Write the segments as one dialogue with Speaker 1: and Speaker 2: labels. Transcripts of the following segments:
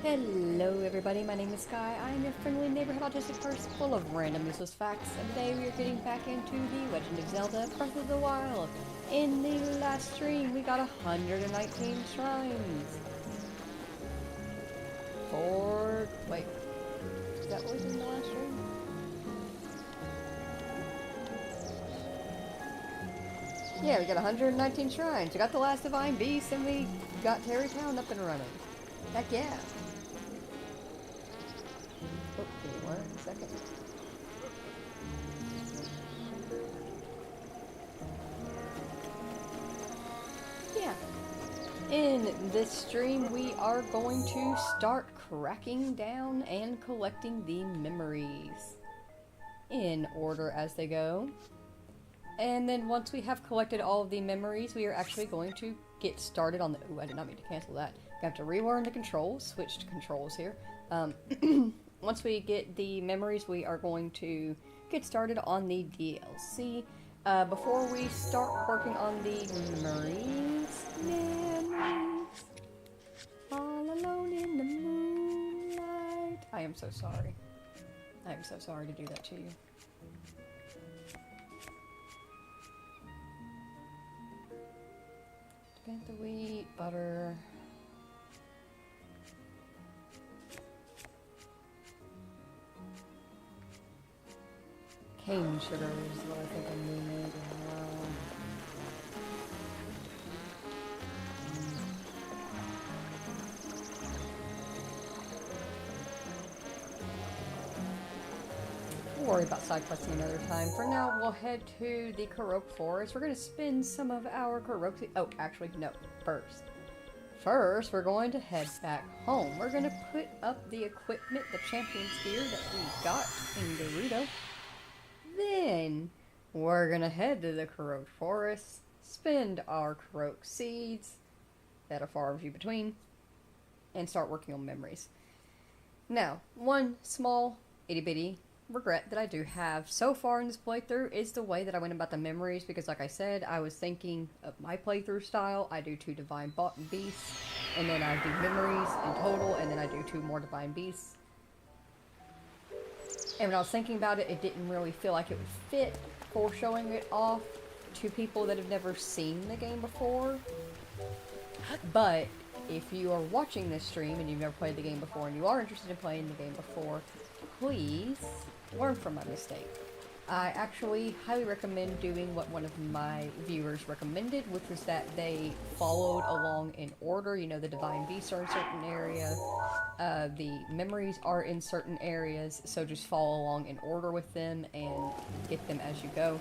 Speaker 1: Hello everybody, my name is Sky. I'm your friendly neighborhood autistic person full of random useless facts, and today we are getting back into the Legend of Zelda Breath of the Wild. In the last stream, we got 119 shrines. Wait, is that what was in the last stream? Yeah, we got 119 shrines. We got the last Divine Beast, and we got Terry Town up and running. Heck yeah. Oh, give me 1 second. Yeah. In this stream, we are going to start cracking down and collecting the memories in order as they go. And then once we have collected all of the memories, we are actually going to get started on the... Ooh, I did not mean to cancel that. I have to relearn the controls, switch to controls here. Once we get the memories, we are going to get started on the DLC. Before we start working on the memories, all alone in the moonlight. I am so sorry. I am so sorry to do that to you. Spent the wheat, butter. Cane sugar is what I think I need. We'll worry about side questing another time. For now, we'll head to the Koroks forest. We're going to spend some of our Koroks... Oh, actually, no. First, we're going to head back home. We're going to put up the equipment, the champion's gear that we got in Gerudo. Then, we're going to head to the Koroks forest, spend our Koroks seeds that are far and few between, and start working on memories. Now, one small itty-bitty regret that I do have so far in this playthrough is the way that I went about the memories, because like I said, I was thinking of my playthrough style. I do 2 Divine Beasts, and then I do memories in total, and then I do 2 more Divine Beasts. And when I was thinking about it, it didn't really feel like it would fit for showing it off to people that have never seen the game before. But if you are watching this stream and you've never played the game before and you are interested in playing the game before, please learn from my mistake. I actually highly recommend doing what one of my viewers recommended, which was that they followed along in order. You know, the Divine Beasts are in certain area, the memories are in certain areas, so just follow along in order with them and get them as you go.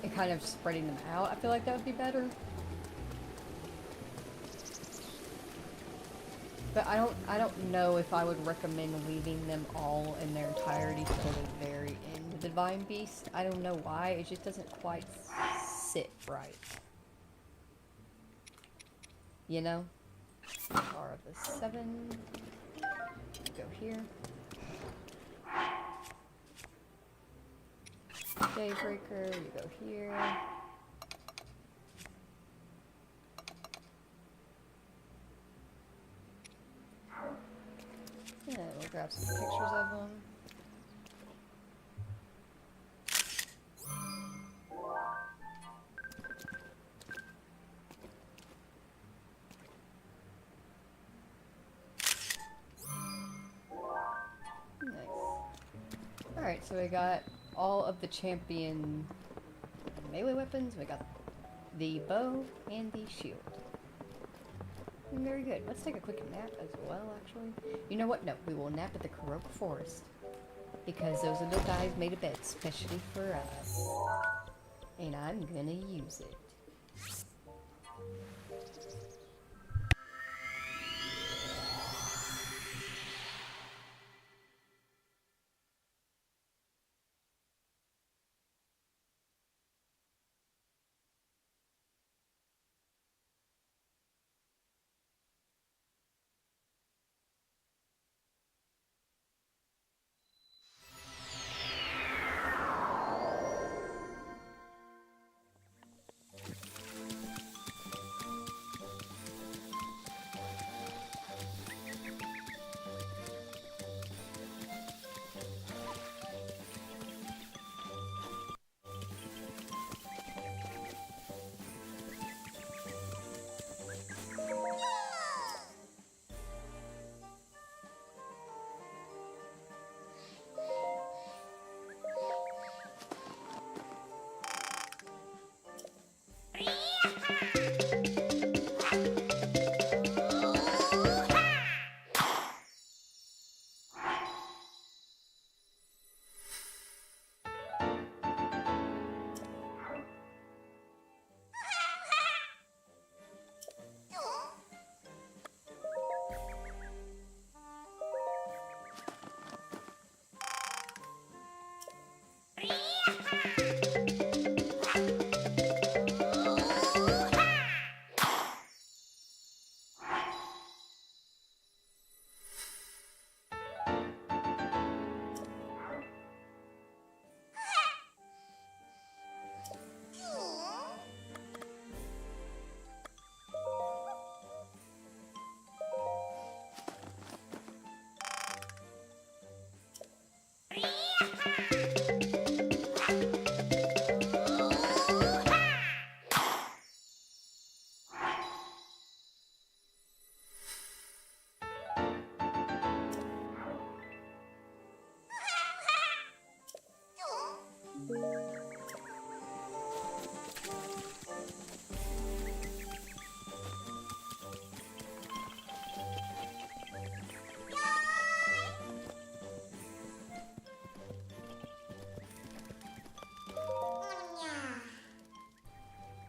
Speaker 1: And kind of spreading them out, I feel like that would be better. But I don't know if I would recommend leaving them all in their entirety till the very end of the Divine Beast. I don't know why, it just doesn't quite sit right. You know? Are the 7. Go here. Daybreaker, you go here. Yeah, we'll grab some pictures of them. Nice. Alright, so we got all of the champion melee weapons. We got the bow and the shield. Very good. Let's take a quick nap as well, actually. You know what? No, we will nap at the Koroks forest. Because those little guys made a bed specially for us. And I'm gonna use it.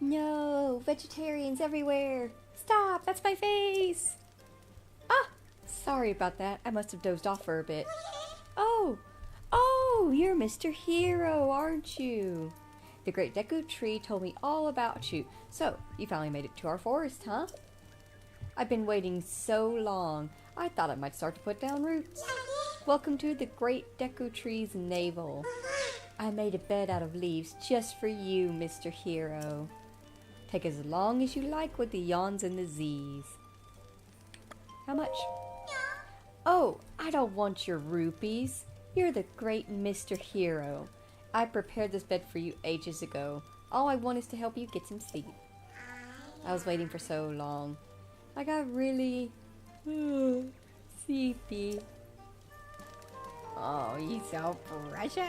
Speaker 1: No, vegetarians everywhere. Stop, that's my face. Ah, sorry about that. I must have dozed off for a bit. Oh, you're Mr. Hero, aren't you? The great Deku Tree told me all about you. So, you finally made it to our forest, huh? I've been waiting so long. I thought I might start to put down roots. Welcome to the great Deku Tree's navel. I made a bed out of leaves just for you, Mr. Hero. Take as long as you like with the yawns and the Z's. How much? Oh, I don't want your rupees. You're the great Mr. Hero. I prepared this bed for you ages ago. All I want is to help you get some sleep. I was waiting for so long. I got really sleepy. Oh, you so precious.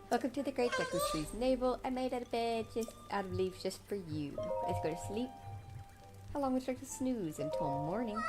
Speaker 1: Welcome to the great Deku Tree's navel. I made a bed just out of leaves just for you. Let's go to sleep. How long would you like to snooze until morning?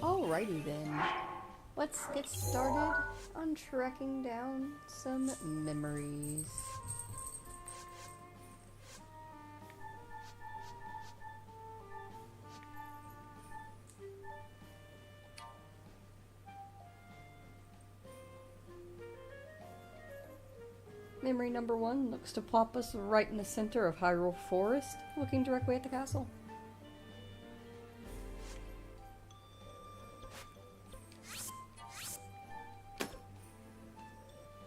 Speaker 1: Alrighty then. Let's get started on tracking down some memories. Memory number 1 looks to plop us right in the center of Hyrule Forest, looking directly at the castle.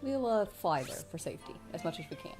Speaker 1: We'll fly there for safety, as much as we can.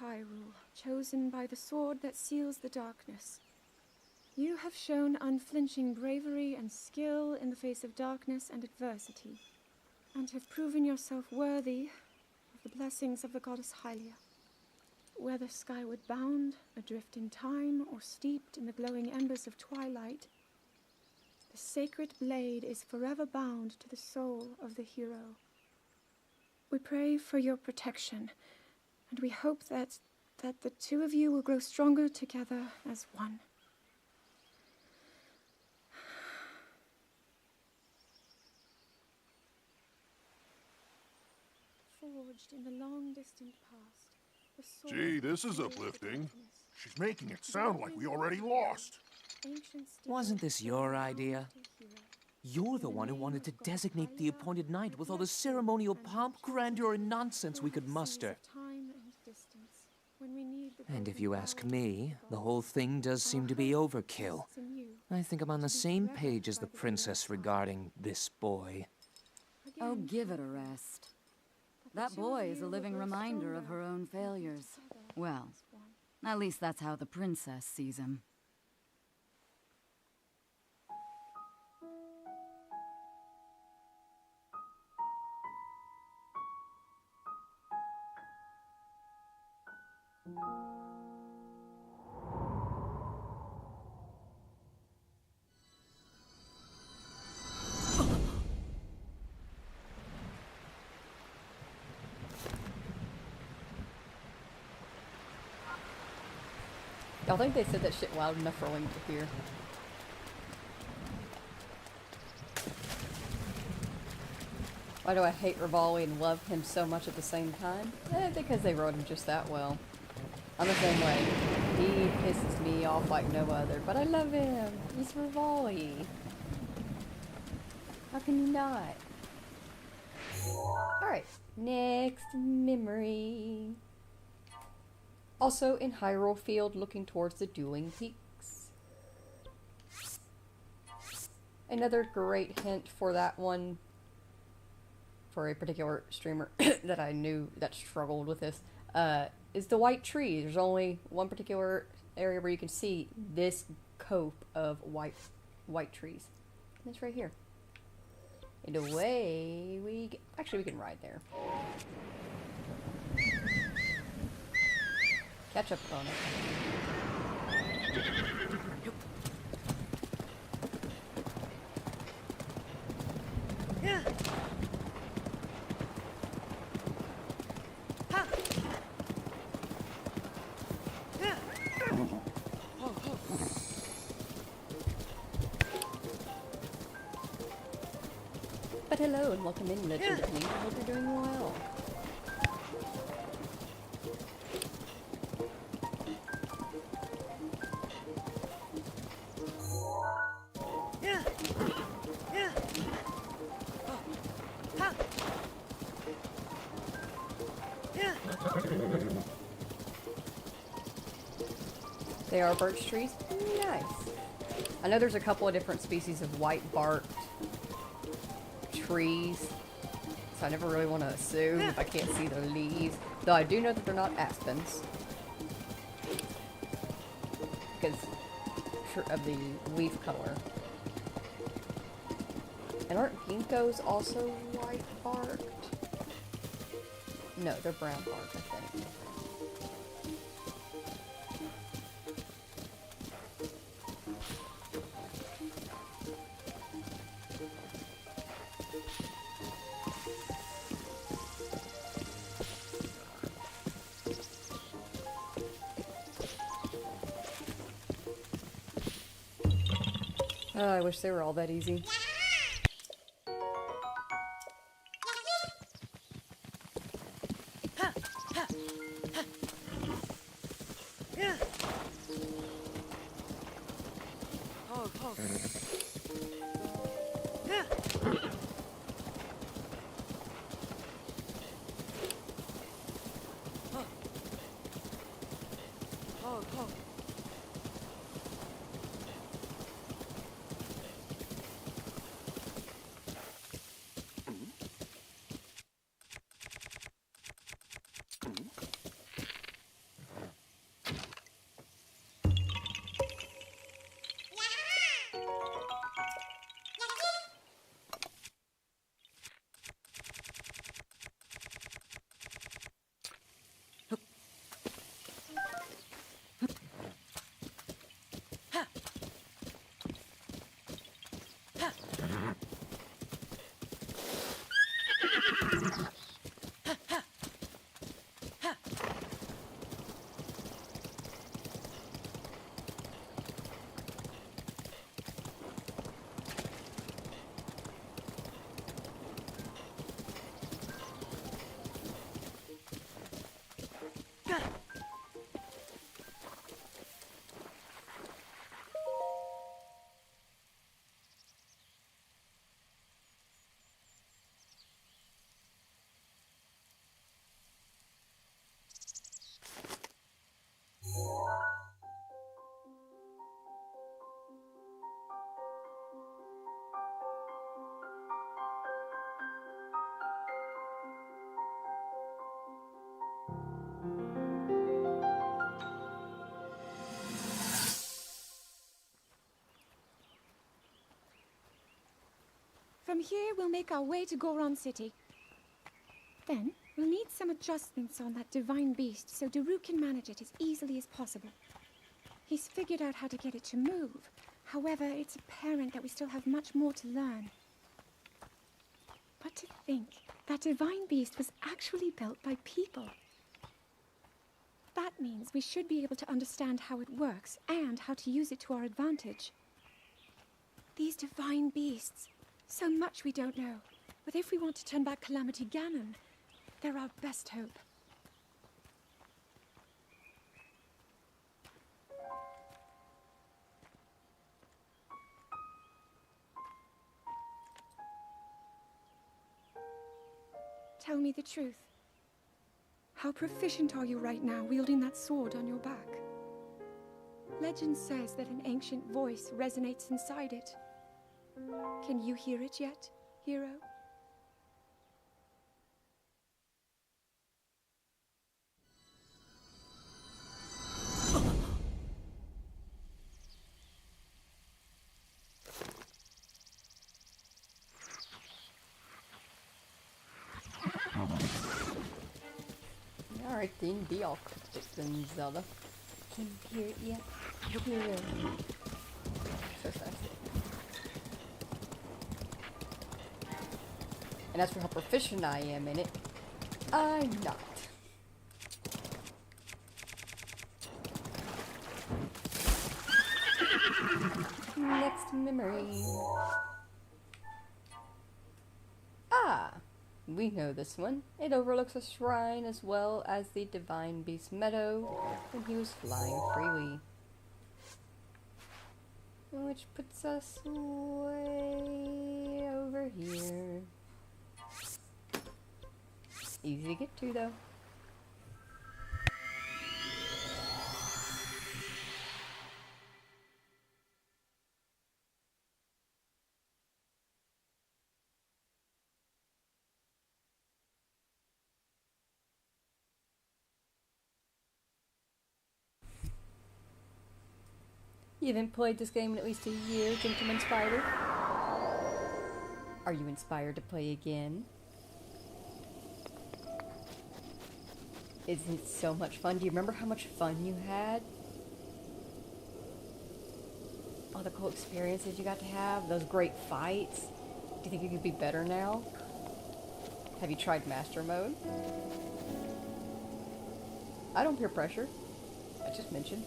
Speaker 2: Hyrule, chosen by the sword that seals the darkness. You have shown unflinching bravery and skill in the face of darkness and adversity, and have proven yourself worthy of the blessings of the goddess Hylia. Whether skyward bound, adrift in time, or steeped in the glowing embers of twilight, the sacred blade is forever bound to the soul of the hero. We pray for your protection, and we hope that the two of you will grow stronger together as one. Forged in the long distant past, the sword.
Speaker 3: Gee, this is uplifting. She's making it sound like we already lost.
Speaker 4: Wasn't this your idea? You're the one who wanted to designate the appointed night with all the ceremonial pomp, grandeur, and nonsense we could muster. And if you ask me, the whole thing does seem to be overkill. I think I'm on the same page as the princess regarding this boy.
Speaker 5: Oh, give it a rest. That boy is a living reminder of her own failures. Well, at least that's how the princess sees him.
Speaker 1: Y'all think they said that shit loud enough for Link to hear? Why do I hate Rivali and love him so much at the same time? Because they wrote him just that well. I'm the same way. He pisses me off like no other, but I love him. He's Rivali. How can you not? Alright, next memory. Also in Hyrule Field, looking towards the Dueling Peaks. Another great hint for that one, for a particular streamer that I knew that struggled with this, is the white tree. There's only one particular area where you can see this cope of white trees. And it's right here. And away we get. Actually, we can ride there. Catch up on it.
Speaker 6: Yeah. Ha. Yeah.
Speaker 1: But hello and welcome in, Legend of Zelda. I hope you're doing well. They are birch trees. Nice. I know there's a couple of different species of white barked trees, so I never really want to assume if I can't see their leaves. Though I do know that they're not aspens, because of the leaf color. And aren't ginkgos also white barked? No, they're brown barked, I think. Oh, I wish they were all that easy.
Speaker 2: here, we'll make our way to Goron City. Then, we'll need some adjustments on that divine beast so Daru can manage it as easily as possible. He's figured out how to get it to move. However, it's apparent that we still have much more to learn. But to think that divine beast was actually built by people. That means we should be able to understand how it works and how to use it to our advantage. These divine beasts, so much we don't know. But if we want to turn back Calamity Ganon, they're our best hope. Tell me the truth. How proficient are you right now wielding that sword on your back? Legend says that an ancient voice resonates inside it. Can you hear it yet, hero?
Speaker 1: Alright, then be all cryptic then, Zelda. Can you hear it yet? Hero. So sad. And as for how proficient I am in it, I'm not. Next memory. Ah! We know this one. It overlooks a shrine as well as the Divine Beast Meadow when he was flying freely. Which puts us way over here. Easy to get to though. You haven't played this game in at least a year, Gentleman Spider. Are you inspired to play again? Isn't it so much fun? Do you remember how much fun you had? All the cool experiences you got to have, those great fights. Do you think you could be better now? Have you tried Master Mode? I don't peer pressure. I just mentioned.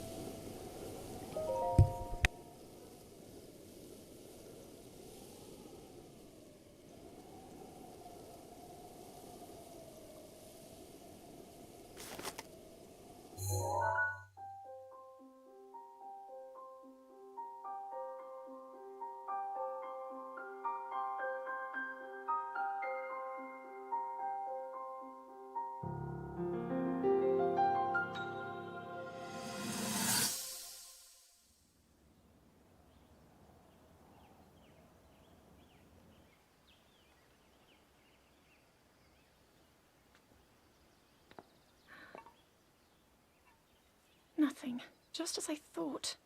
Speaker 2: Nothing. Just as I thought.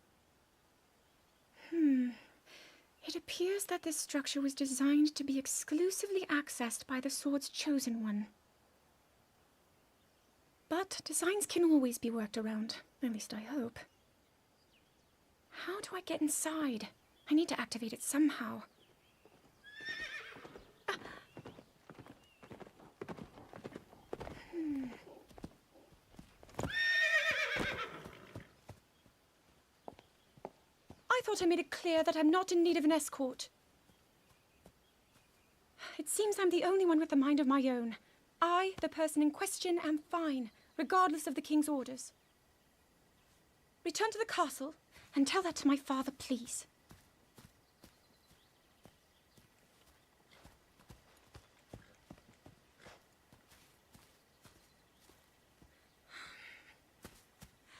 Speaker 2: It appears that this structure was designed to be exclusively accessed by the sword's chosen one. But designs can always be worked around. At least I hope. How do I get inside? I need to activate it somehow. I thought I made it clear that I'm not in need of an escort. It seems I'm the only one with a mind of my own. I, the person in question, am fine, regardless of the king's orders. Return to the castle and tell that to my father, please.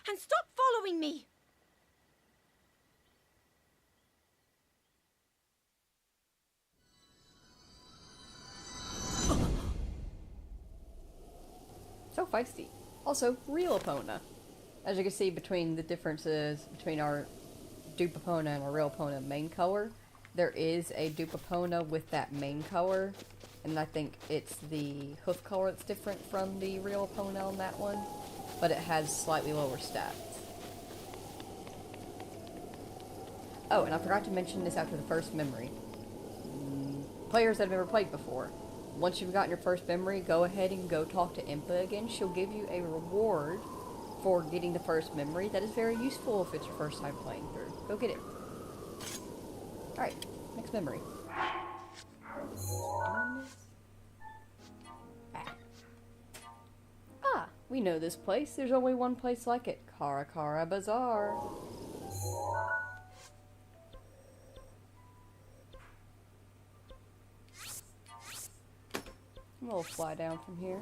Speaker 2: And stop following me!
Speaker 1: So feisty. Also, real Epona. As you can see between the differences between our dupe Epona and our real Epona main color, there is a dupe Epona with that main color, and I think it's the hoof color that's different from the real Epona on that one, but it has slightly lower stats. Oh, and I forgot to mention this after the first memory. Players that have never played before, once you've gotten your first memory, go ahead and go talk to Impa again. She'll give you a reward for getting the first memory. That is very useful if it's your first time playing through. Go get it. Alright, next memory. Ah, we know this place. There's only one place like it. Karakara Bazaar. We'll fly down from here.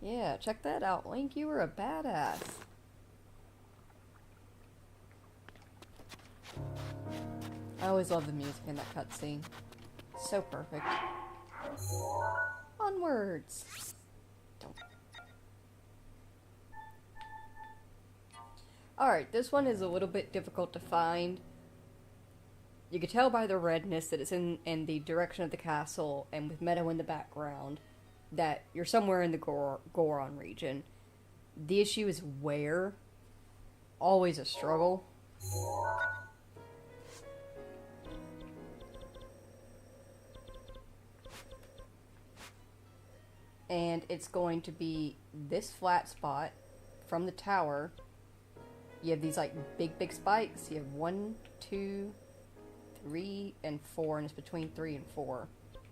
Speaker 1: Yeah, check that out, Link. You were a badass. I always love the music in that cutscene. So perfect. Onwards! Don't. Alright, this one is a little bit difficult to find. You can tell by the redness that it's in the direction of the castle, and with Meadow in the background, that you're somewhere in the Goron region. The issue is where. Always a struggle. And it's going to be this flat spot from the tower. You have these like big spikes. You have 1, 2, 3 and 4, and it's between 3 and 4.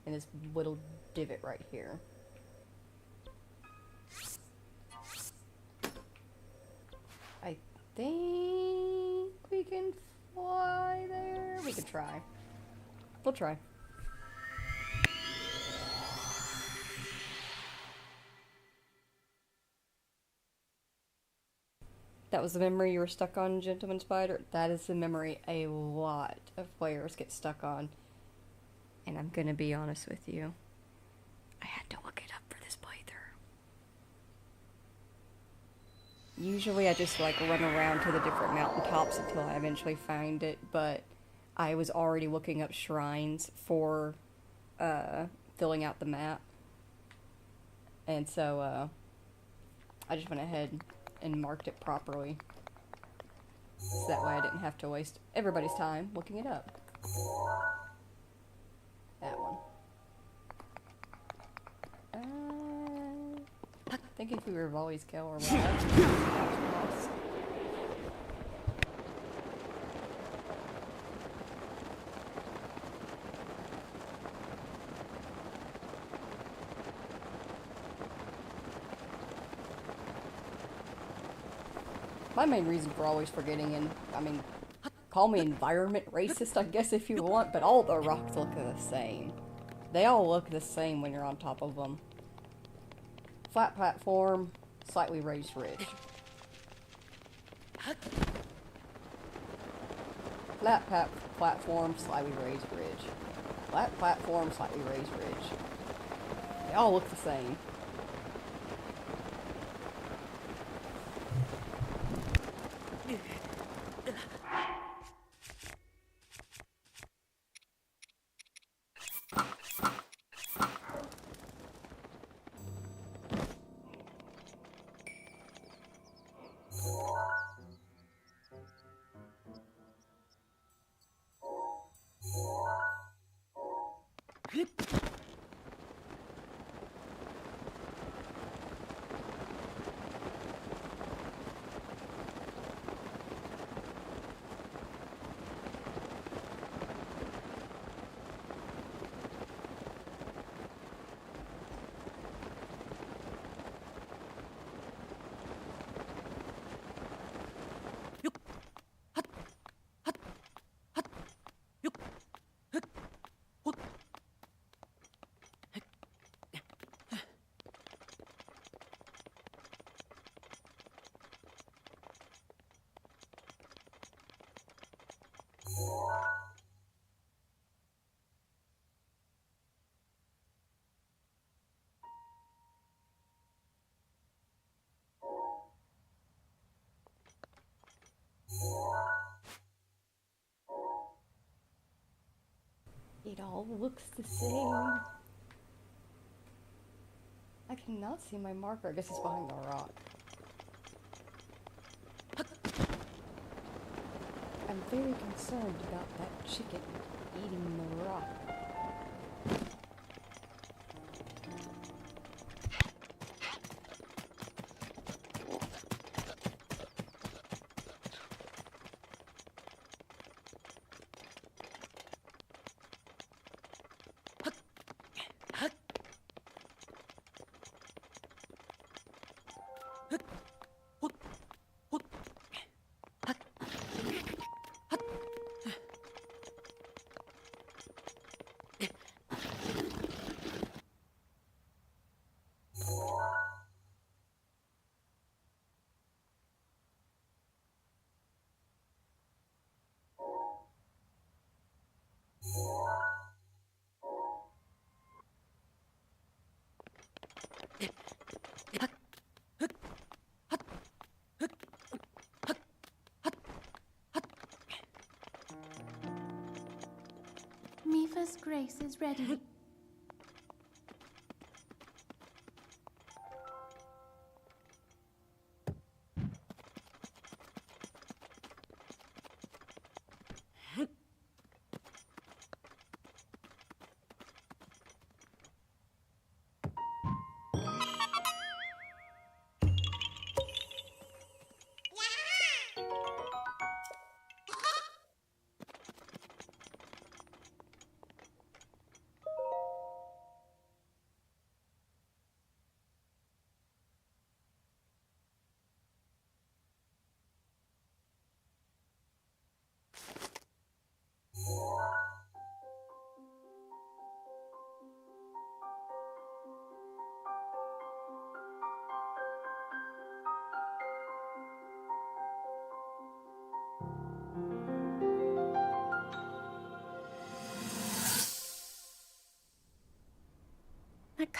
Speaker 1: In this little divot right here. I think we can fly there. We could try. We'll try. That was the memory you were stuck on, Gentleman Spider? That is the memory a lot of players get stuck on. And I'm gonna be honest with you. I had to look it up for this playthrough. Usually I just like run around to the different mountaintops until I eventually find it, but I was already looking up shrines for filling out the map. And so I just went ahead and marked it properly. So that way I didn't have to waste everybody's time looking it up. That one. I think if we were always kill or whatever. My main reason for always forgetting, and I mean, call me environment racist, I guess, if you want, but all the rocks look the same. They all look the same when you're on top of them. Flat platform, slightly raised ridge. Flat platform, slightly raised ridge. Flat platform, slightly raised ridge. They all look the same. It all looks the same. I cannot see my marker. I guess it's behind the rock. I'm very concerned about that chicken eating the rock.
Speaker 7: Mifa's grace is ready.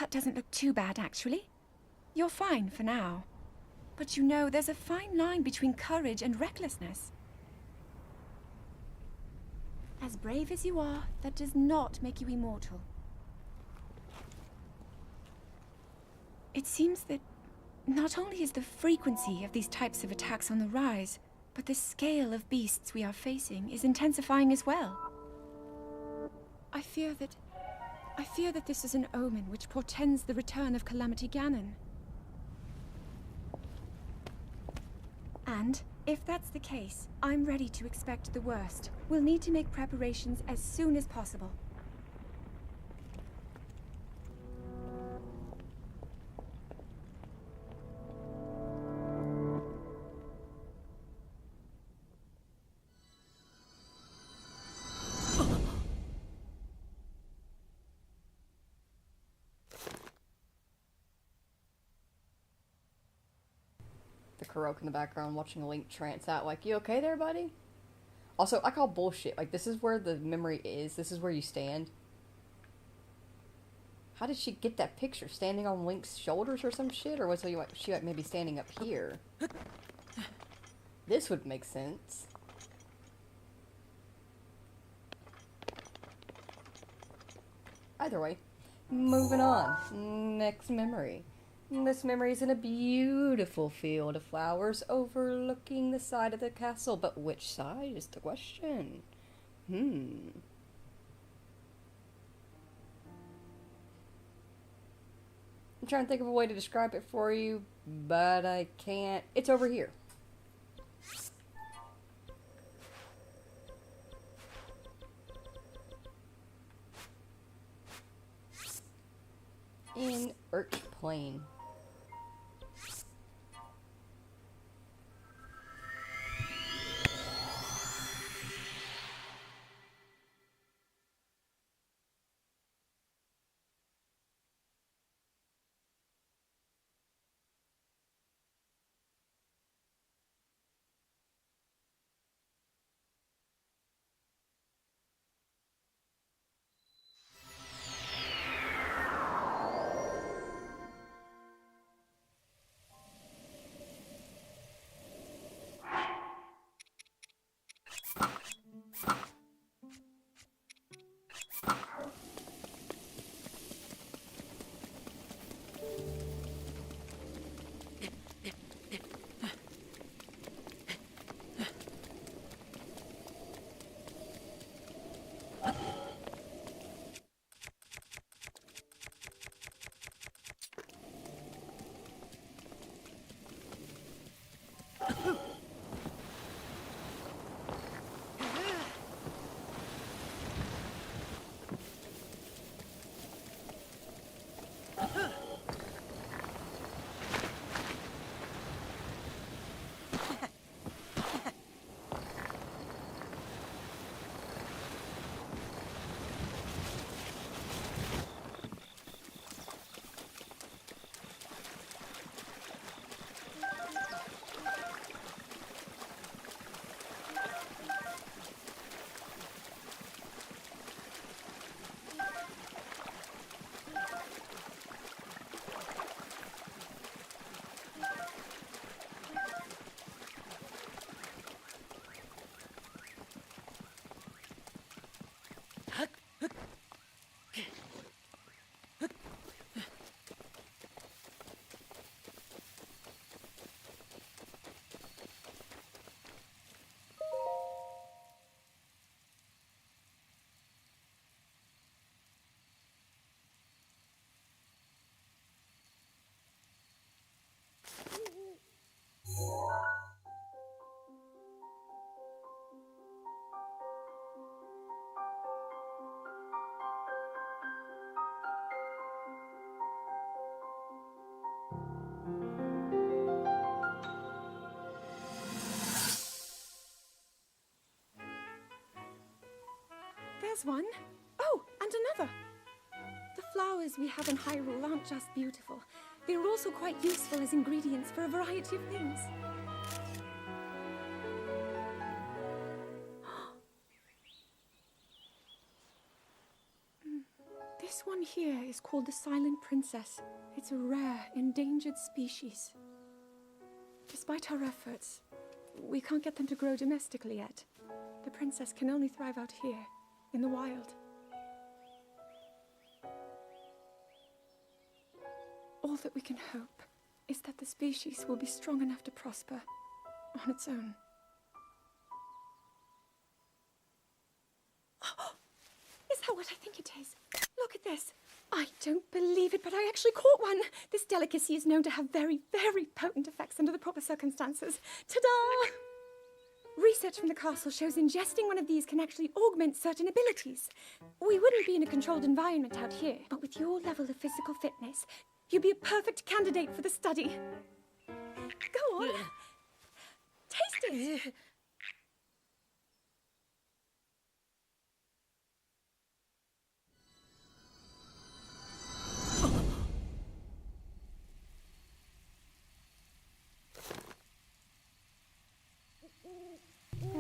Speaker 2: that doesn't look too bad, actually. You're fine for now. But you know, there's a fine line between courage and recklessness. As brave as you are, that does not make you immortal. It seems that not only is the frequency of these types of attacks on the rise, but the scale of beasts we are facing is intensifying as well. I fear that this is an omen which portends the return of Calamity Ganon. And, if that's the case, I'm ready to expect the worst. We'll need to make preparations as soon as possible.
Speaker 1: The Korok in the background watching Link trance out like, you okay there, buddy? Also, I call bullshit. Like, this is where the memory is. This is where you stand. How did she get that picture? Standing on Link's shoulders or some shit? Or was she like maybe standing up here? This would make sense. Either way, moving on. Next memory. This memory is in a beautiful field of flowers overlooking the side of the castle. But which side is the question? I'm trying to think of a way to describe it for you, but I can't. It's over here. In Urch Plain.
Speaker 2: There's one. Oh, and another. The flowers we have in Hyrule aren't just beautiful. They're also quite useful as ingredients for a variety of things. This one one here is called the Silent Princess. It's a rare, endangered species. Despite our efforts, we can't get them to grow domestically yet. The princess can only thrive out here, in the wild. All that we can hope is that the species will be strong enough to prosper on its own. Is that what I think it is? Look at this. I don't believe it, but I actually caught one. This delicacy is known to have very, very potent effects under the proper circumstances. Ta-da! Research from the castle shows ingesting one of these can actually augment certain abilities. We wouldn't be in a controlled environment out here, but with your level of physical fitness, you'd be a perfect candidate for the study. Go on. Taste it.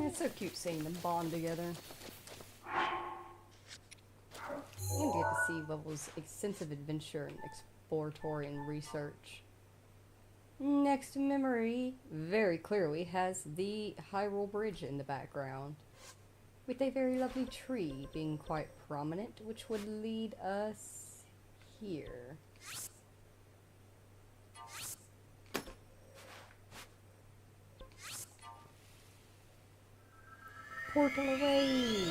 Speaker 1: It's so cute seeing them bond together. And get to see Level's extensive adventure and exploratory and research. Next memory very clearly has the Hyrule Bridge in the background, with a very lovely tree being quite prominent, which would lead us here. Portal away!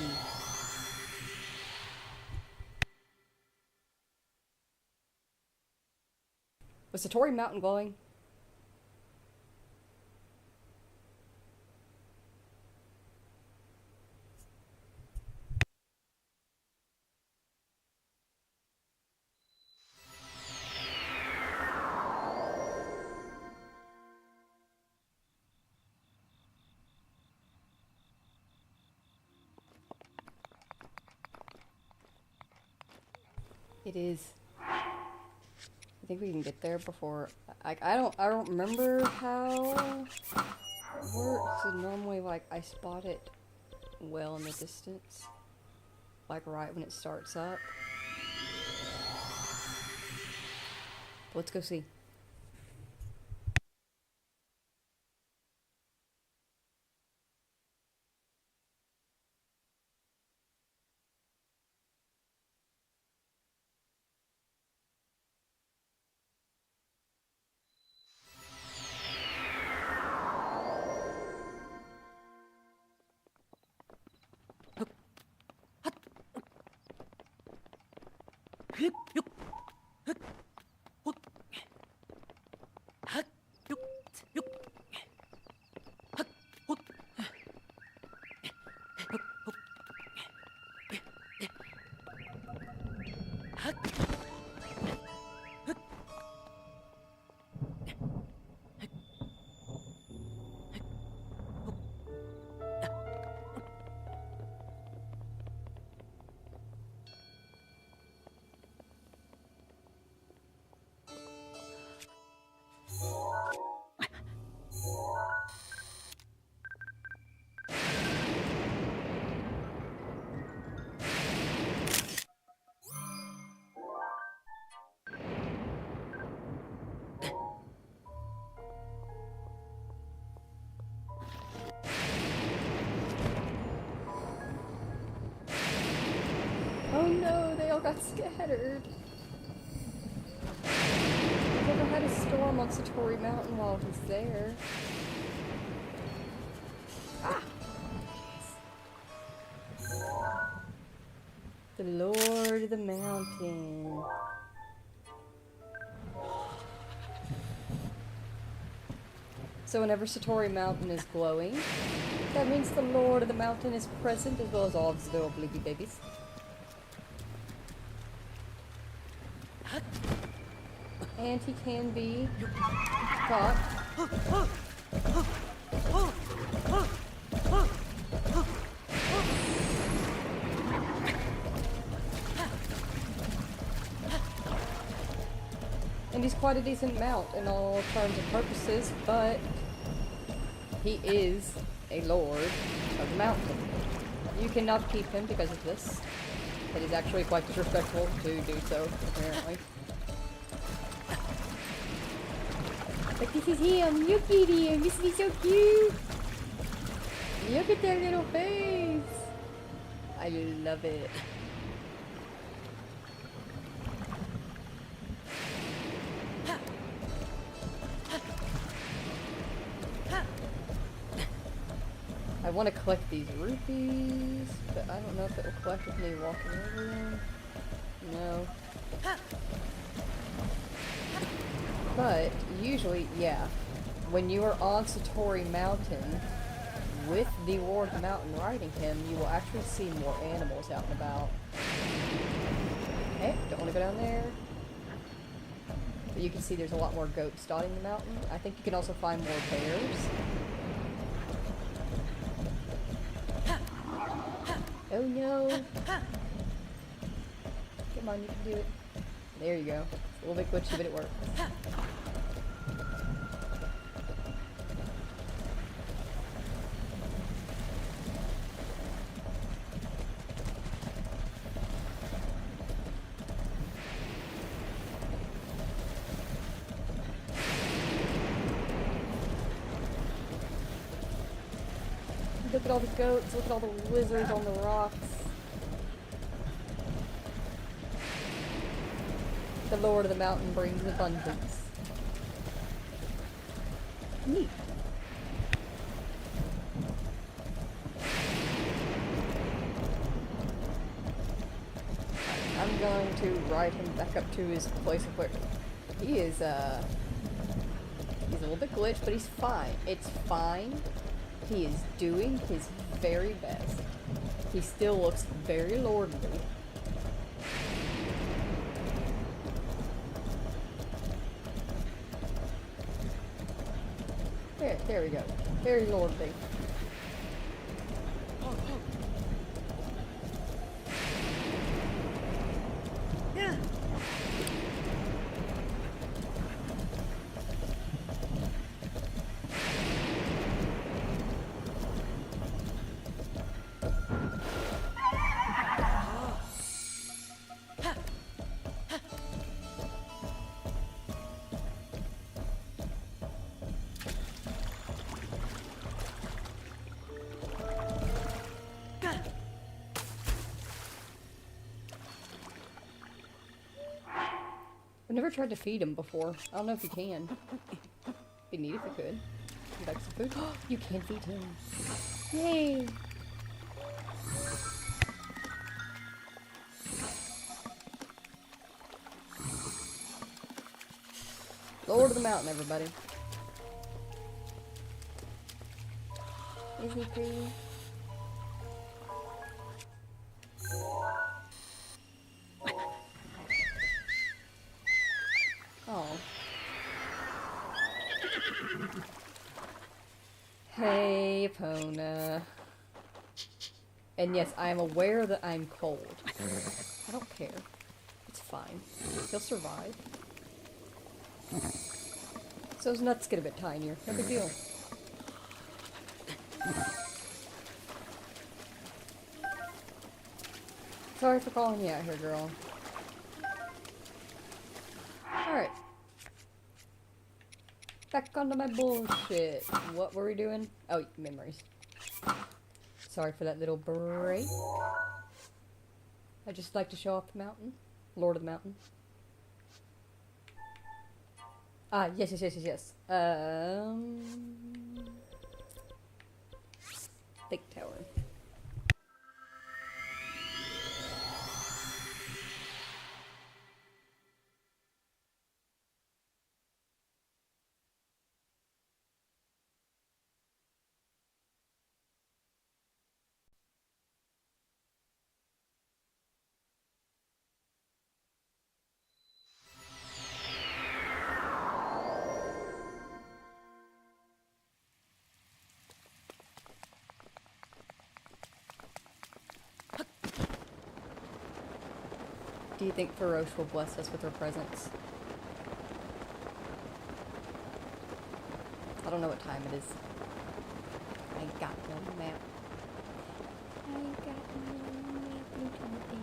Speaker 1: Was Satori Mountain glowing? It is. I think we can get there before. I don't remember how it works. So normally, like, I spot it well in the distance, like right when it starts up. Let's go see. Oh no, they all got scattered. I've never had a storm on Satori Mountain while he's there. Ah! The Lord of the Mountain. So whenever Satori Mountain is glowing, that means the Lord of the Mountain is present, as well as all of his little bleepy babies. And he can be caught. And he's quite a decent mount in all terms and purposes, but he is a lord of the mountain. You cannot keep him because of this. It is actually quite disrespectful to do so, apparently. But this is him! Look at him! This is so cute! Look at that little face! I love it. I want to collect these rupees, but I don't know if it will collect with me walking over them. No. But, usually, yeah. When you are on Satori Mountain, with the Lord of the Mountain riding him, you will actually see more animals out and about. Okay, don't want to go down there. But you can see there's a lot more goats dotting the mountain. I think you can also find more bears. Oh no! Come on, you can do it. There you go. It's a little bit glitchy, but it works. Look at all the goats, look at all the lizards on the rocks. The Lord of the Mountain brings abundance. Neat. I'm going to ride him back up to his place of where he is, he's a little bit glitched, but he's fine. It's fine. He is doing his very best. He still looks very lordly. There we go. Very lordly.
Speaker 6: Yeah.
Speaker 1: I've never tried to feed him before. I don't know if you can. Be neat if you could. Would you like some food? You can feed him. Yay! Lord of the Mountain, everybody. Isn't he pretty? Oh. Hey, Epona. And yes, I am aware that I'm cold. I don't care. It's fine. He'll survive. So his nuts get a bit tinier. No big deal. Sorry for calling you out here, girl. Alright. Back onto my bullshit. What were we doing? Oh, memories. Sorry for that little break. I just like to show off the mountain. Lord of the Mountain. Ah, yes. Lake Tower. Do you think Feroce will bless us with her presence? I don't know what time it is. I got no map. I got no map.
Speaker 2: little thing.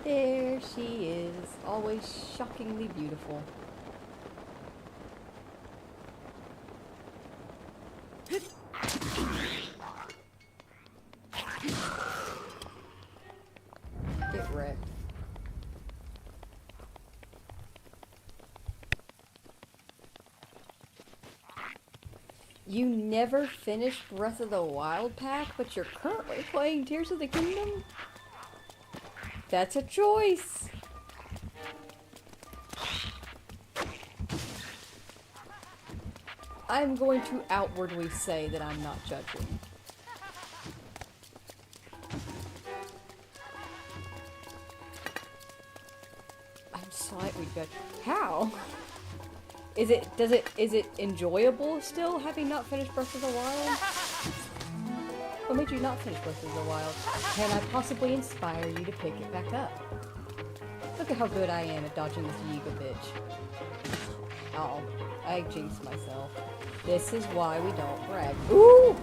Speaker 1: There she is, always shockingly beautiful. Get wrecked. You never finished Breath of the Wild pack, but you're currently playing Tears of the Kingdom? That's a choice. I'm going to outwardly say that I'm not judging. I'm slightly judging. How? Is it enjoyable still, having not finished Breath of the Wild? What made you not finish Breath of the Wild? Can I possibly inspire you to pick it back up? Look at how good I am at dodging this Yiga bitch. Oh, I jinxed myself. This is why we don't brag. Ooh!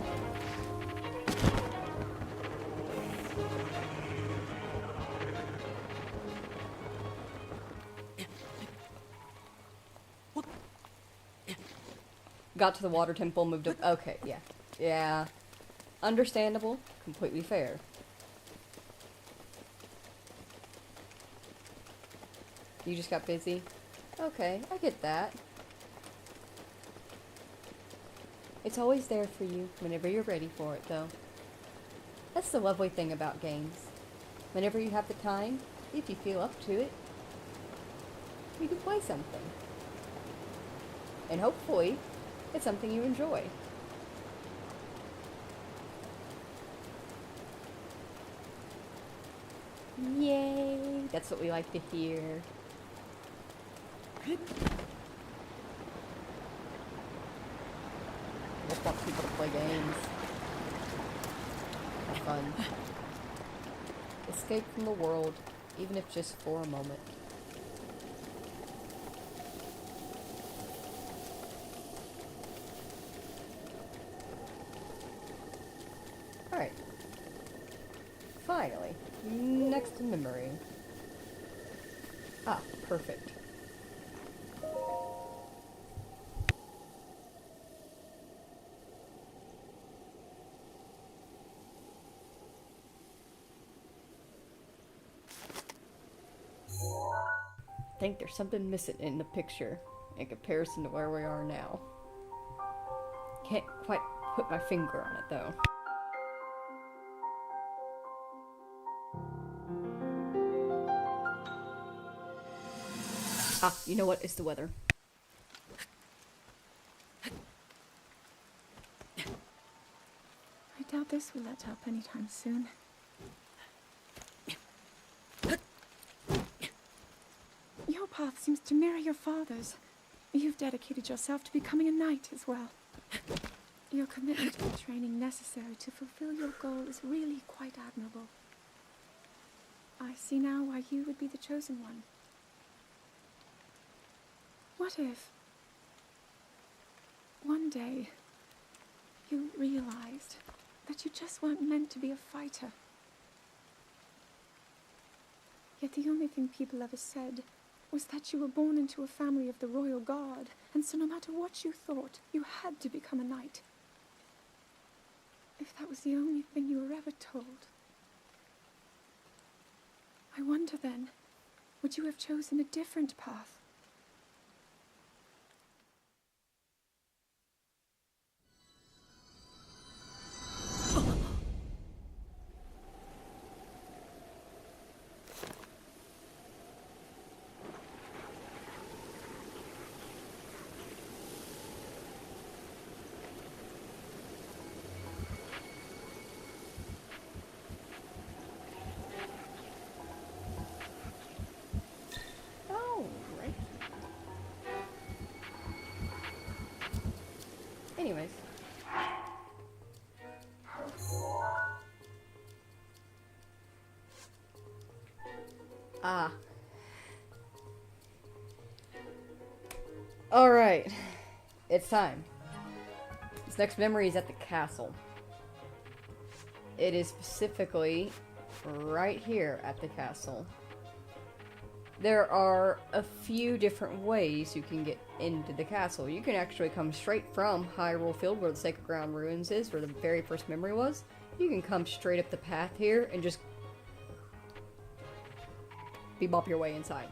Speaker 1: Got to the water temple, moved up. Okay, yeah. Yeah. Understandable. Completely fair. You just got busy? Okay, I get that. It's always there for you whenever you're ready for it, though. That's the lovely thing about games. Whenever you have the time, if you feel up to it, you can play something. And hopefully, it's something you enjoy. Yay! That's what we like to hear. I just want people to play games. Have fun. Escape from the world, even if just for a moment. Alright. Finally. Next in memory. Ah, perfect. I think there's something missing in the picture in comparison to where we are now. Can't quite put my finger on it though. Ah, you know what? It's the weather.
Speaker 2: I doubt this will let up anytime soon. Your path seems to mirror your father's. You've dedicated yourself to becoming a knight as well. Your commitment to the training necessary to fulfill your goal is really quite admirable. I see now why you would be the chosen one. What if one day you realized that you just weren't meant to be a fighter? Yet the only thing people ever said was that you were born into a family of the royal guard, and so no matter what you thought, you had to become a knight. If that was the only thing you were ever told, I wonder then, would you have chosen a different path?
Speaker 1: Ah. Alright. It's time. This next memory is at the castle. It is specifically right here at the castle. There are a few different ways you can get into the castle. You can actually come straight from Hyrule Field, where the Sacred Ground Ruins is, where the very first memory was. You can come straight up the path here and just bebop your way inside.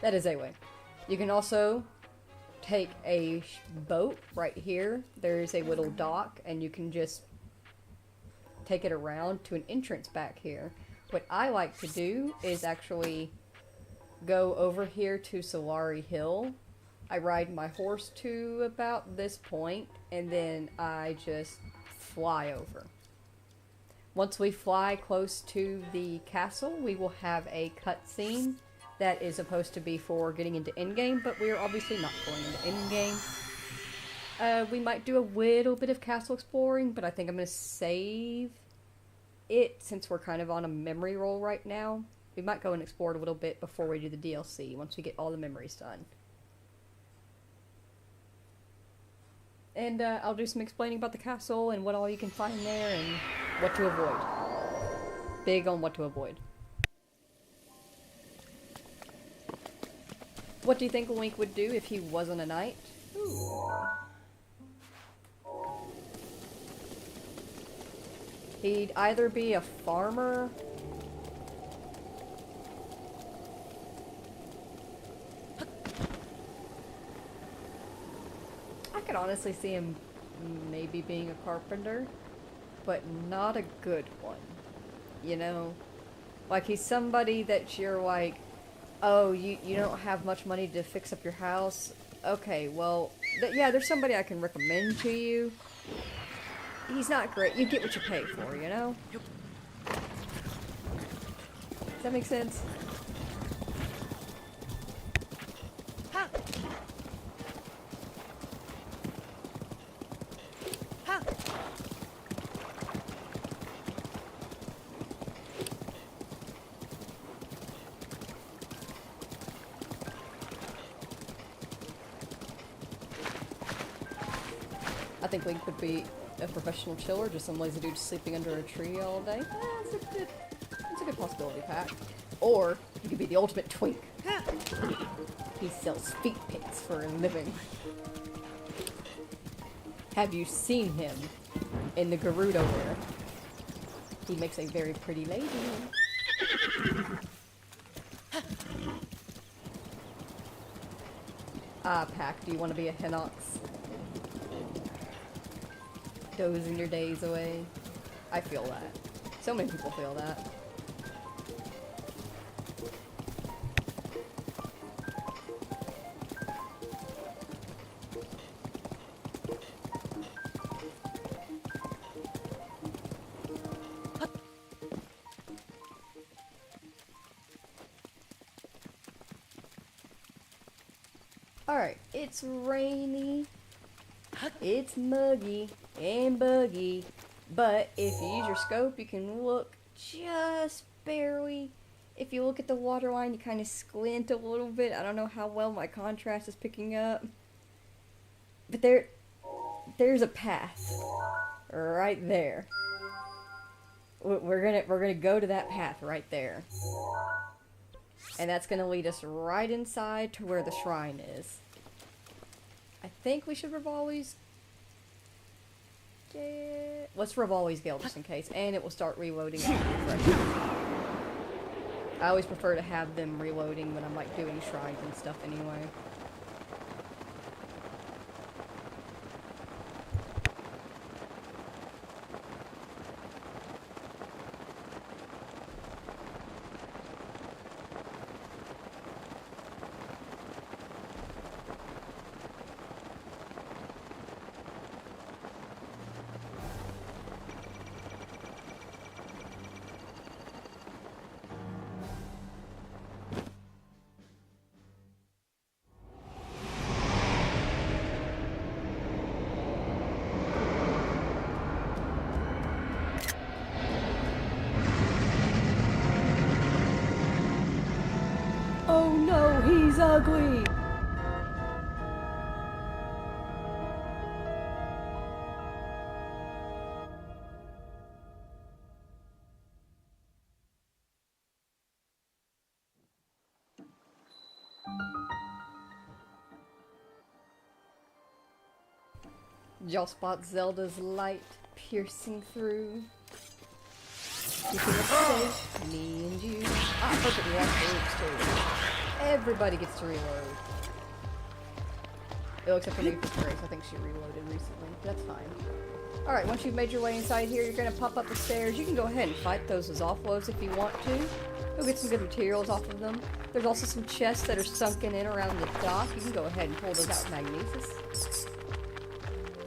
Speaker 1: That is a way. You can also take a boat right here. There's a little dock, and you can just take it around to an entrance back here. What I like to do is actually go over here to Solari Hill. I ride my horse to about this point, and then I just fly over. Once we fly close to the castle, we will have a cutscene that is supposed to be for getting into endgame, but we are obviously not going into endgame. We might do a little bit of castle exploring, but I think I'm going to save it since we're kind of on a memory roll right now. We might go and explore it a little bit before we do the DLC, once we get all the memories done. And I'll do some explaining about the castle and what all you can find there and what to avoid. Big on what to avoid. What do you think Link would do if he wasn't a knight? Ooh. He'd either be a farmer. I could honestly see him maybe being a carpenter, but not a good one. You know? Like, he's somebody that you're like, oh, you don't have much money to fix up your house? Okay, well, yeah, there's somebody I can recommend to you. He's not great. You get what you pay for, you know? Does that make sense?
Speaker 6: Ha! Ha!
Speaker 1: I think Link would be a professional chiller, just some lazy dude sleeping under a tree all day. That's a good possibility, Pat. Or he could be the ultimate twink. He sells feet picks for a living. Have you seen him in the Gerudo there? He makes a very pretty lady. Ah, Pack, do you want to be a Hinox? Dozing your days away. I feel that. So many people feel that. Alright, it's rainy, it's muggy, and buggy, but if you use your scope, you can look just barely. If you look at the water line, you kind of squint a little bit. I don't know how well my contrast is picking up, but there's a path right there. We're gonna go to that path right there, and that's gonna lead us right inside to where the shrine is. I think we should Rivali's. Let's Rivali's Gale just in case, and it will start reloading. I always prefer to have them reloading when I'm like doing shrines and stuff anyway. is ugly! Did y'all spot Zelda's light piercing through? Keeping us safe, me and you. Ah, perfect, we have groups too. Everybody gets to reload. Oh, except for maybe for Grace. I think she reloaded recently. That's fine. Alright, once you've made your way inside here, you're gonna pop up the stairs. You can go ahead and fight those as offloads if you want to. You'll get some good materials off of them. There's also some chests that are sunken in around the dock. You can go ahead and pull those out with Magnesis.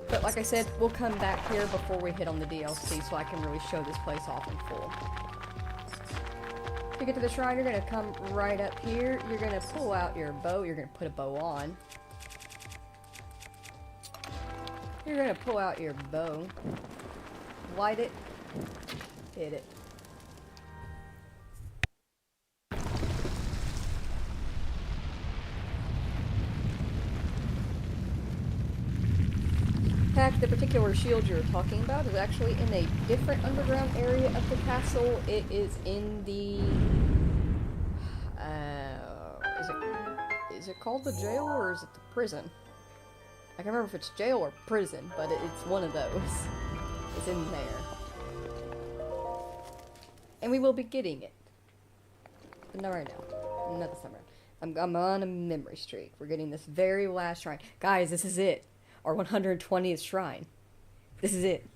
Speaker 1: But like I said, we'll come back here before we hit on the DLC so I can really show this place off in full. To get to the shrine, you're going to come right up here. You're going to pull out your bow. You're going to put a bow on. You're going to pull out your bow. Light it. Hit it. In fact, the particular shield you're talking about is actually in a different underground area of the castle. It is in the... is it called the jail or is it the prison? I can't remember if it's jail or prison, but it's one of those. It's in there. And we will be getting it. But not right now. Not this time around. I'm on a memory streak. We're getting this very last shrine. Guys, this is it. Our 120th shrine. This is it.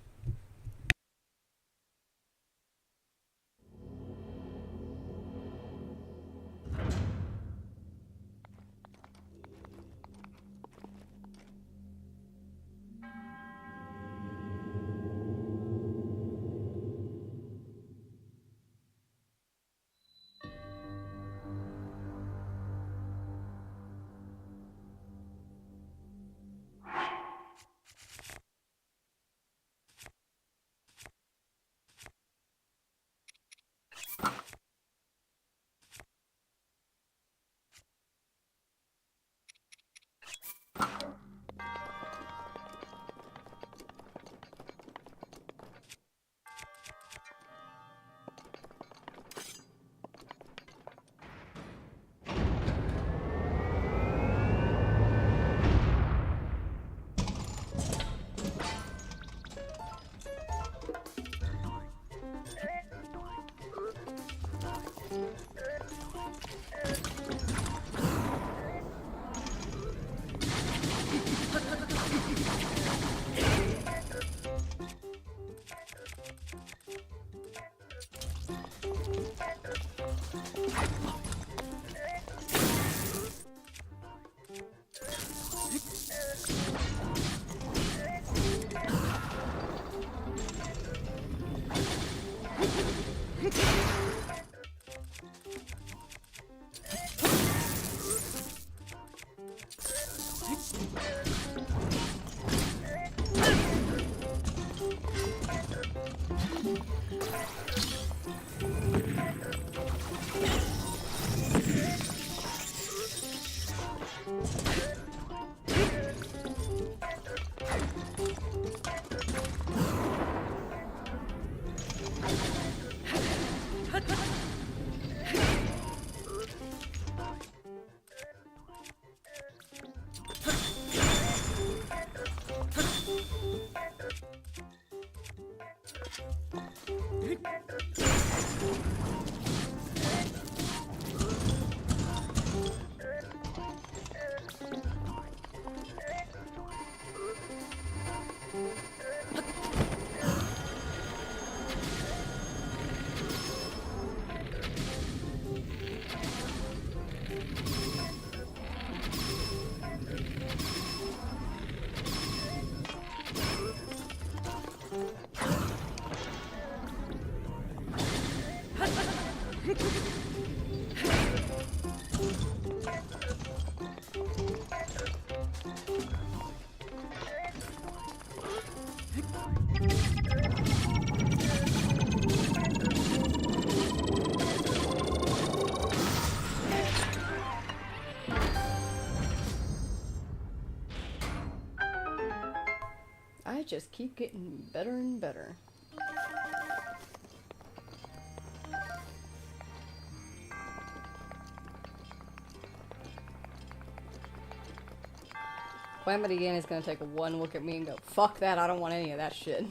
Speaker 1: just keep getting better and better. Calamity Ganon is gonna take one look at me and go, fuck that, I don't want any of that shit.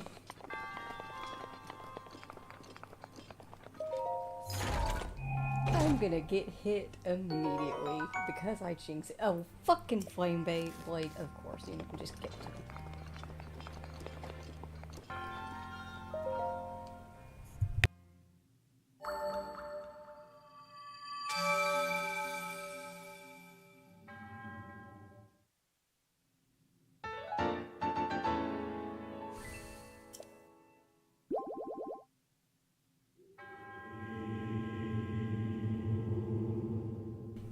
Speaker 1: I'm gonna get hit immediately because I jinxed it. Oh, fucking flame blade, of course, you can just get to it.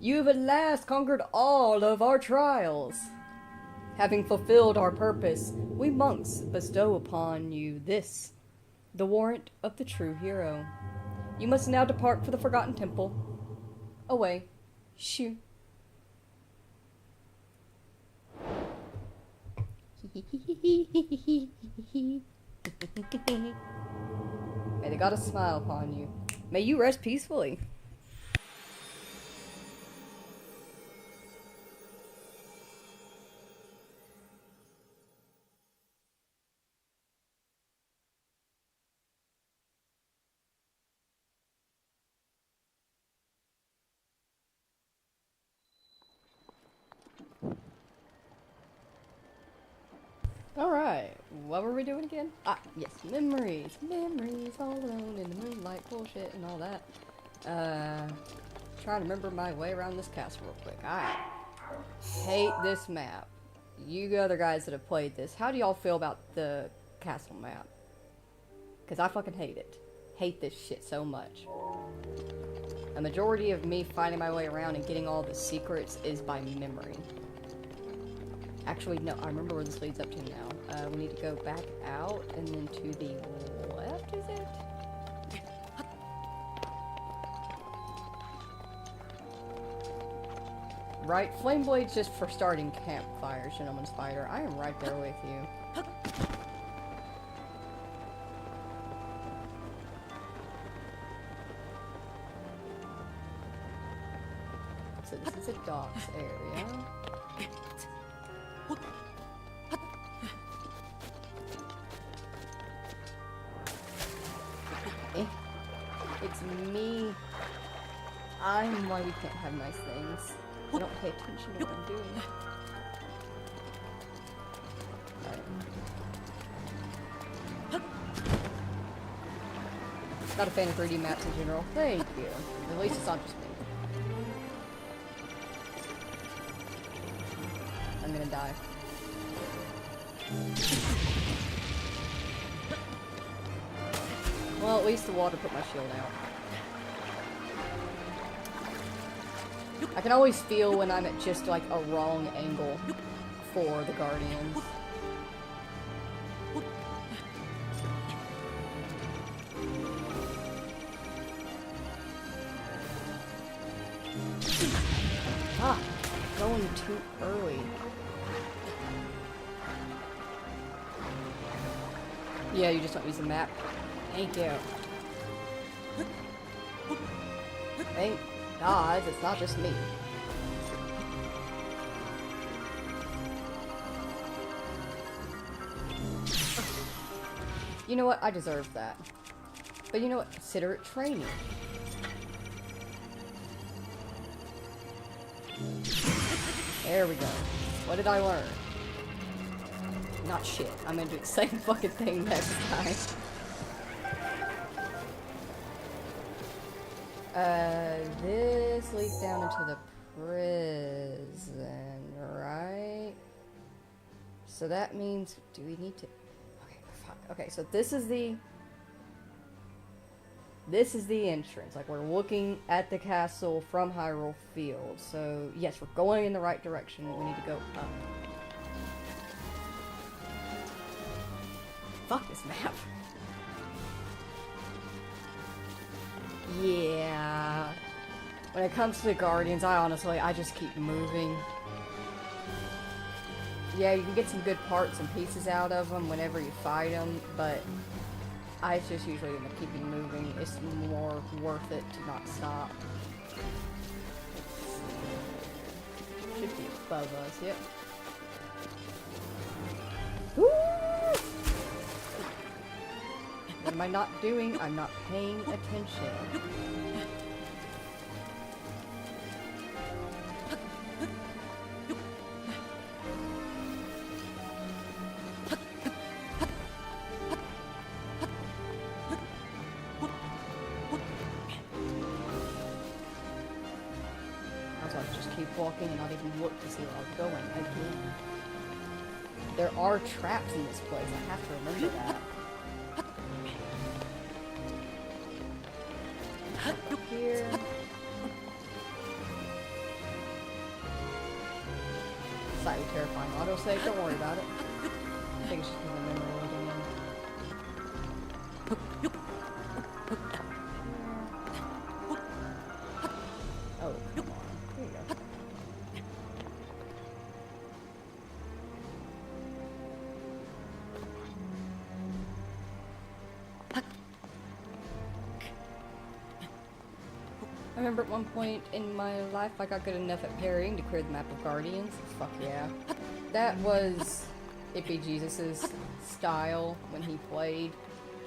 Speaker 1: You have at last conquered all of our trials. Having fulfilled our purpose, we monks bestow upon you this, the warrant of the true hero. You must now depart for the Forgotten Temple. Away. Shoo. May the goddess smile upon you. May you rest peacefully. Alright, what were we doing again? Ah, yes, memories. Memories all alone in the moonlight, bullshit and all that. Trying to remember my way around this castle real quick. I hate this map. You other guys that have played this, how do y'all feel about the castle map? Because I fucking hate it. Hate this shit so much. A majority of me finding my way around and getting all the secrets is by memory. Actually, no, I remember where this leads up to now. We need to go back out and then to the left, is it? Right, flame blade's just for starting campfires, gentleman spider. I am right there with you. So this is a docks area. It's me. I'm why we can't have nice things. I don't pay attention to what I'm doing. Right. Not a fan of 3D maps in general. Thank you. At least it's not just me. I'm gonna die. Well, at least the water put my shield out. I can always feel when I'm at just like a wrong angle for the Guardians. Ah, going too early. Yeah, you just don't use the map. Thank you. Thank God, it's not just me. You know what? I deserve that. But you know what? Consider it training. There we go. What did I learn? Not shit. I'm gonna do the same fucking thing next time. This leads down into the prison, right? So that means, do we need to... Okay, fuck. Okay, so this is the entrance. Like, we're looking at the castle from Hyrule Field. So, yes, we're going in the right direction. We need to go up. Fuck this map. Yeah. When it comes to the Guardians, I just keep moving. Yeah, you can get some good parts and pieces out of them whenever you fight them, but I just usually end up keeping moving. It's more worth it to not stop. Should be above us, yep. Woo! What am I not doing? I'm not paying attention. I'll just keep walking and not even look to see where I'm going again. There are traps in this place. I have to remember that. Here. Slightly terrifying autosave. Don't worry about it. I think it's just because I remember loading in. Oh, come on. There you go. I remember at one point in my life I got good enough at parrying to clear the map of Guardians. Fuck yeah. That was Ippy Jesus's style when he played.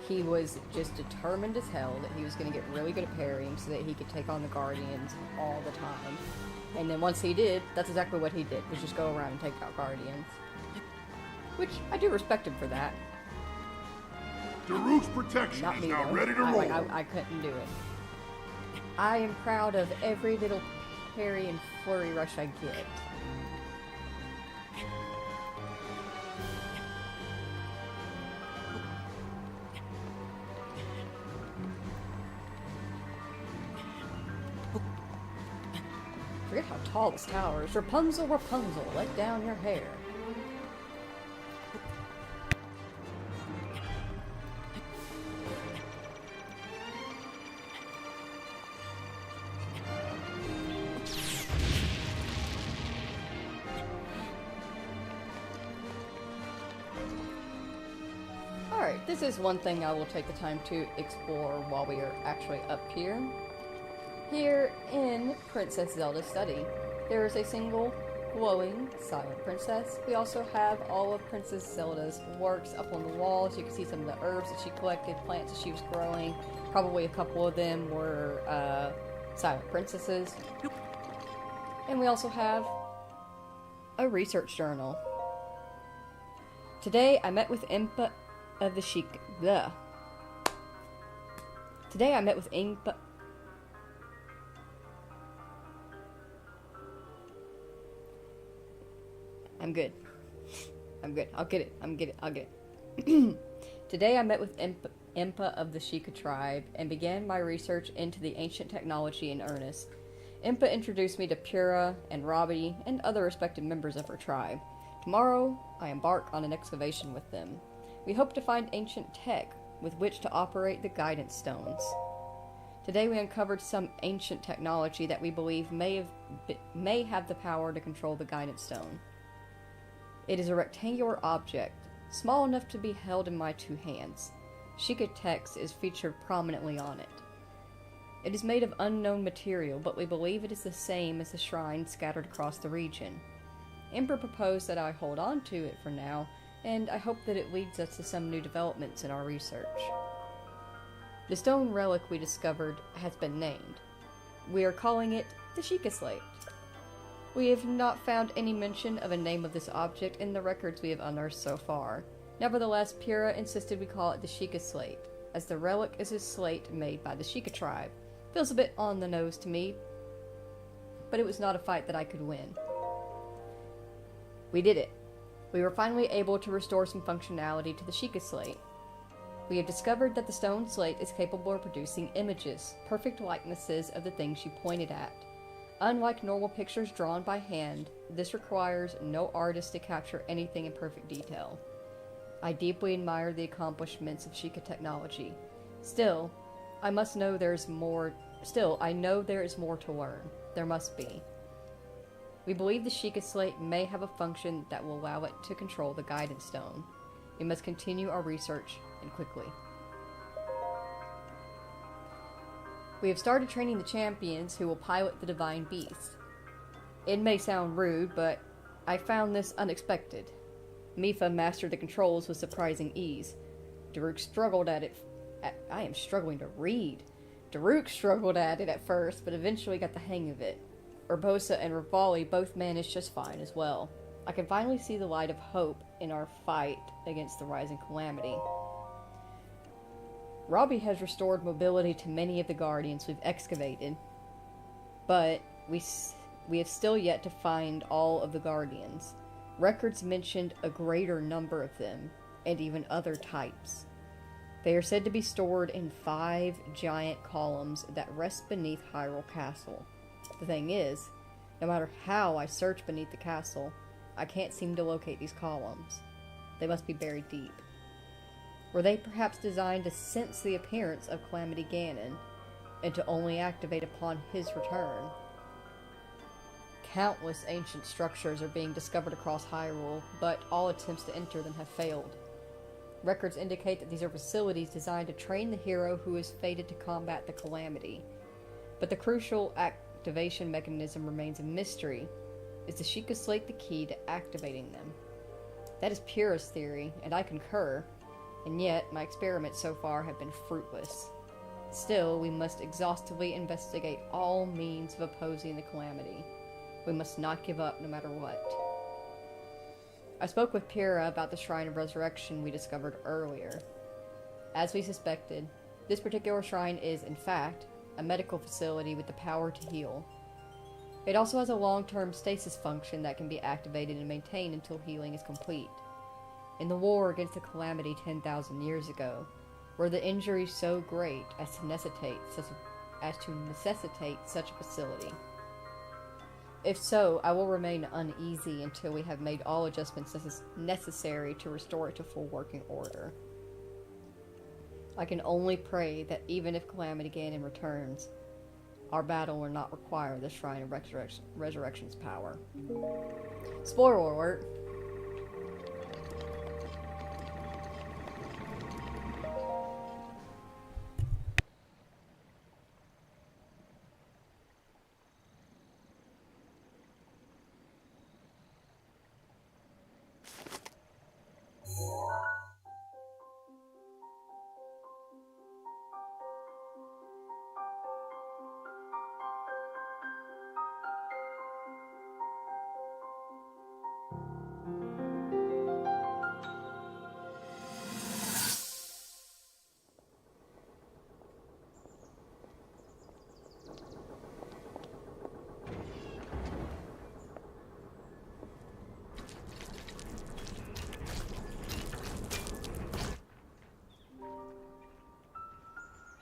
Speaker 1: He was just determined as hell that he was going to get really good at parrying so that he could take on the Guardians all the time. And then once he did, that's exactly what he did, was just go around and take out Guardians. Which, I do respect him for that.
Speaker 3: Daruk's protection
Speaker 1: Not
Speaker 3: is
Speaker 1: me,
Speaker 3: now
Speaker 1: though.
Speaker 3: ready to roll.
Speaker 1: I couldn't do it. I am proud of every little parry and flurry rush I get. Forget how tall this tower is. Rapunzel, Rapunzel, let down your hair. Alright, this is one thing I will take the time to explore while we are actually up here. Here in Princess Zelda's study, there is a single glowing silent princess. We also have all of Princess Zelda's works up on the walls. You can see some of the herbs that she collected, plants that she was growing. Probably a couple of them were silent princesses. And we also have a research journal. Today I met with Impa of the Sheik. Bleh. Today I met with Impa. I'm good. I'm good. I'll get it. I'll get it. Today I met with Impa of the Sheikah tribe and began my research into the ancient technology in earnest. Impa introduced me to Pura and Robbie and other respected members of her tribe. Tomorrow, I embark on an excavation with them. We hope to find ancient tech with which to operate the guidance stones. Today we uncovered some ancient technology that we believe may have the power to control the guidance stone. It is a rectangular object, small enough to be held in my two hands. Sheikah text is featured prominently on it. It is made of unknown material, but we believe it is the same as the shrines scattered across the region. Emperor proposed that I hold on to it for now, and I hope that it leads us to some new developments in our research. The stone relic we discovered has been named. We are calling it the Sheikah Slate. We have not found any mention of a name of this object in the records we have unearthed so far. Nevertheless, Pura insisted we call it the Sheikah Slate, as the relic is a slate made by the Sheikah tribe. Feels a bit on the nose to me, but it was not a fight that I could win. We did it. We were finally able to restore some functionality to the Sheikah Slate. We have discovered that the stone slate is capable of producing images, perfect likenesses of the things she pointed at. Unlike normal pictures drawn by hand, this requires no artist to capture anything in perfect detail. I deeply admire the accomplishments of Sheikah technology. Still, I know there is more to learn. There must be. We believe the Sheikah Slate may have a function that will allow it to control the Guidance Stone. We must continue our research, and quickly. We have started training the champions who will pilot the Divine Beast. It may sound rude, but I found this unexpected. Mipha mastered the controls with surprising ease. Daruk struggled at it. I am struggling to read. Daruk struggled at it at first, but eventually got the hang of it. Urbosa and Rivali both managed just fine as well. I can finally see the light of hope in our fight against the rising calamity. Robbie has restored mobility to many of the Guardians we've excavated, but we have still yet to find all of the Guardians. Records mentioned a greater number of them, and even other types. They are said to be stored in 5 giant columns that rest beneath Hyrule Castle. The thing is, no matter how I search beneath the castle, I can't seem to locate these columns. They must be buried deep. Were they perhaps designed to sense the appearance of Calamity Ganon, and to only activate upon his return? Countless ancient structures are being discovered across Hyrule, but all attempts to enter them have failed. Records indicate that these are facilities designed to train the hero who is fated to combat the calamity. But the crucial activation mechanism remains a mystery. Is the Sheikah Slate the key to activating them? That is Purist theory, and I concur, and yet my experiments so far have been fruitless. Still, we must exhaustively investigate all means of opposing the calamity. We must not give up no matter what. I spoke with Pyrrha about the Shrine of Resurrection we discovered earlier. As we suspected, this particular shrine is, in fact, a medical facility with the power to heal. It also has a long-term stasis function that can be activated and maintained until healing is complete. In the war against the calamity 10,000 years ago, were the injuries so great as to necessitate such a facility? If so, I will remain uneasy until we have made all adjustments necessary to restore it to full working order. I can only pray that even if Calamity Ganon returns, our battle will not require the Shrine of Resurrection's power. Spoiler alert!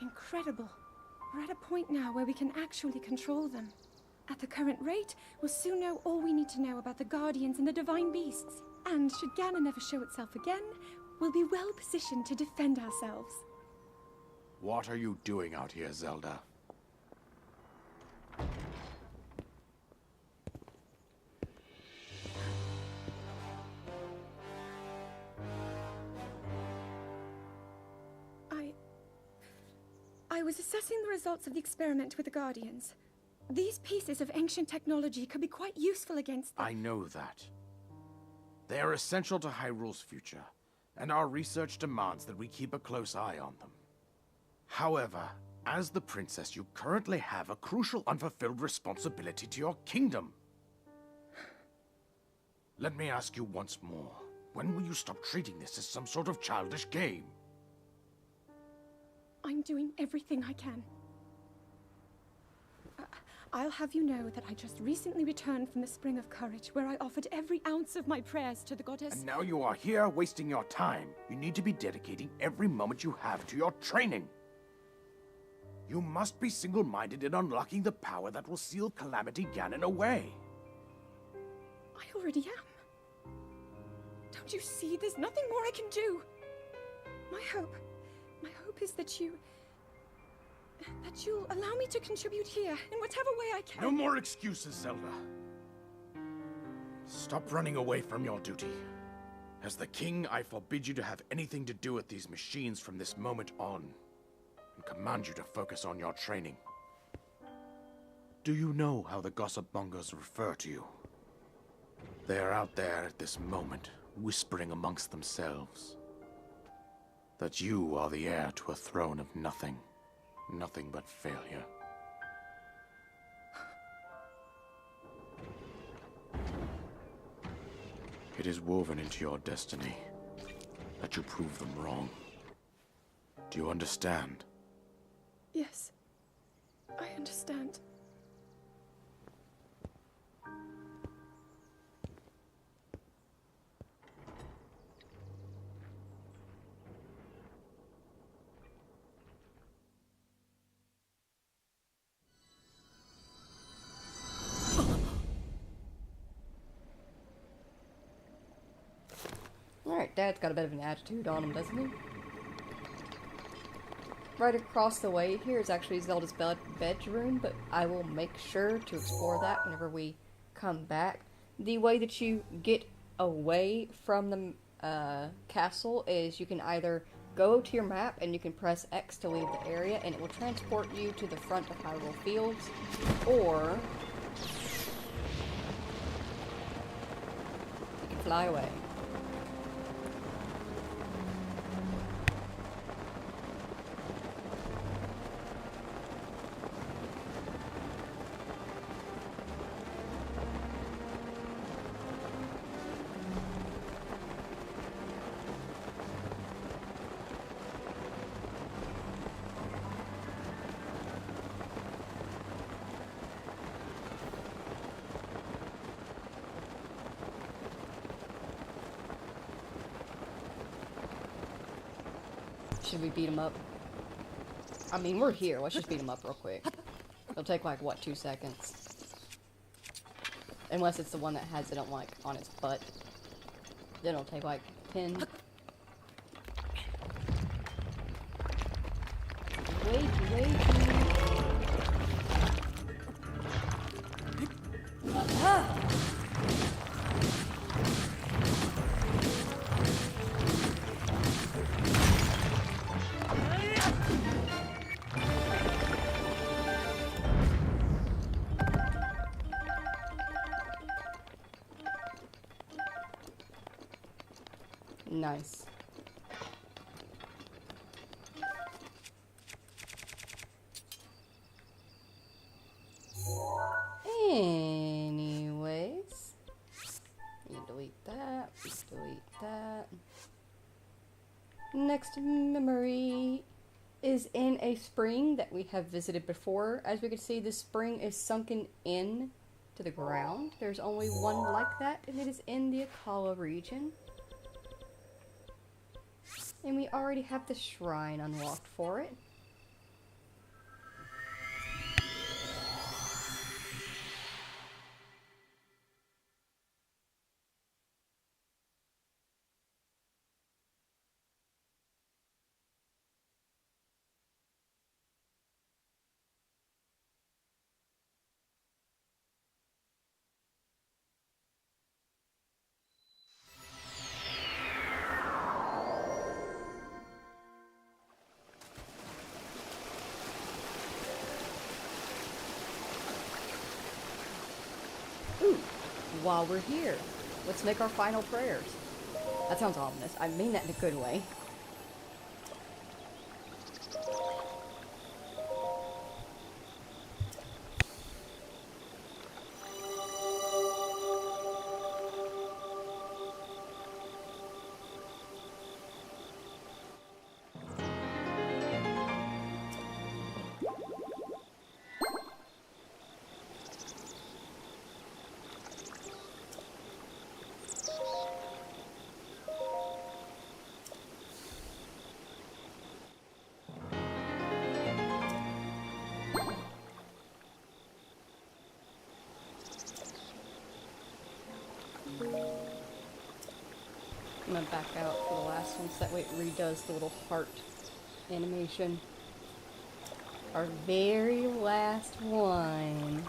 Speaker 2: Incredible. We're at a point now where we can actually control them. At the current rate, we'll soon know all we need to know about the Guardians and the Divine Beasts. And should Ganon ever show itself again, we'll be well positioned to defend ourselves.
Speaker 3: What are you doing out here, Zelda?
Speaker 2: I was assessing the results of the experiment with the Guardians. These pieces of ancient technology could be quite useful against them.
Speaker 3: I know that. They are essential to Hyrule's future, and our research demands that we keep a close eye on them. However, as the princess, you currently have a crucial unfulfilled responsibility to your kingdom. Let me ask you once more, when will you stop treating this as some sort of childish game?
Speaker 2: I'm doing everything I can. I'll have you know that I just recently returned from the Spring of Courage, where I offered every ounce of my prayers to the goddess.
Speaker 3: And now you are here wasting your time. You need to be dedicating every moment you have to your training. You must be single-minded in unlocking the power that will seal Calamity Ganon away.
Speaker 2: I already am. Don't you see? There's nothing more I can do. My hope is that you'll allow me to contribute here in whatever way I can.
Speaker 3: No more excuses, Zelda. Stop running away from your duty. As the king, I forbid you to have anything to do with these machines from this moment on, and command you to focus on your training. Do you know how the gossip mongers refer to you? They are out there at this moment, whispering amongst themselves that you are the heir to a throne of nothing, nothing but failure. It is woven into your destiny that you prove them wrong. Do you understand?
Speaker 2: Yes, I understand.
Speaker 1: Alright, Dad's got a bit of an attitude on him, doesn't he? Right across the way here is actually Zelda's bedroom, but I will make sure to explore that whenever we come back. The way that you get away from the castle is you can either go to your map and you can press X to leave the area and it will transport you to the front of Hyrule Fields, or you can fly away. Should we beat him up? I mean, we're here. Let's just beat him up real quick. It'll take like, what, 2 seconds? Unless it's the one that has it on, like, on its butt. Then it'll take like 10. Wait. Nice. Anyways, you delete that, delete that. Next memory is in a spring that we have visited before. As we can see, this spring is sunken in to the ground. There's only one like that, and it is in the Akala region. And we already have the shrine unlocked for it. Ooh, while we're here, let's make our final prayers. That sounds ominous. I mean that in a good way. I'm gonna back out for the last one so that way it redoes the little heart animation. Our very last one.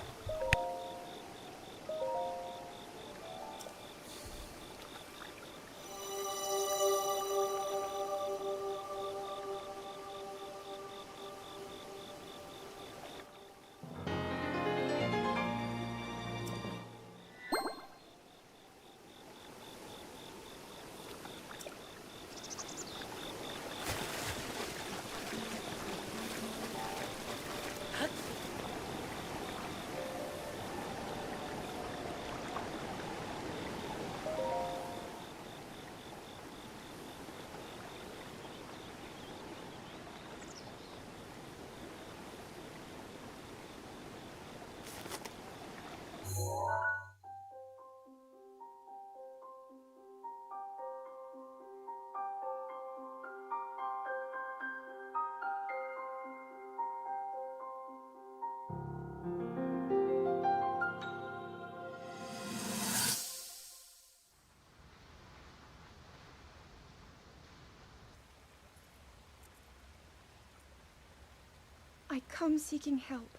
Speaker 2: I come seeking help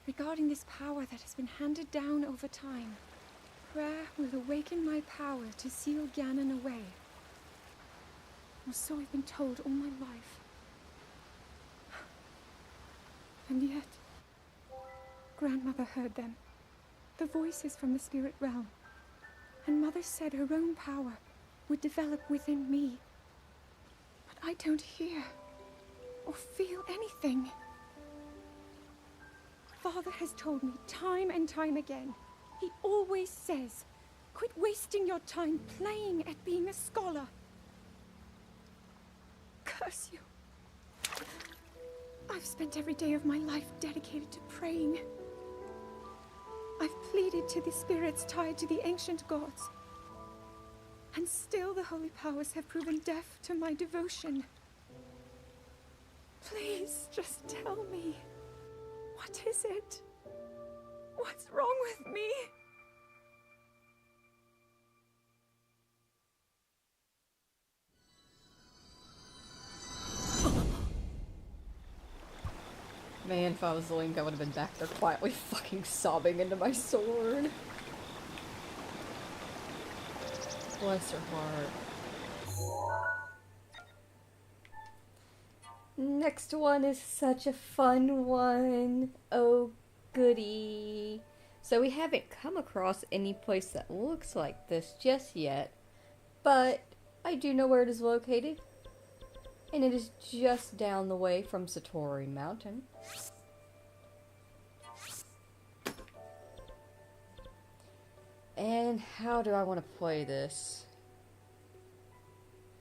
Speaker 2: regarding this power that has been handed down over time. Prayer will awaken my power to seal Ganon away. Or so I've been told all my life. And yet, Grandmother heard them. The voices from the spirit realm. And Mother said her own power would develop within me. But I don't hear or feel anything. Father has told me time and time again. He always says, quit wasting your time playing at being a scholar. Curse you. I've spent every day of my life dedicated to praying. I've pleaded to the spirits tied to the ancient gods. And still the holy powers have proven deaf to my devotion. Please, just tell me. What is it? What's wrong with me?
Speaker 1: Man, if I was Link, I would have been back there quietly fucking sobbing into my sword. Bless her heart. Next one is such a fun one. Oh, goody. So we haven't come across any place that looks like this just yet, but I do know where it is located. And it is just down the way from Satori Mountain. And how do I want to play this?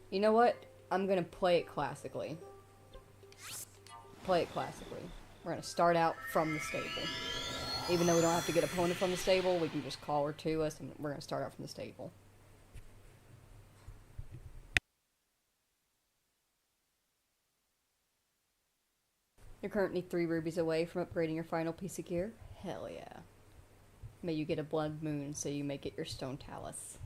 Speaker 1: You know what? I'm going to play it classically. Play it classically. We're going to start out from the stable. Even though we don't have to get an opponent from the stable, we can just call her to us and we're going to start out from the stable. You're currently 3 rubies away from upgrading your final piece of gear. Hell yeah. May you get a blood moon so you make it your stone talus.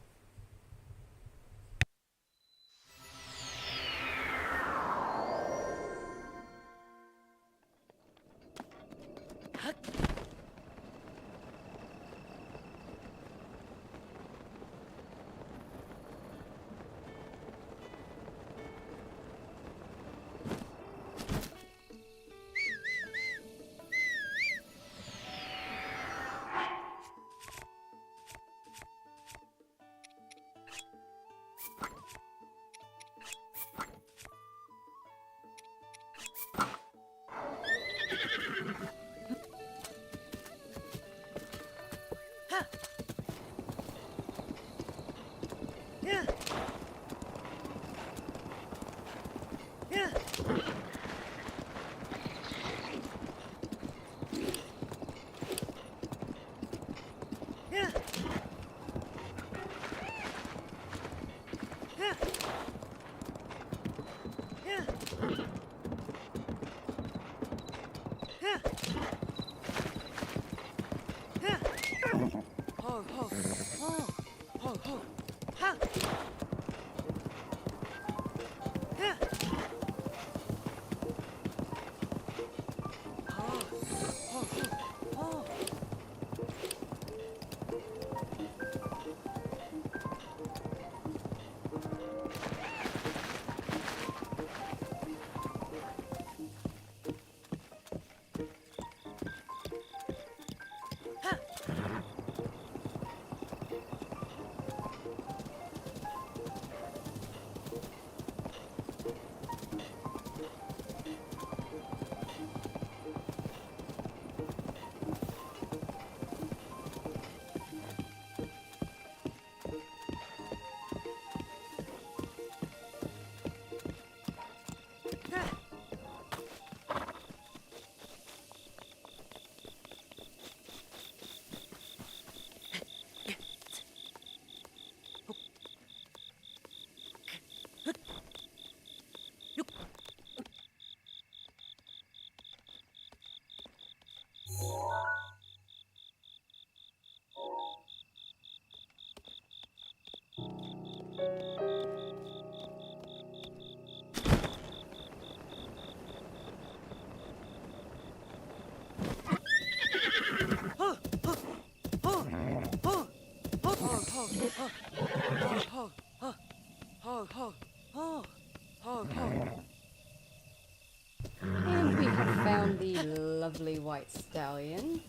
Speaker 1: found the lovely white stallion.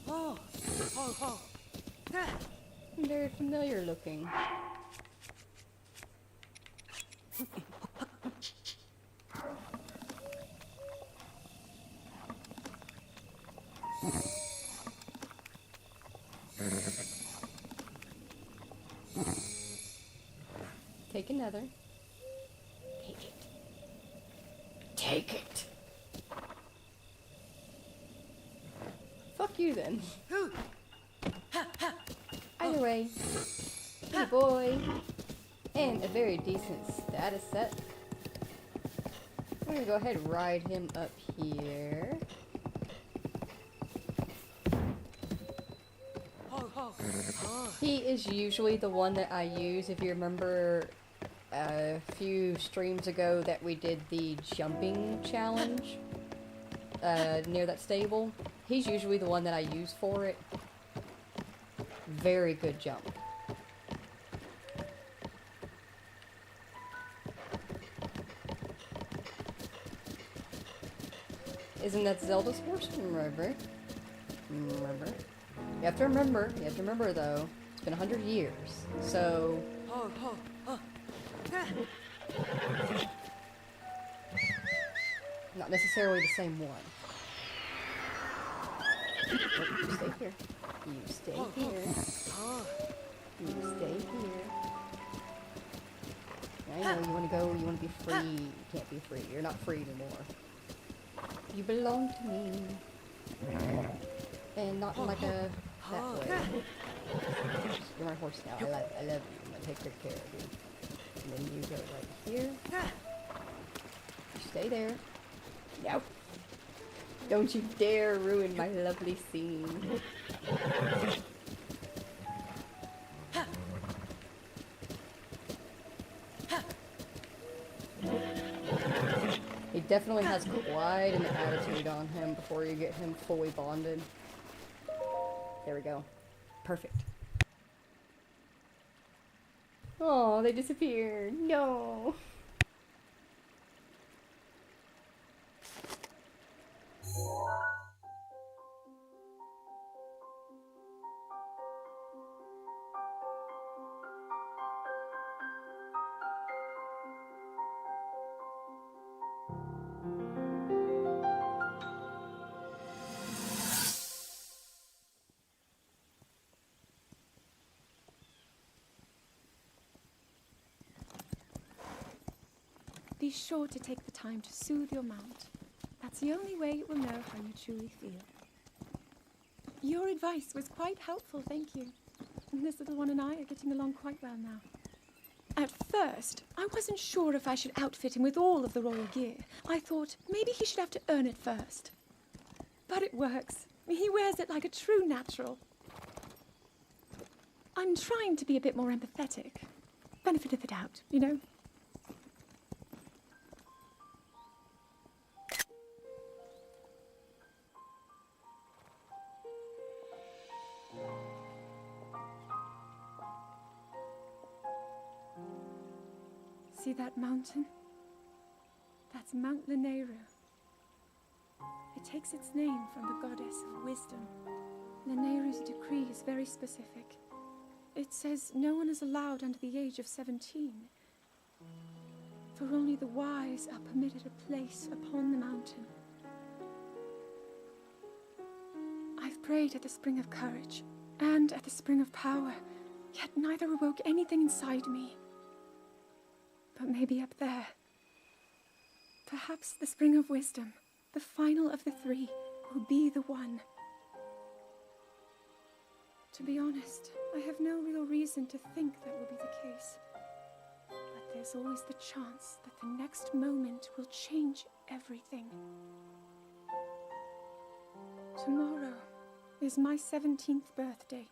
Speaker 6: Oh, oh, oh.
Speaker 1: Very familiar looking. Take another. Take it. Take it. Fuck you then. Either way, hey boy, and a very decent status set. I'm gonna go ahead and ride him up here. He is usually the one that I use. If you remember a few streams ago that we did the jumping challenge near that stable, he's usually the one that I use for it. Very good jump. Isn't that Zelda's horse? Remember? You have to remember though, it's been 100 years, so... Not necessarily the same one. Oh, you stay here. You stay here. You stay here. I know you want to go, you want to be free. You can't be free. You're not free anymore. You belong to me. And not in like a... that way. You're my horse now. I love you. I'm gonna take great care of you. And then you go right here. You stay there. No. Don't you dare ruin my lovely scene. He definitely has quite an attitude on him before you get him fully bonded. There we go. Perfect. Oh, they disappeared. No.
Speaker 2: Be sure to take the time to soothe your mount. That's the only way it will know how you truly feel. Your advice was quite helpful, thank you. And this little one and I are getting along quite well now. At first, I wasn't sure if I should outfit him with all of the royal gear. I thought maybe he should have to earn it first. But it works. He wears it like a true natural. I'm trying to be a bit more empathetic. Benefit of the doubt, you know? See that mountain? That's Mount Lanayru. It takes its name from the goddess of wisdom. Lanayru's decree is very specific. It says no one is allowed under the age of 17. For only the wise are permitted a place upon the mountain. I've prayed at the Spring of Courage and at the Spring of Power, yet neither awoke anything inside me. But maybe up there. Perhaps the Spring of Wisdom, the final of the three, will be the one. To be honest, I have no real reason to think that will be the case. But there's always the chance that the next moment will change everything. Tomorrow is my 17th birthday.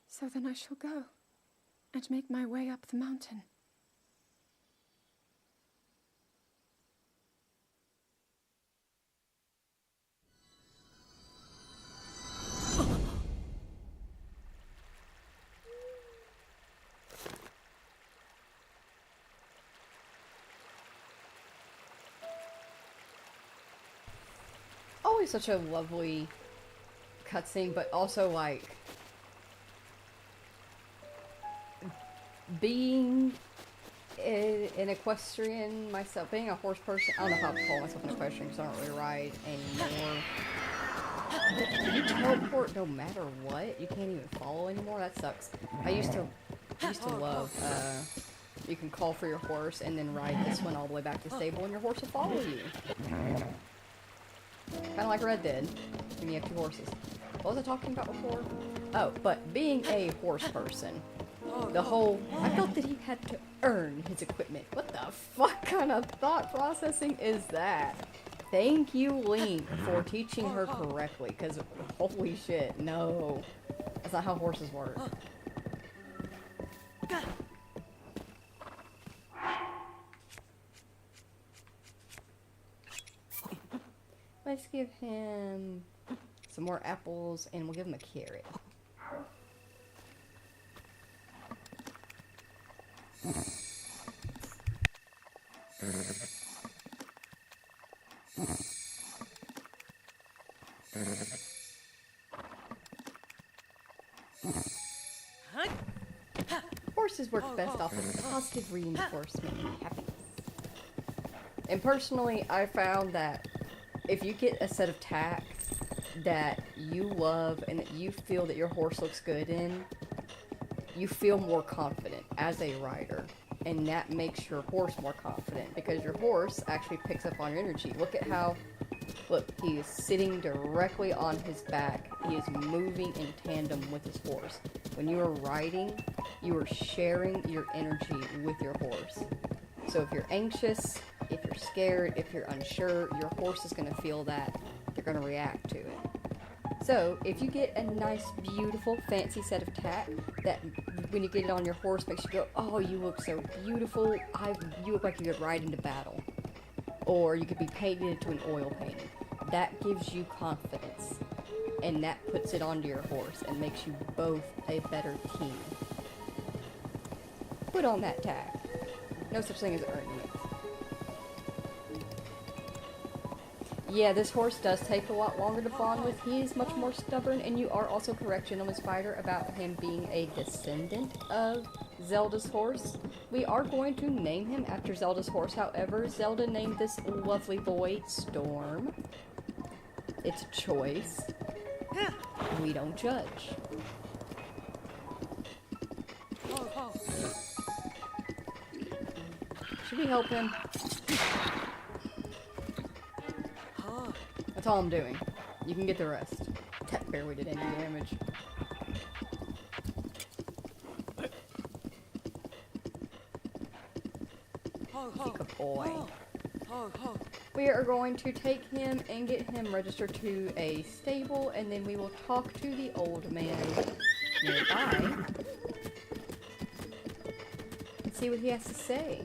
Speaker 2: So then I shall go and make my way up the mountain.
Speaker 1: really such a lovely cutscene, but also like being an equestrian myself, being a horse person. I don't know how to call myself an equestrian because I don't really ride anymore. You teleport no matter what. You can't even follow anymore. That sucks. I used to love. You can call for your horse and then ride this one all the way back to the stable, and your horse will follow you. Kind of like Red Dead, when you have 2 horses. What was I talking about before? Oh, but being a horse person, the whole, I felt that he had to earn his equipment. What the fuck kind of thought processing is that? Thank you, Link, for teaching her correctly, because holy shit, no. That's not how horses work. Let's give him some more apples, and we'll give him a carrot. Horses work best off of positive reinforcement and happiness. And personally, I found that if you get a set of tack that you love and that you feel that your horse looks good in, you feel more confident as a rider. And that makes your horse more confident because your horse actually picks up on your energy. Look at how, look, he is sitting directly on his back. He is moving in tandem with his horse. When you are riding, you are sharing your energy with your horse. So if you're anxious, if you're scared, if you're unsure, your horse is going to feel that. They're going to react to it. So if you get a nice, beautiful, fancy set of tack that when you get it on your horse makes you go, oh, you look so beautiful. You look like you could ride into battle. Or you could be painted into an oil painting. That gives you confidence. And that puts it onto your horse and makes you both a better team. Put on that tack. No such thing as earning it. Yeah, this horse does take a lot longer to bond with. He is much more stubborn, and you are also correct, Gentleman Spider, about him being a descendant of Zelda's horse. We are going to name him after Zelda's horse, however. Zelda named this lovely boy Storm. It's a choice. We don't judge. Should we help him? That's all I'm doing. You can get the rest. That barely did any damage. Good boy. We are going to take him and get him registered to a stable, and then we will talk to the old man nearby and see what he has to say.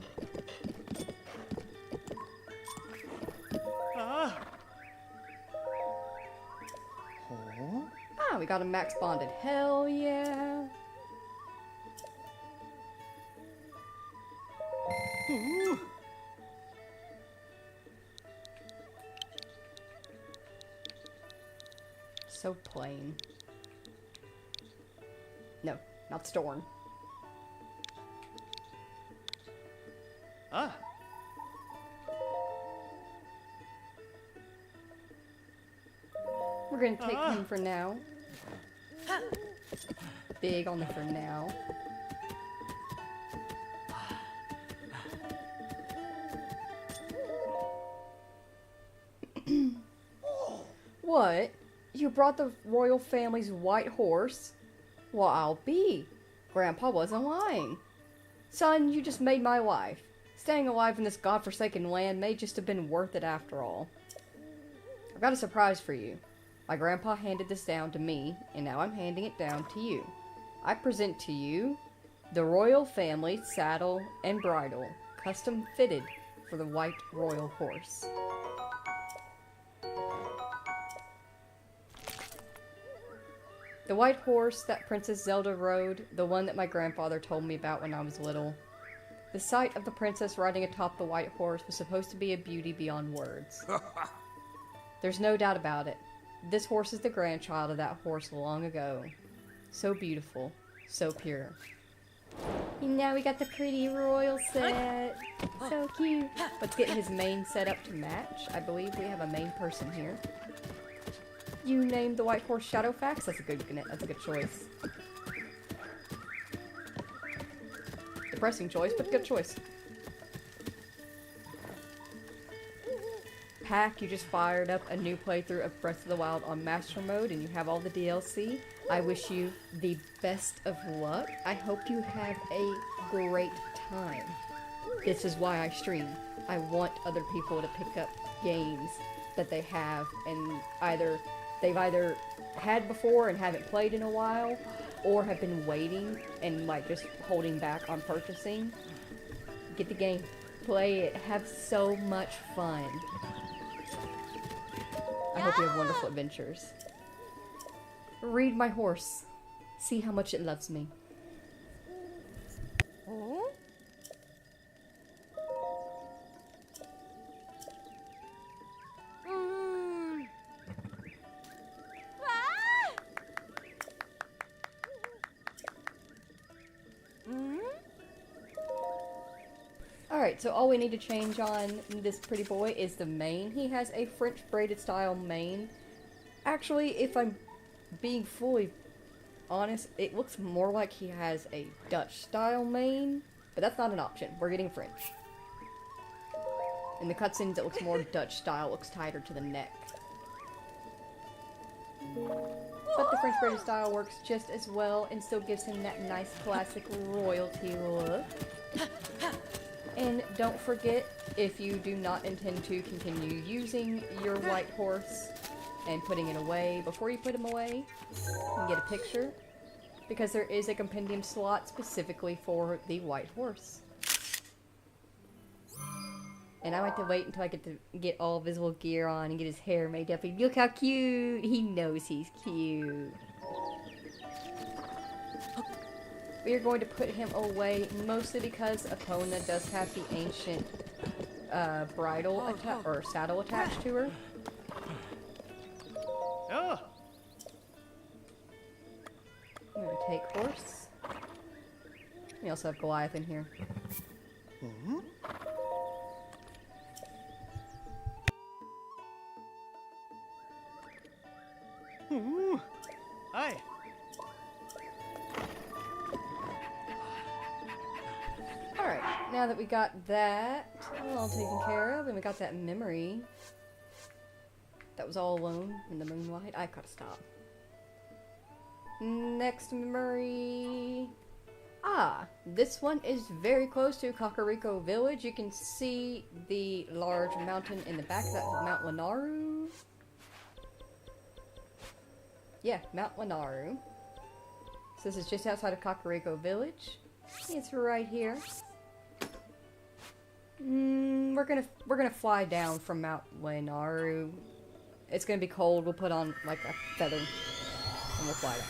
Speaker 1: Ah, we got him max bonded. Hell yeah. So plain. No, not Storm.
Speaker 6: Ah.
Speaker 1: We're gonna take him for now. Big on the for now. What? You brought the royal family's white horse? Well, I'll be. Grandpa wasn't lying. Son, you just made my life. Staying alive in this godforsaken land may just have been worth it after all. I've got a surprise for you. My grandpa handed this down to me, and now I'm handing it down to you. I present to you the royal family saddle and bridle, custom fitted for the white royal horse. The white horse that Princess Zelda rode, the one that my grandfather told me about when I was little. The sight of the princess riding atop the white horse was supposed to be a beauty beyond words. There's no doubt about it. This horse is the grandchild of that horse long ago. So beautiful, so pure. And now we got the pretty royal set. So cute. Let's get his mane set up to match. I believe we have a main person here. You named the white horse Shadowfax? That's a good choice. Depressing choice, but good choice. Pack, you just fired up a new playthrough of Breath of the Wild on Master Mode and you have all the DLC. I wish you the best of luck. I hope you have a great time. This is why I stream. I want other people to pick up games that they have and they've either had before and haven't played in a while, or have been waiting and like just holding back on purchasing. Get the game, play it, have so much fun. I hope you have wonderful adventures. Read my horse. See how much it loves me. Alright, so all we need to change on this pretty boy is the mane. He has a French braided style mane. Actually, if I'm being fully honest, it looks more like he has a Dutch style mane, but that's not an option. We're getting French. In the cutscenes, it looks more Dutch style, looks tighter to the neck. But the French braided style works just as well and still gives him that nice classic royalty look. And don't forget, if you do not intend to continue using your white horse and putting it away, before you put him away, you can get a picture, because there is a compendium slot specifically for the white horse. And I like to wait until I get to get all visible gear on and get his hair made up. And look how cute! He knows he's cute. We are going to put him away mostly because Epona does have the ancient bridle or saddle attached to her. I'm gonna take horse. We also have Goliath in here.
Speaker 6: Hi.
Speaker 1: Alright, now that we got that all taken care of, and we got that memory that was all alone in the moonlight, I gotta stop. Next memory... Ah, this one is very close to Kakariko Village. You can see the large mountain in the back of that, Mount Lanaru. Yeah, Mount Lanaru. So this is just outside of Kakariko Village. It's right here. We're gonna fly down from Mount Lanaru. It's gonna be cold. We'll put on like a feather and we'll fly down.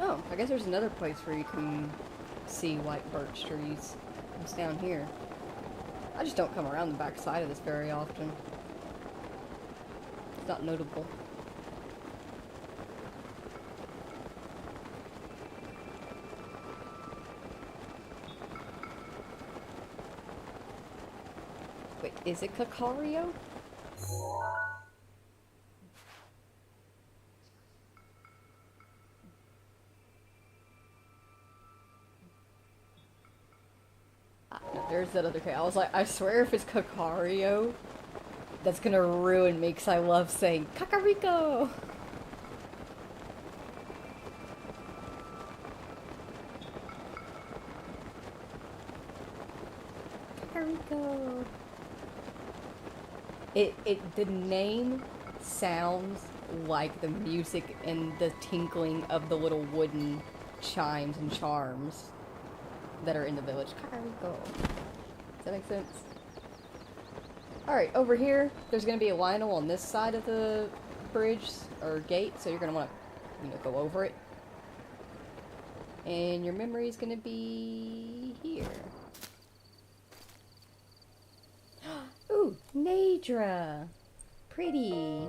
Speaker 1: Oh, I guess there's another place where you can see white birch trees. It's down here. I just don't come around the back side of this very often. not notable. Wait, is it Cacario? No, there's that other K. I was like, I swear if it's Cacario, that's gonna ruin me because I love saying Kakariko! Kakariko! The name sounds like the music and the tinkling of the little wooden chimes and charms that are in the village. Kakariko. Does that make sense? Alright, over here, there's gonna be a Lionel on this side of the bridge, or gate, so you're gonna wanna, go over it. And your memory is gonna be here. Ooh, Nadra! Pretty!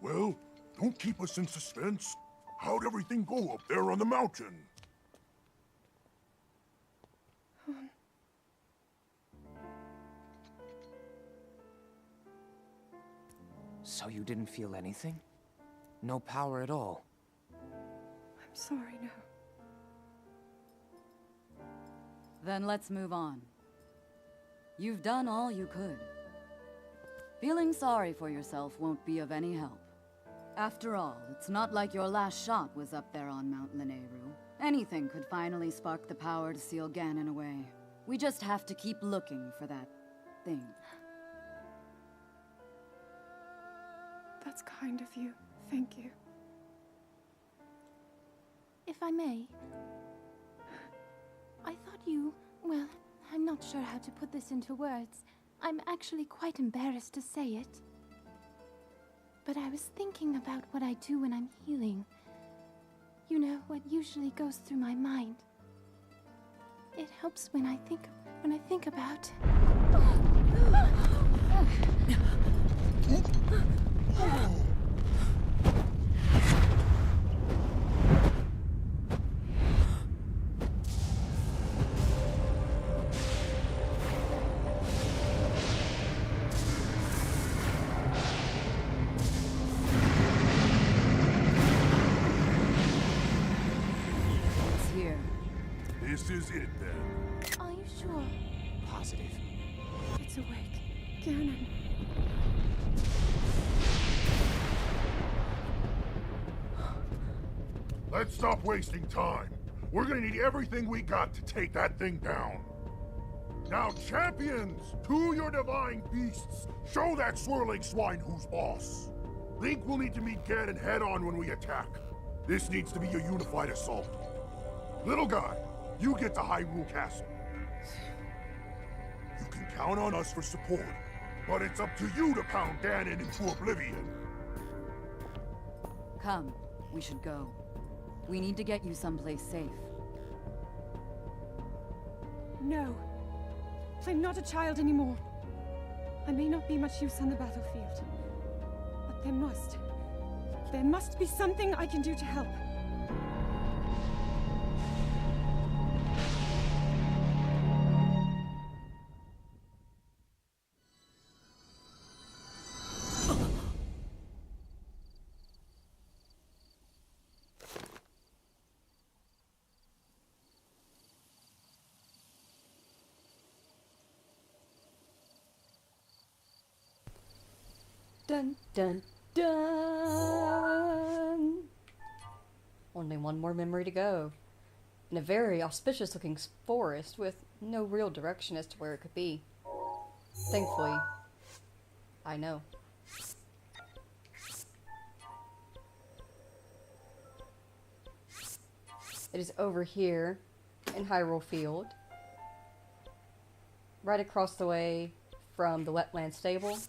Speaker 8: Well, don't keep us in suspense. How'd everything go up there on the mountain?
Speaker 4: So you didn't feel anything? No power at all?
Speaker 2: I'm sorry, no.
Speaker 5: Then let's move on. You've done all you could. Feeling sorry for yourself won't be of any help. After all, it's not like your last shot was up there on Mount Lanayru. Anything could finally spark the power to seal Ganon away. We just have to keep looking for that thing.
Speaker 2: That's kind of you. Thank you.
Speaker 7: If I may, I thought well, I'm not sure how to put this into words. I'm actually quite embarrassed to say it. But I was thinking about what I do when I'm healing. You know, what usually goes through my mind. It helps when I think about...
Speaker 8: This is it, then.
Speaker 7: Are you sure?
Speaker 4: Positive.
Speaker 2: It's awake. Ganon.
Speaker 8: Let's stop wasting time. We're gonna need everything we got to take that thing down. Now, champions, to your divine beasts, show that swirling swine who's boss. Link will need to meet Ganon head-on when we attack. This needs to be a unified assault. Little guy, you get to Hyrule Castle. You can count on us for support, but it's up to you to pound Ganon into oblivion.
Speaker 5: Come, we should go. We need to get you someplace safe.
Speaker 2: No. I'm not a child anymore. I may not be much use on the battlefield, but there must be something I can do to help.
Speaker 1: Dun dun dun! Only one more memory to go. In a very auspicious looking forest with no real direction as to where it could be. Thankfully, I know. It is over here in Hyrule Field, right across the way from the wetland stable.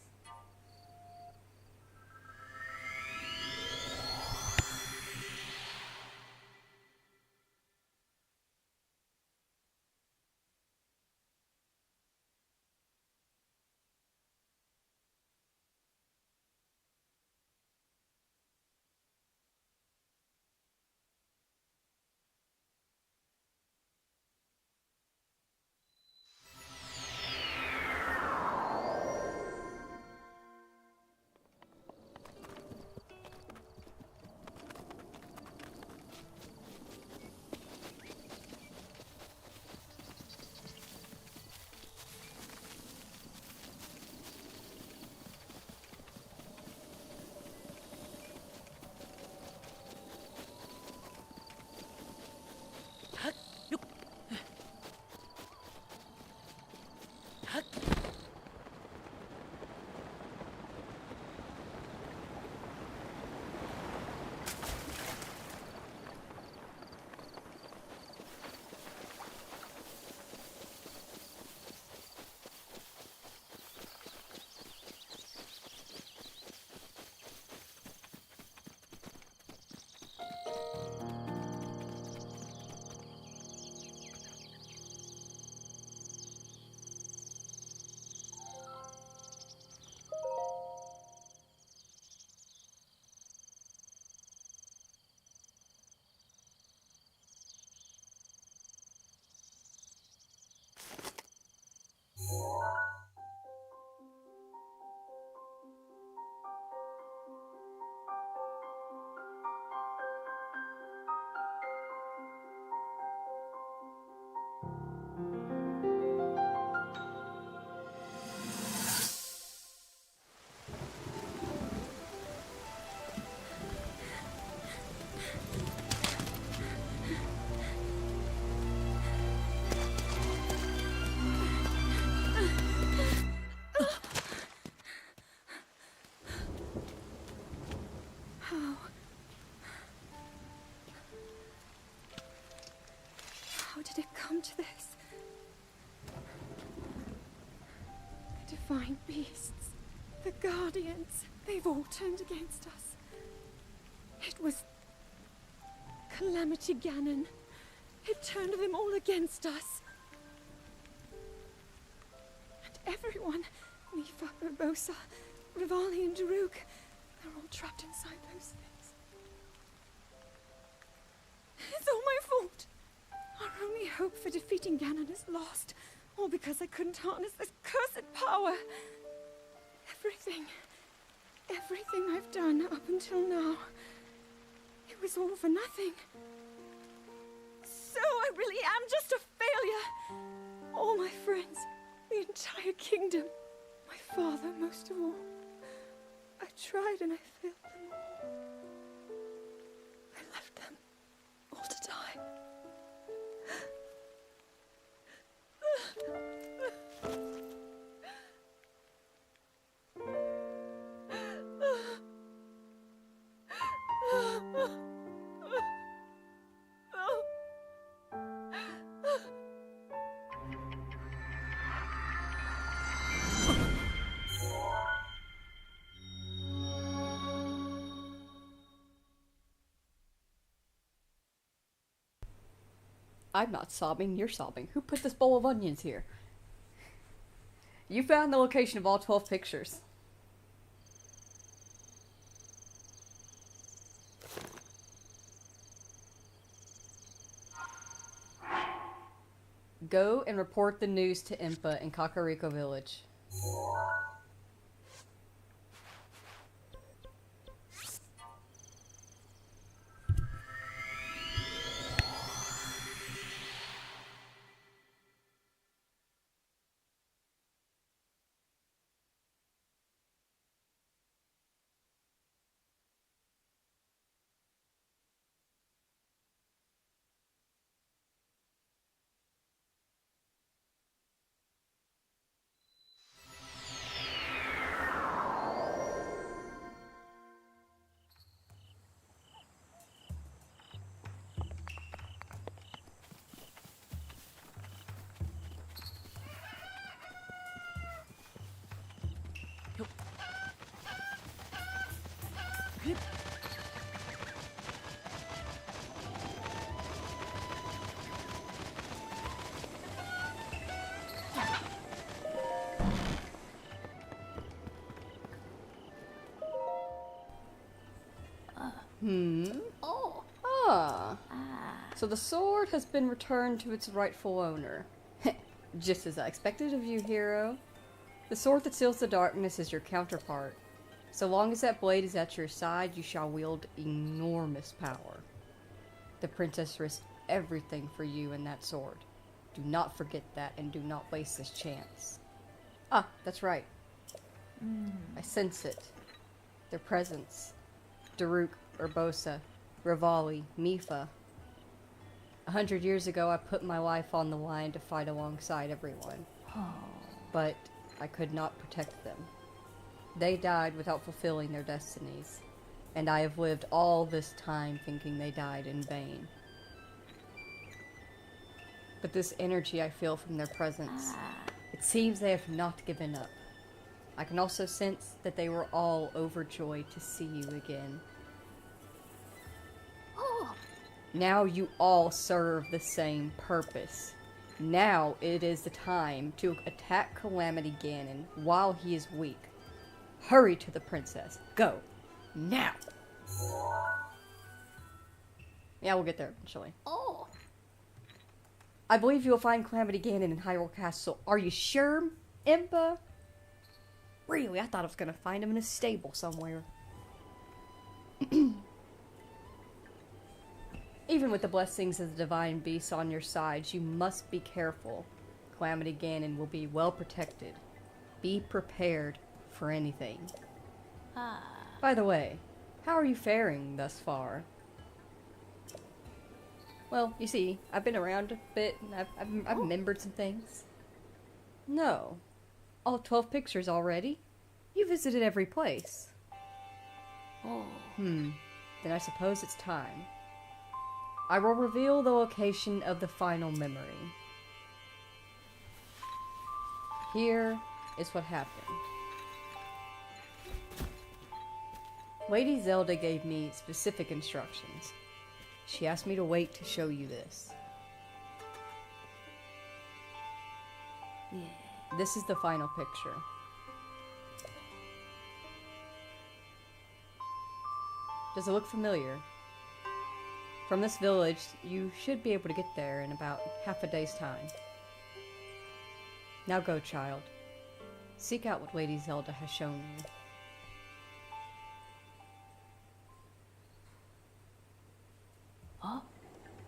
Speaker 2: How did it come to this? The divine beasts, the guardians, they've all turned against us. It was Calamity Ganon. It turned them all against us. And everyone, Mifa, Urbosa, Rivali and Daruk, they're all trapped inside those things. It's all my fault. Our only hope for defeating Ganon is lost, all because I couldn't harness this cursed power. Everything I've done up until now, it was all for nothing. So I really am just a failure. All my friends, the entire kingdom, my father most of all. I tried and I failed them all. I left them all to die.
Speaker 1: I'm not sobbing, you're sobbing. Who put this bowl of onions here? You found the location of all 12 pictures. Go and report the news to Impa in Kakariko Village.
Speaker 7: Oh.
Speaker 1: Ah. So the sword has been returned to its rightful owner. Just as I expected of you, hero. The sword that seals the darkness is your counterpart. So long as that blade is at your side, you shall wield enormous power. The princess risked everything for you and that sword. Do not forget that, and do not waste this chance. Ah, that's right. I sense it. Their presence. Daruk, Urbosa, Rivali, Mifa. 100 years ago, I put my life on the line to fight alongside everyone. But I could not protect them. They died without fulfilling their destinies, and I have lived all this time thinking they died in vain. But this energy I feel from their presence, it seems they have not given up. I can also sense that they were all overjoyed to see you again. Now you all serve the same purpose. Now it is the time to attack Calamity Ganon while he is weak. Hurry to the princess. Go. Now. Yeah, we'll get there eventually.
Speaker 7: Oh.
Speaker 1: I believe you will find Calamity Ganon in Hyrule Castle. Are you sure, Impa? Really, I thought I was going to find him in a stable somewhere. Even with the blessings of the divine beasts on your sides, you must be careful. Calamity Ganon will be well protected. Be prepared for anything. By the way, how are you faring thus far? Well, you see, I've been around a bit, and I've remembered some things. No. All 12 pictures already? You visited every place. Then I suppose it's time. I will reveal the location of the final memory. Here is what happened. Lady Zelda gave me specific instructions. She asked me to wait to show you this. This is the final picture. Does it look familiar? From this village, you should be able to get there in about half a day's time. Now go, child. Seek out what Lady Zelda has shown you.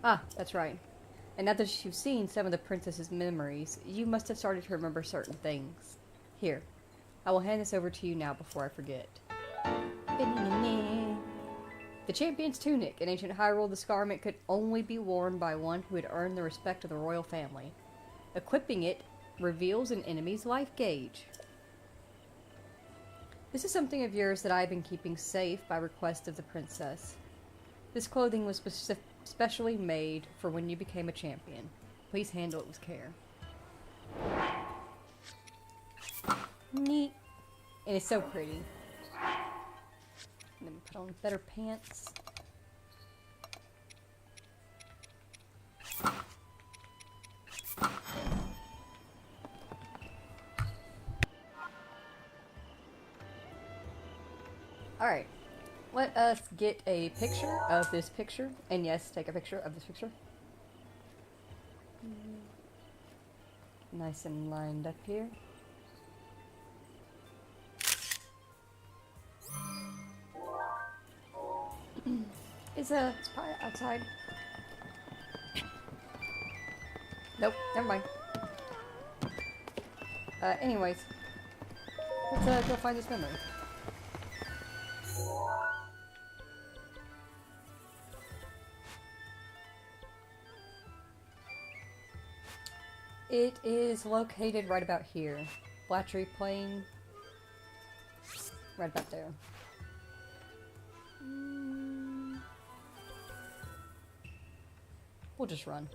Speaker 1: Ah, that's right. And now that you've seen some of the princess's memories, you must have started to remember certain things. Here, I will hand this over to you now before I forget. The champion's tunic. In ancient Hyrule, this garment could only be worn by one who had earned the respect of the royal family. Equipping it reveals an enemy's life gauge. This is something of yours that I have been keeping safe by request of the princess. This clothing was specially made for when you became a champion. Please handle it with care. Neat. And it's so pretty. Let me put on better pants. Alright. Let us get a picture of this picture. And yes, take a picture of this picture. Nice and lined up here. It's probably outside. Nope, never mind. Anyways. Let's go find this memory. It is located right about here. Blatchery Plain. Right about there. We'll just run.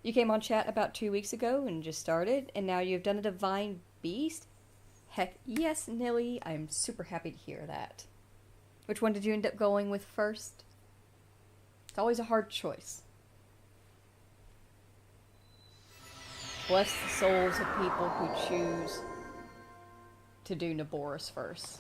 Speaker 1: You came on chat about 2 weeks ago and just started, and now you've done a divine beast? Heck yes, Nilly. I'm super happy to hear that. Which one did you end up going with first? It's always a hard choice. Bless the souls of people who choose to do Naboris first.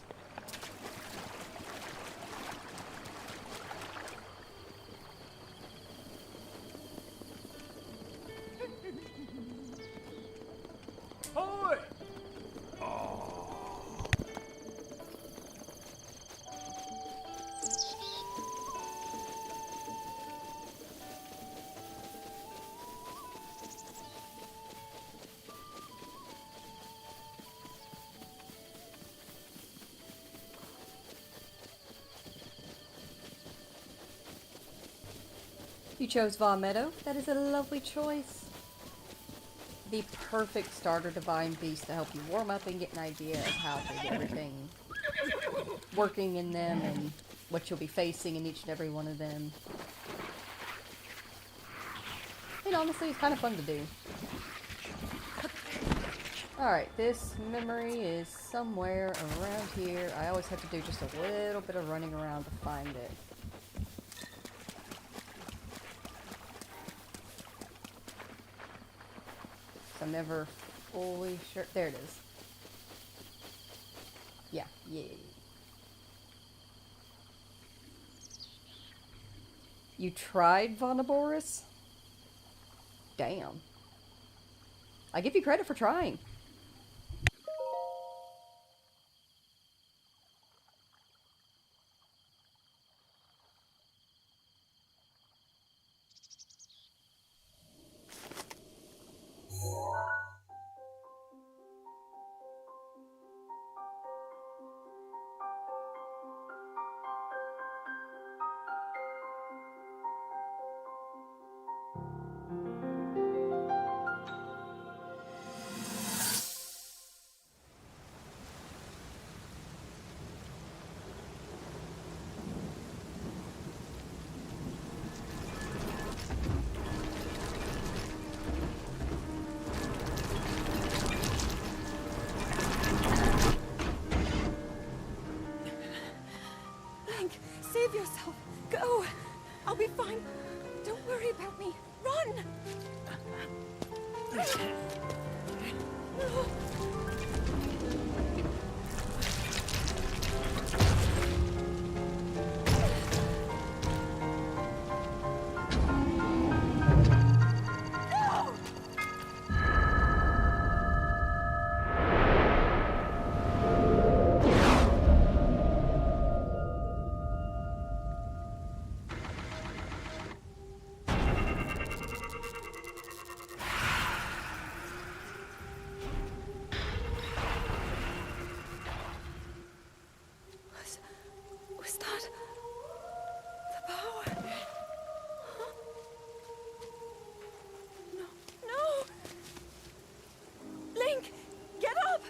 Speaker 3: Ahoy!
Speaker 1: You chose Vaughn Meadow. That is a lovely choice. The perfect starter divine beast to help you warm up and get an idea of how to get everything working in them and what you'll be facing in each and every one of them. And honestly, it's kind of fun to do. Alright, this memory is somewhere around here. I always have to do just a little bit of running around to find it. I'm never fully sure. There it is. Yeah, yeah. You tried Vonaboris? Damn. I give you credit for trying.
Speaker 2: Save yourself. Go. I'll be fine. Don't worry about me. Run. Was that the power? Huh? No, no! Link, get up!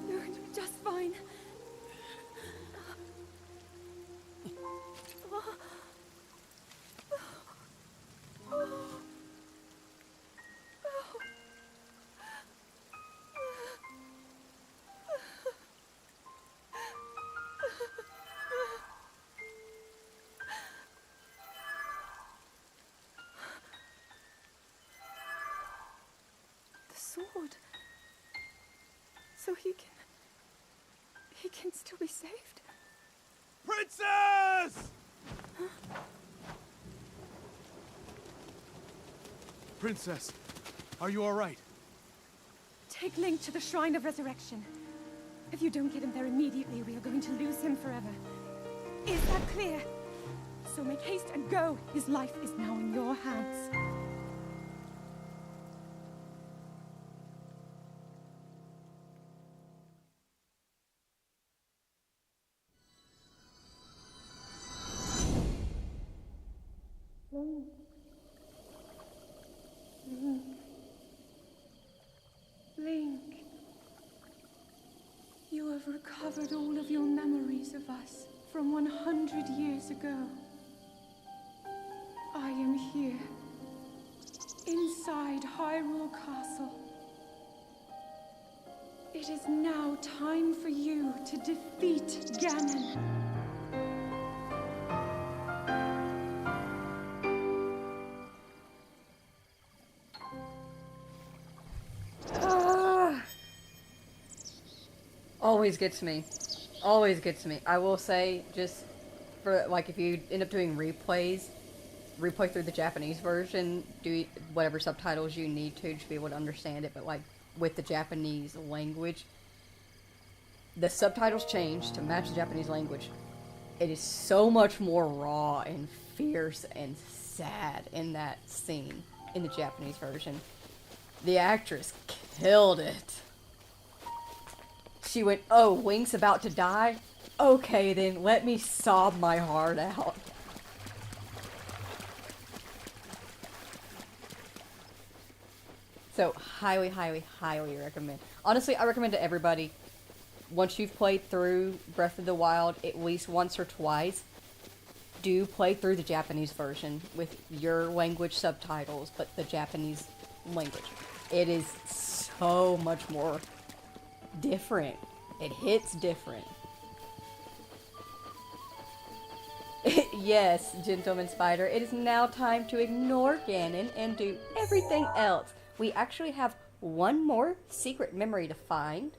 Speaker 2: You're just fine. Sword. So he can still be saved?
Speaker 3: Princess!
Speaker 2: Huh?
Speaker 3: Princess, are you all right?
Speaker 2: Take Link to the Shrine of Resurrection. If you don't get him there immediately, we are going to lose him forever. Is that clear? So make haste and go. His life is now in your hands. Link, you have recovered all of your memories of us from 100 years ago. I am here, inside Hyrule Castle. It is now time for you to defeat Ganon.
Speaker 1: Always gets me. Always gets me. I will say, just for, like, if you end up doing replays, replay through the Japanese version, do whatever subtitles you need to be able to understand it, but, like, with the Japanese language, the subtitles change to match the Japanese language. It is so much more raw and fierce and sad in that scene in the Japanese version. The actress killed it. She went, oh, Wink's about to die? Okay then, let me sob my heart out. So, highly, highly, highly recommend. Honestly, I recommend to everybody, once you've played through Breath of the Wild at least once or twice, do play through the Japanese version with your language subtitles, but the Japanese language. It is so much more different. It hits different. Yes, Gentleman Spider, it is now time to ignore Ganon and do everything else. We actually have one more secret memory to find.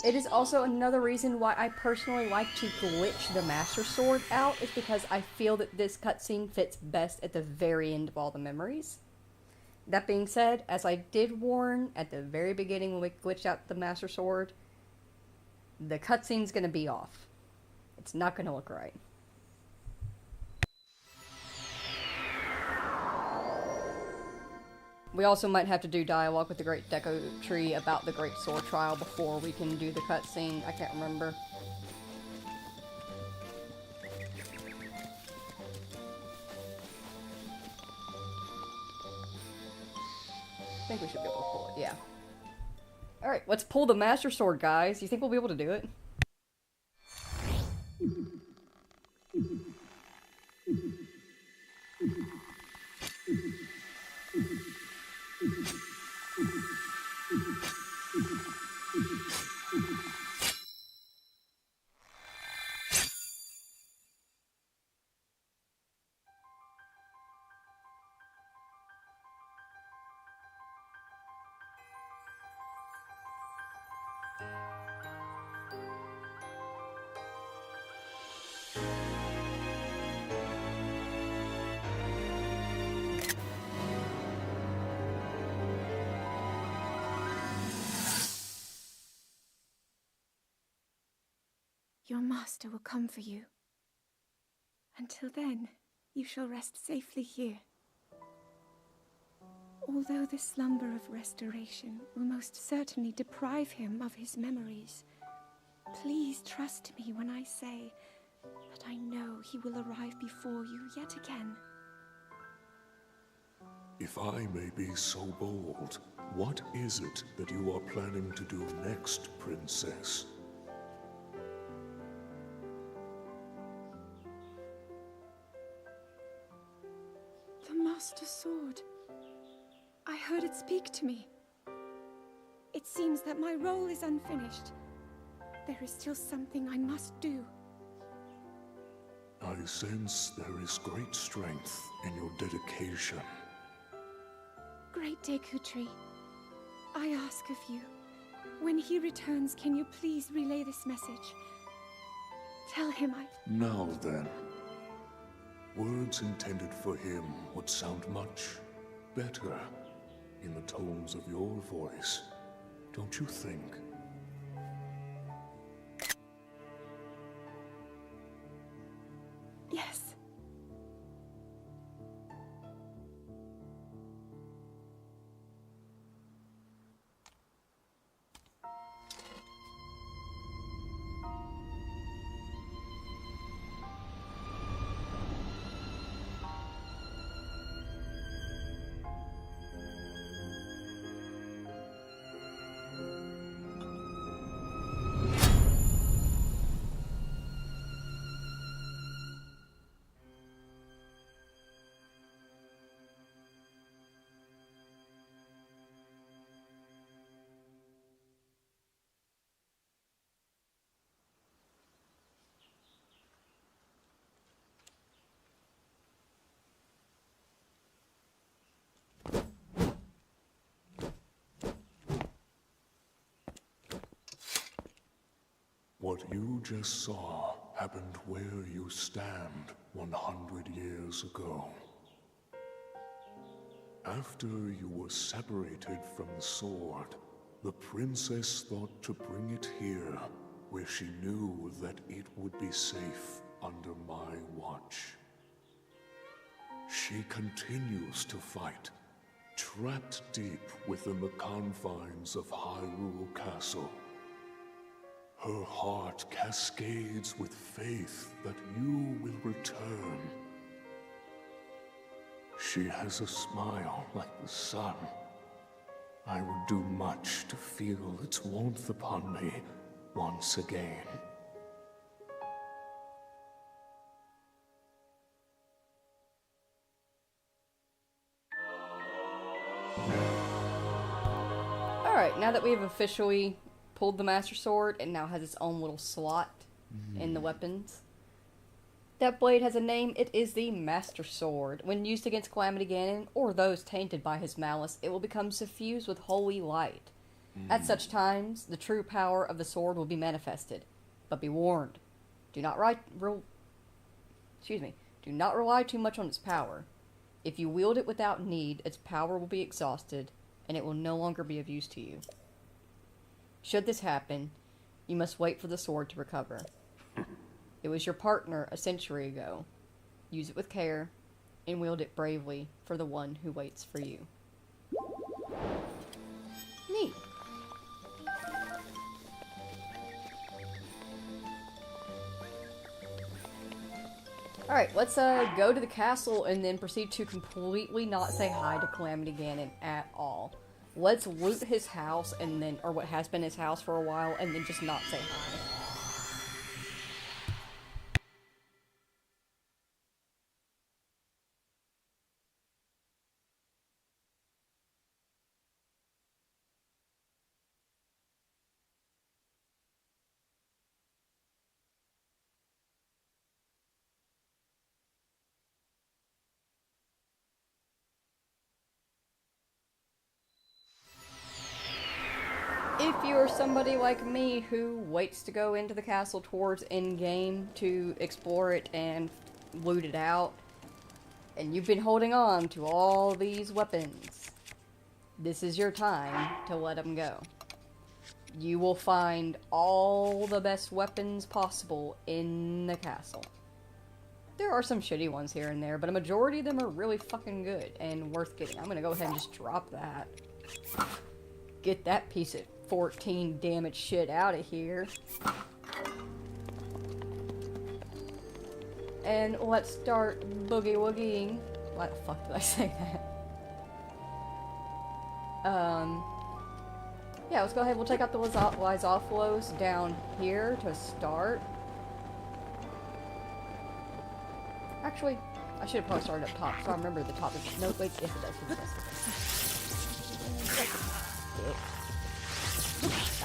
Speaker 1: It is also another reason why I personally like to glitch the Master Sword out, is because I feel that this cutscene fits best at the very end of all the memories. That being said, as I did warn at the very beginning when we glitched out the Master Sword, the cutscene's gonna be off. It's not gonna look right. We also might have to do dialogue with the Great Deku Tree about the Great Sword Trial before we can do the cutscene. I can't remember. I think we should be able to pull it, yeah. Alright, let's pull the Master Sword, guys. You think we'll be able to do it?
Speaker 2: Your master will come for you. Until then, you shall rest safely here. Although the slumber of restoration will most certainly deprive him of his memories, please trust me when I say that I know he will arrive before you yet again.
Speaker 8: If I may be so bold, what is it that you are planning to do next, Princess?
Speaker 2: The Master Sword. I heard it speak to me. It seems that my role is unfinished. There is still something I must do.
Speaker 8: I sense there is great strength in your dedication.
Speaker 2: Great Deku Tree, I ask of you, when he returns, can you please relay this message? Tell him
Speaker 8: Now then, words intended for him would sound much better in the tones of your voice, don't you think?
Speaker 2: Yes.
Speaker 8: What you just saw happened where you stand 100 years ago. After you were separated from the sword, the princess thought to bring it here, where she knew that it would be safe under my watch. She continues to fight, trapped deep within the confines of Hyrule Castle. Her heart cascades with faith that you will return. She has a smile like the sun. I would do much to feel its warmth upon me once again.
Speaker 1: Alright, now that we've officially pulled the Master Sword, it now has its own little slot in the weapons. That blade has a name. It is the Master Sword. When used against Calamity Ganon, or those tainted by his malice, it will become suffused with holy light. At such times, the true power of the sword will be manifested. But be warned, do not rely too much on its power. If you wield it without need, its power will be exhausted, and it will no longer be of use to you. Should this happen, you must wait for the sword to recover. It was your partner a century ago. Use it with care, and wield it bravely for the one who waits for you. Neat. Alright, let's go to the castle and then proceed to completely not say hi to Calamity Ganon at all. Let's loot his house and then, or what has been his house for a while, and then just not say hi. If you are somebody like me who waits to go into the castle towards endgame to explore it and loot it out, and you've been holding on to all these weapons, this is your time to let them go. You will find all the best weapons possible in the castle. There are some shitty ones here and there, but a majority of them are really fucking good and worth getting. I'm gonna go ahead and just drop that. Get that piece of 14 damage shit out of here. And let's start boogie woogieing. Why the fuck did I say that? Yeah, let's go ahead. We'll take out the Lizophilos down here to start. Actually, I should have probably started up top, so I remember the top is... No, wait, yes it does. Yes, it does.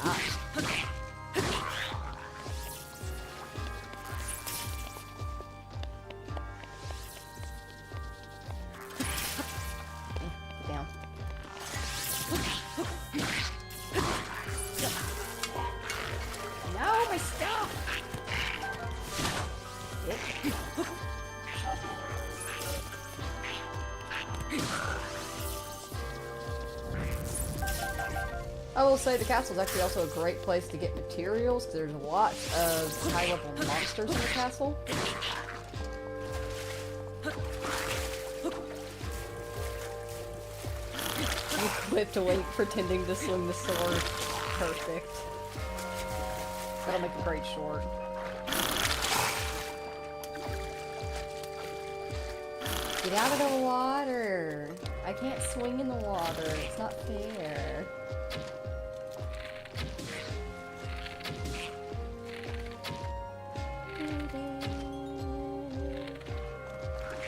Speaker 1: God. Get down. No, my stuff! I will say the castle is actually also a great place to get materials, because there's lots of high-level monsters in the castle. You clipped Link pretending to swing the sword. Perfect. That'll make a great short. Get out of the water! I can't swing in the water. It's not fair.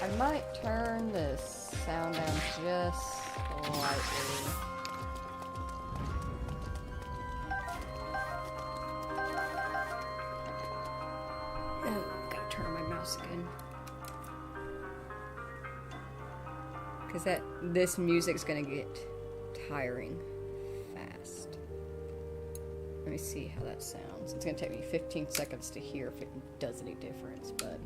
Speaker 1: I might turn the sound down just slightly. Oh, gotta turn on my mouse again. Because this music's gonna get tiring fast. Let me see how that sounds. It's gonna take me 15 seconds to hear if it does any difference, but...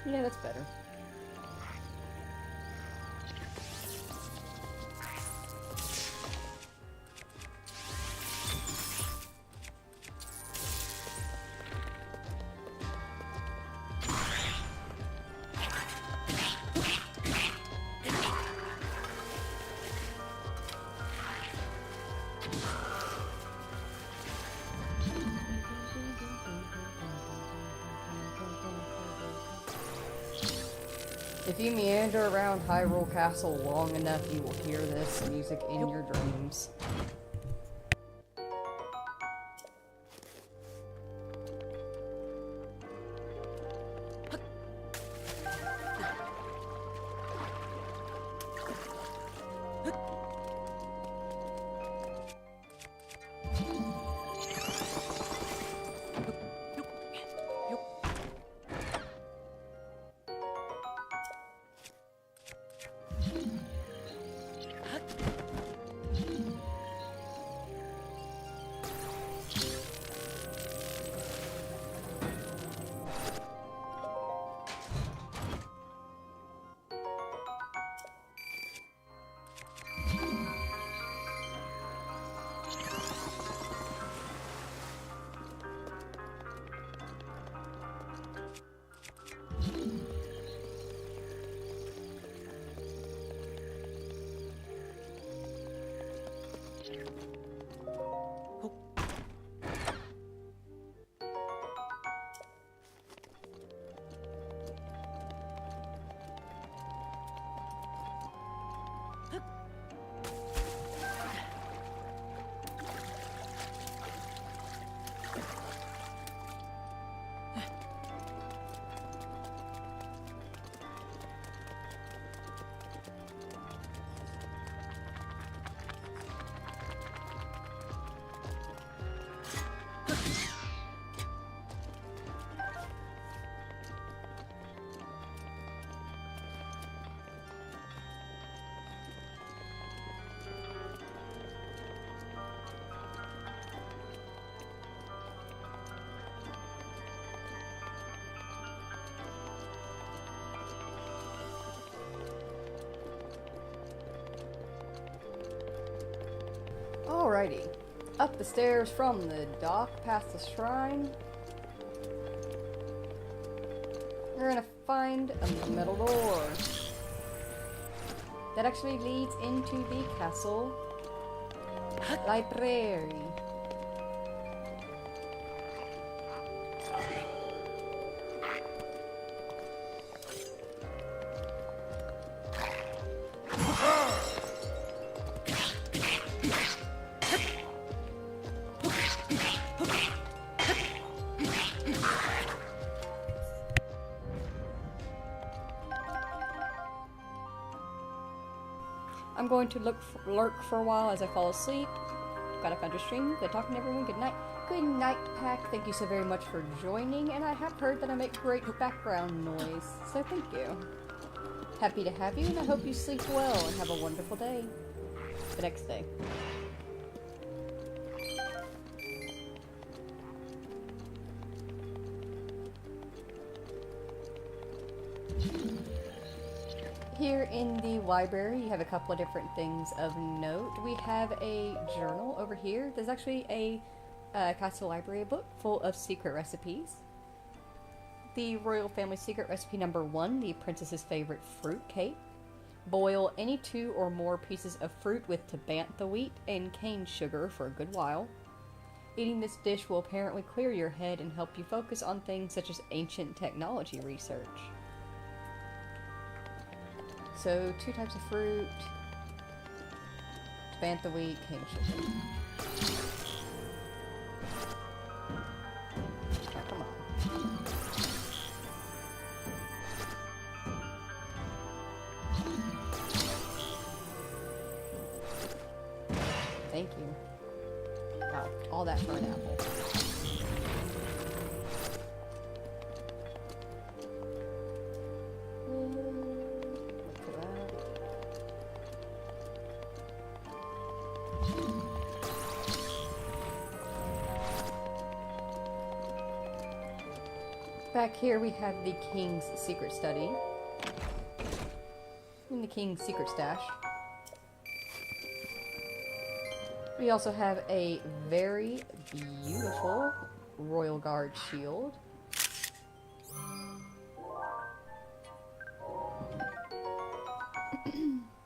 Speaker 1: yeah, that's better. If you meander around Hyrule Castle long enough, you will hear this music in your dreams. Alrighty. Up the stairs from the dock, past the shrine. We're gonna find a metal door. That actually leads into the castle library. I'm going to lurk for a while as I fall asleep. Glad I found your stream. Good talking to everyone. Good night. Good night, Pack. Thank you so very much for joining, and I have heard that I make great background noise, so thank you. Happy to have you, and I hope you sleep well and have a wonderful day. The next day. Here in the library, you have a couple of different things of note. We have a journal over here. There's actually a castle library book full of secret recipes. The royal family secret recipe number 1, the princess's favorite fruit cake. Boil any 2 or more pieces of fruit with tabantha wheat and cane sugar for a good while. Eating this dish will apparently clear your head and help you focus on things such as ancient technology research. So, 2 types of fruit, tabantha wheat, cane sugar. Now, come on. thank you. Wow, all that for an apple. Look for that. Back here we have the King's Secret Study. And the King's Secret Stash. We also have a very beautiful Royal Guard shield.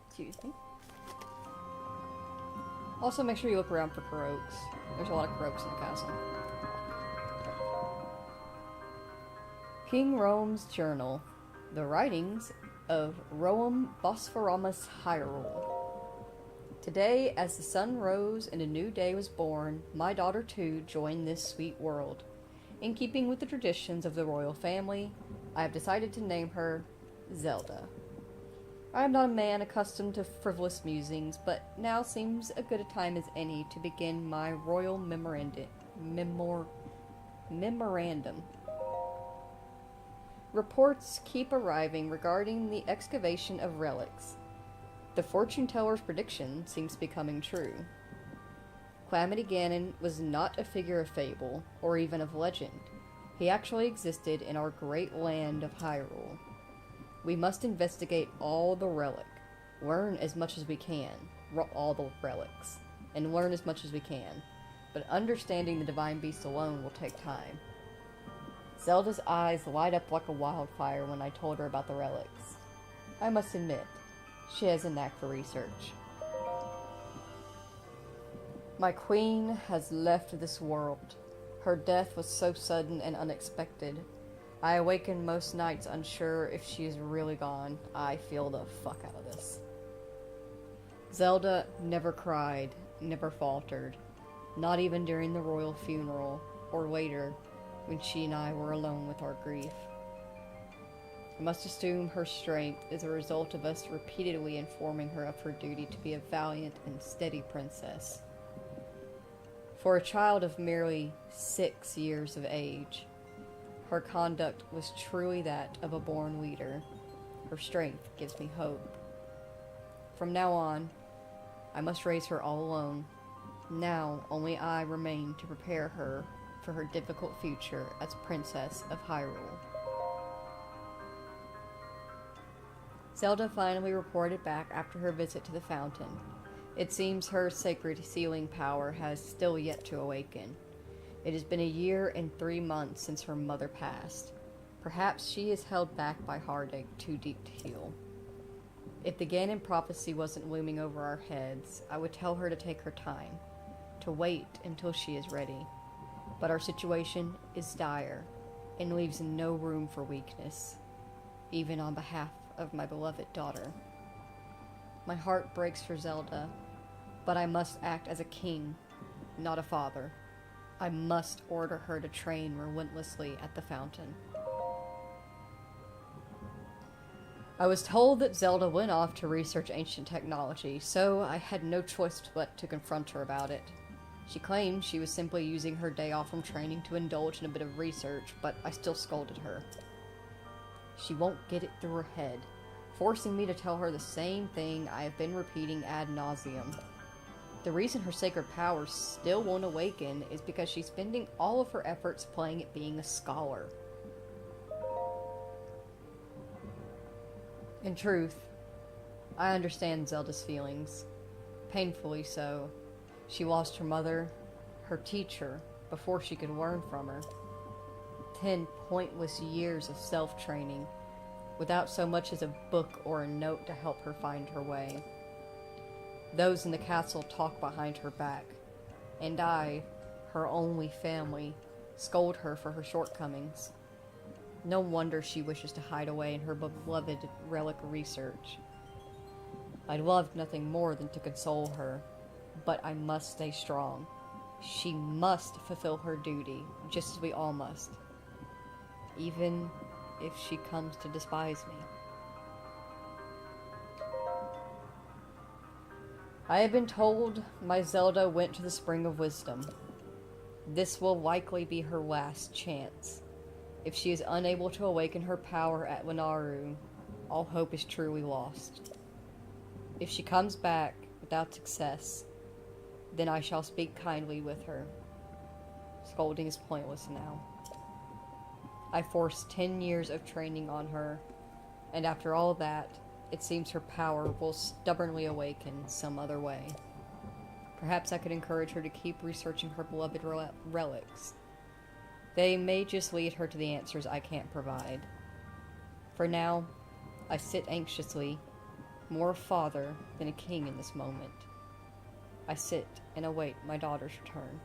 Speaker 1: Excuse me. Also make sure you look around for Koroks. There's a lot of Koroks in the castle. King Roam's Journal. The writings of Roam Bosphoramus Hyrule. Today, as the sun rose and a new day was born, my daughter too joined this sweet world. In keeping with the traditions of the royal family, I have decided to name her Zelda. I am not a man accustomed to frivolous musings, but now seems a good a time as any to begin my royal memorandum. Reports keep arriving regarding the excavation of relics. The fortune teller's prediction seems to be coming true. Calamity Ganon was not a figure of fable, or even of legend. He actually existed in our great land of Hyrule. We must investigate all the learn as much as we can, all the relics, and learn as much as we can, but understanding the divine beast alone will take time. Zelda's eyes light up like a wildfire when I told her about the relics. I must admit, she has a knack for research. My queen has left this world. Her death was so sudden and unexpected. I awaken most nights unsure if she is really gone. I feel the fuck out of this. Zelda never cried, never faltered. Not even during the royal funeral, or later, when she and I were alone with our grief. I must assume her strength is a result of us repeatedly informing her of her duty to be a valiant and steady princess. For a child of merely 6 years of age, her conduct was truly that of a born leader. Her strength gives me hope. From now on, I must raise her all alone. Now, only I remain to prepare her for her difficult future as Princess of Hyrule. Zelda finally reported back after her visit to the fountain. It seems her sacred sealing power has still yet to awaken. It has been a year and 3 months since her mother passed. Perhaps she is held back by heartache too deep to heal. If the Ganon prophecy wasn't looming over our heads, I would tell her to take her time, to wait until she is ready. But our situation is dire, and leaves no room for weakness, even on behalf of my beloved daughter. My heart breaks for Zelda, but I must act as a king, not a father. I must order her to train relentlessly at the fountain. I was told that Zelda went off to research ancient technology, so I had no choice but to confront her about it. She claimed she was simply using her day off from training to indulge in a bit of research, but I still scolded her. She won't get it through her head, forcing me to tell her the same thing I have been repeating ad nauseum. The reason her sacred powers still won't awaken is because she's spending all of her efforts playing at being a scholar. In truth, I understand Zelda's feelings. Painfully so. She lost her mother, her teacher, before she could learn from her. 10 pointless years of self-training, without so much as a book or a note to help her find her way. Those in the castle talk behind her back, and I, her only family, scold her for her shortcomings. No wonder she wishes to hide away in her beloved relic research. I'd love nothing more than to console her, but I must stay strong. She must fulfill her duty, just as we all must. Even if she comes to despise me. I have been told my Zelda went to the Spring of Wisdom. This will likely be her last chance. If she is unable to awaken her power at Winaru, all hope is truly lost. If she comes back without success, then I shall speak kindly with her. Scolding is pointless now. I forced 10 years of training on her, and after all that, it seems her power will stubbornly awaken some other way. Perhaps I could encourage her to keep researching her beloved relics. They may just lead her to the answers I can't provide. For now, I sit anxiously, more a father than a king in this moment. I sit and await my daughter's return.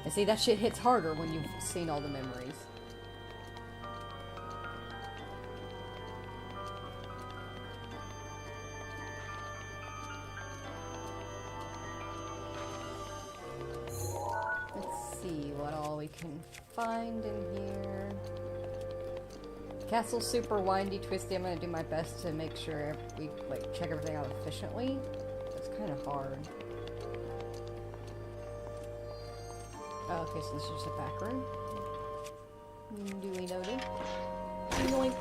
Speaker 1: And see, that shit hits harder when you've seen all the memories. Let's see what all we can find in here. Castle's super windy, twisty. I'm gonna do my best to make sure we check everything out efficiently. It's kind of hard. Oh, okay, so this is just a back room. Duly noted. Yoink.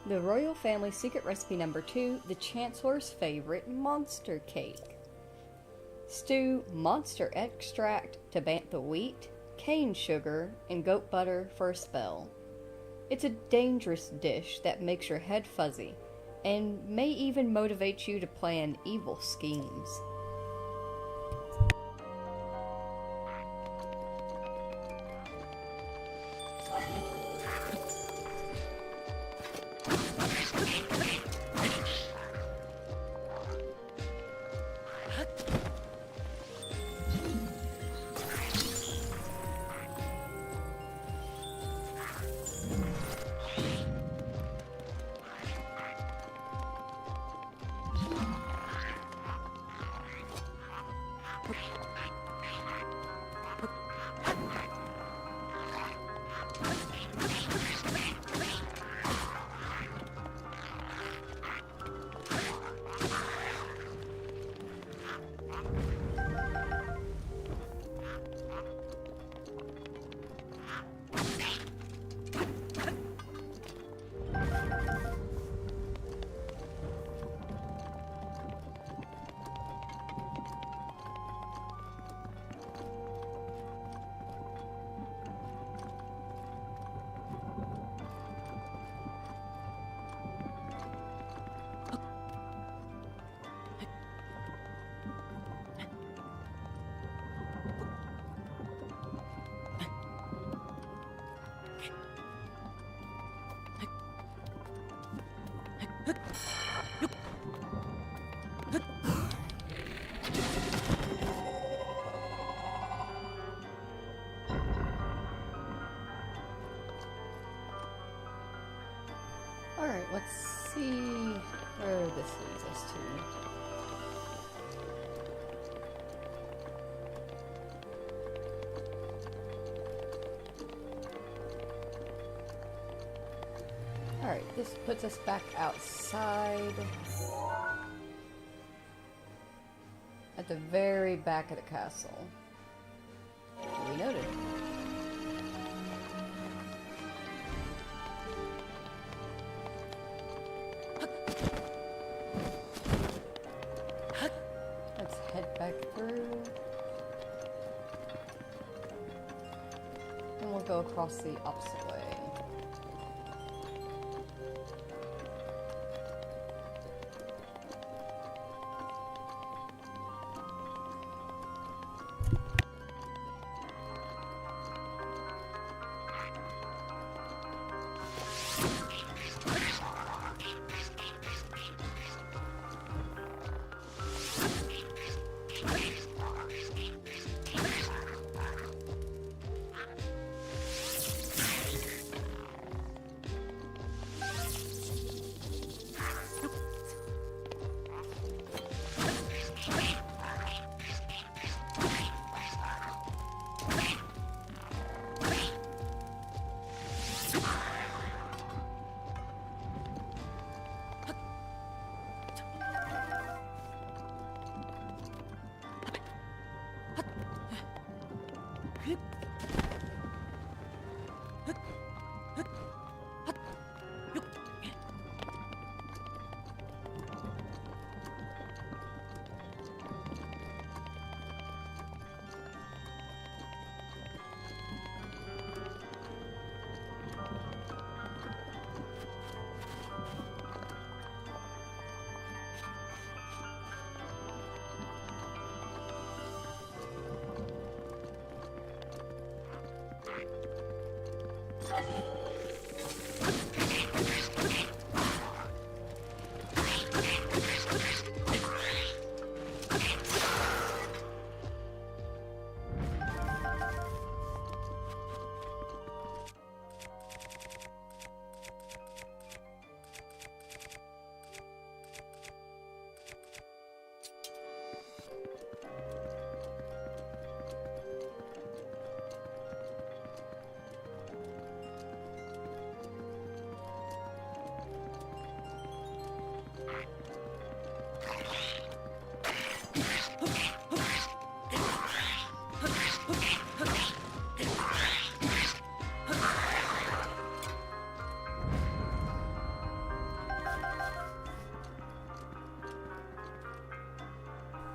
Speaker 1: The royal family secret recipe number 2, the Chancellor's favorite monster cake. Stew monster extract to bantha wheat, cane sugar, and goat butter for a spell. It's a dangerous dish that makes your head fuzzy, and may even motivate you to plan evil schemes. Alright, this puts us back outside. At the very back of the castle. We noted. Let's head back through. And we'll go across the opposite way.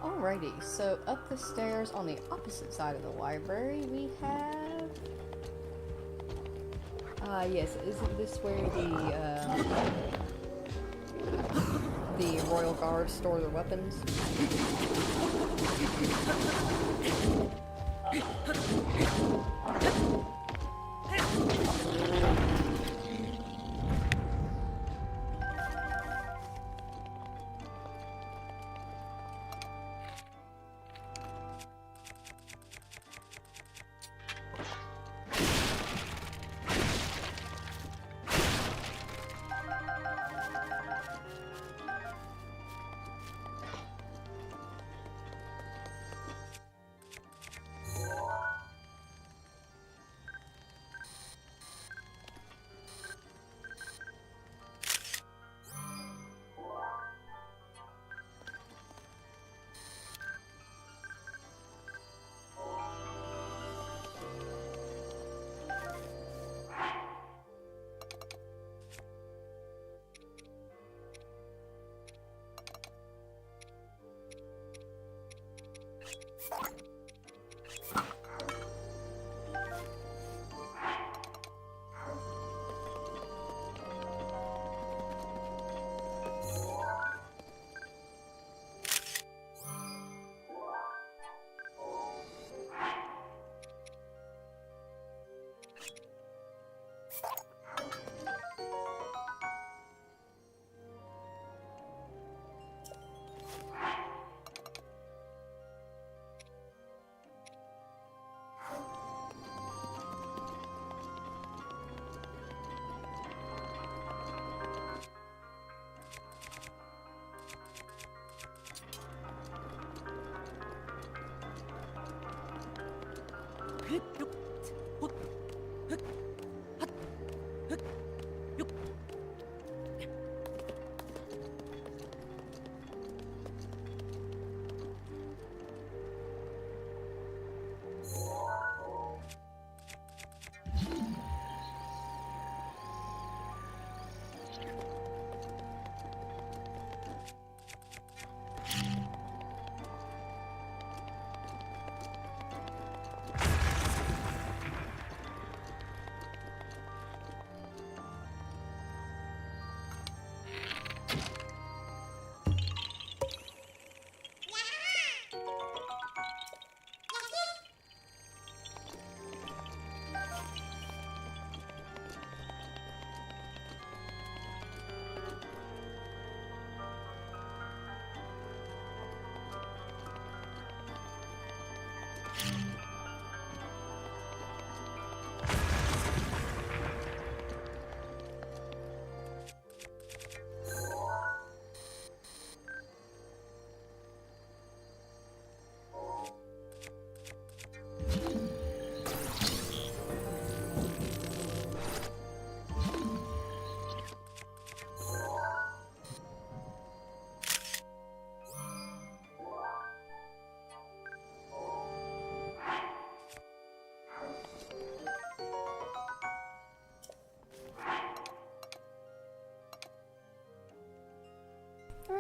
Speaker 1: Alrighty, so up the stairs on the opposite side of the library we have... yes, isn't this where the Royal Guards store their weapons?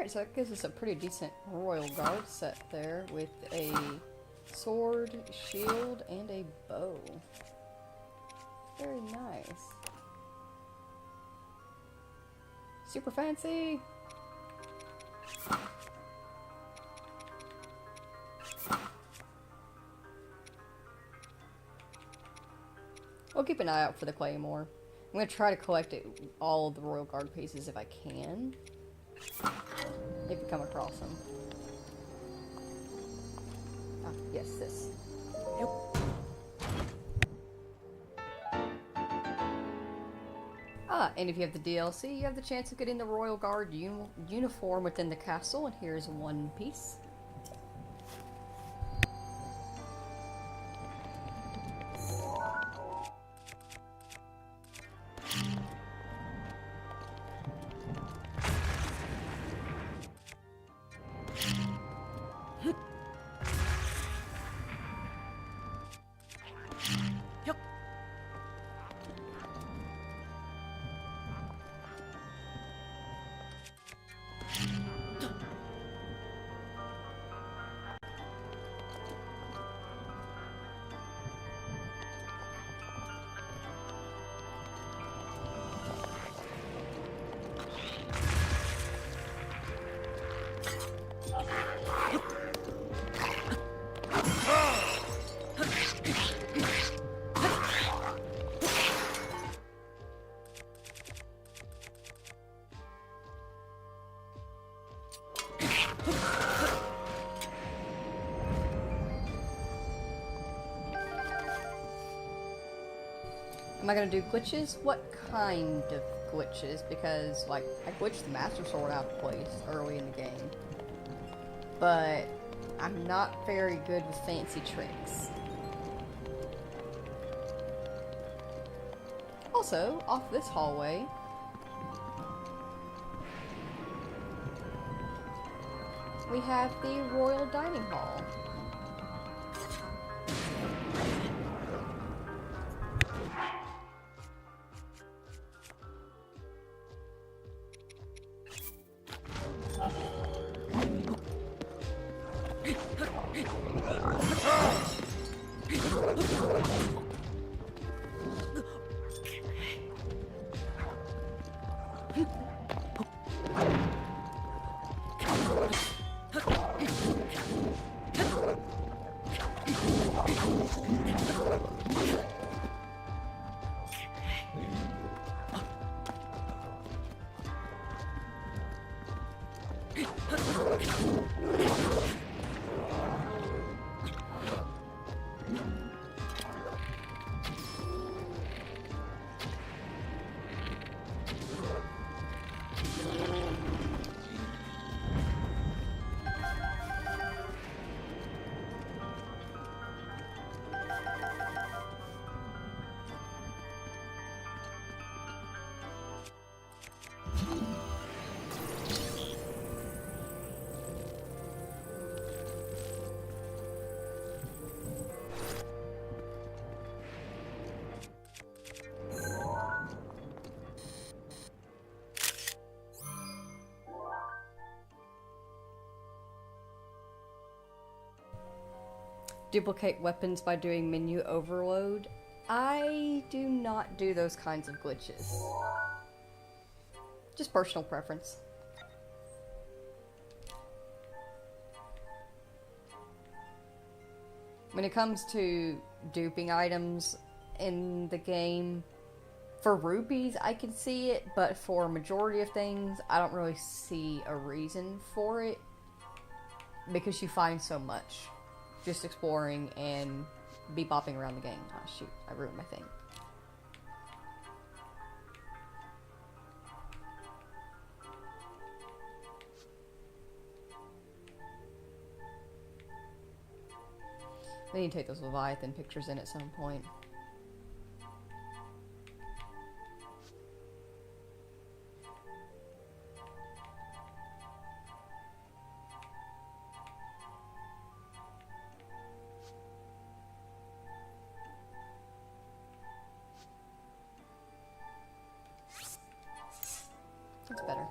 Speaker 1: Alright, so that gives us a pretty decent royal guard set there with a sword, shield, and a bow. Very nice. Super fancy! We'll keep an eye out for the claymore. I'm going to try to collect all of the royal guard pieces if I can. If you come across them. Ah, yes, this. Ah, and if you have the DLC, you have the chance of getting the Royal Guard uniform within the castle, and here's one piece. Am I gonna do glitches? What kind of glitches? Because, like, I glitched the Master Sword out of place early in the game. But I'm not very good with fancy tricks. Also, off this hallway, we have the Royal Dining Hall. Duplicate weapons by doing menu overload. I do not do those kinds of glitches. Just personal preference. When it comes to duping items in the game, for rupees I can see it, but for a majority of things I don't really see a reason for it, because you find so much just exploring and bebopping around the game. Oh shoot, I ruined my thing. We need to take those Leviathan pictures in at some point. That's better.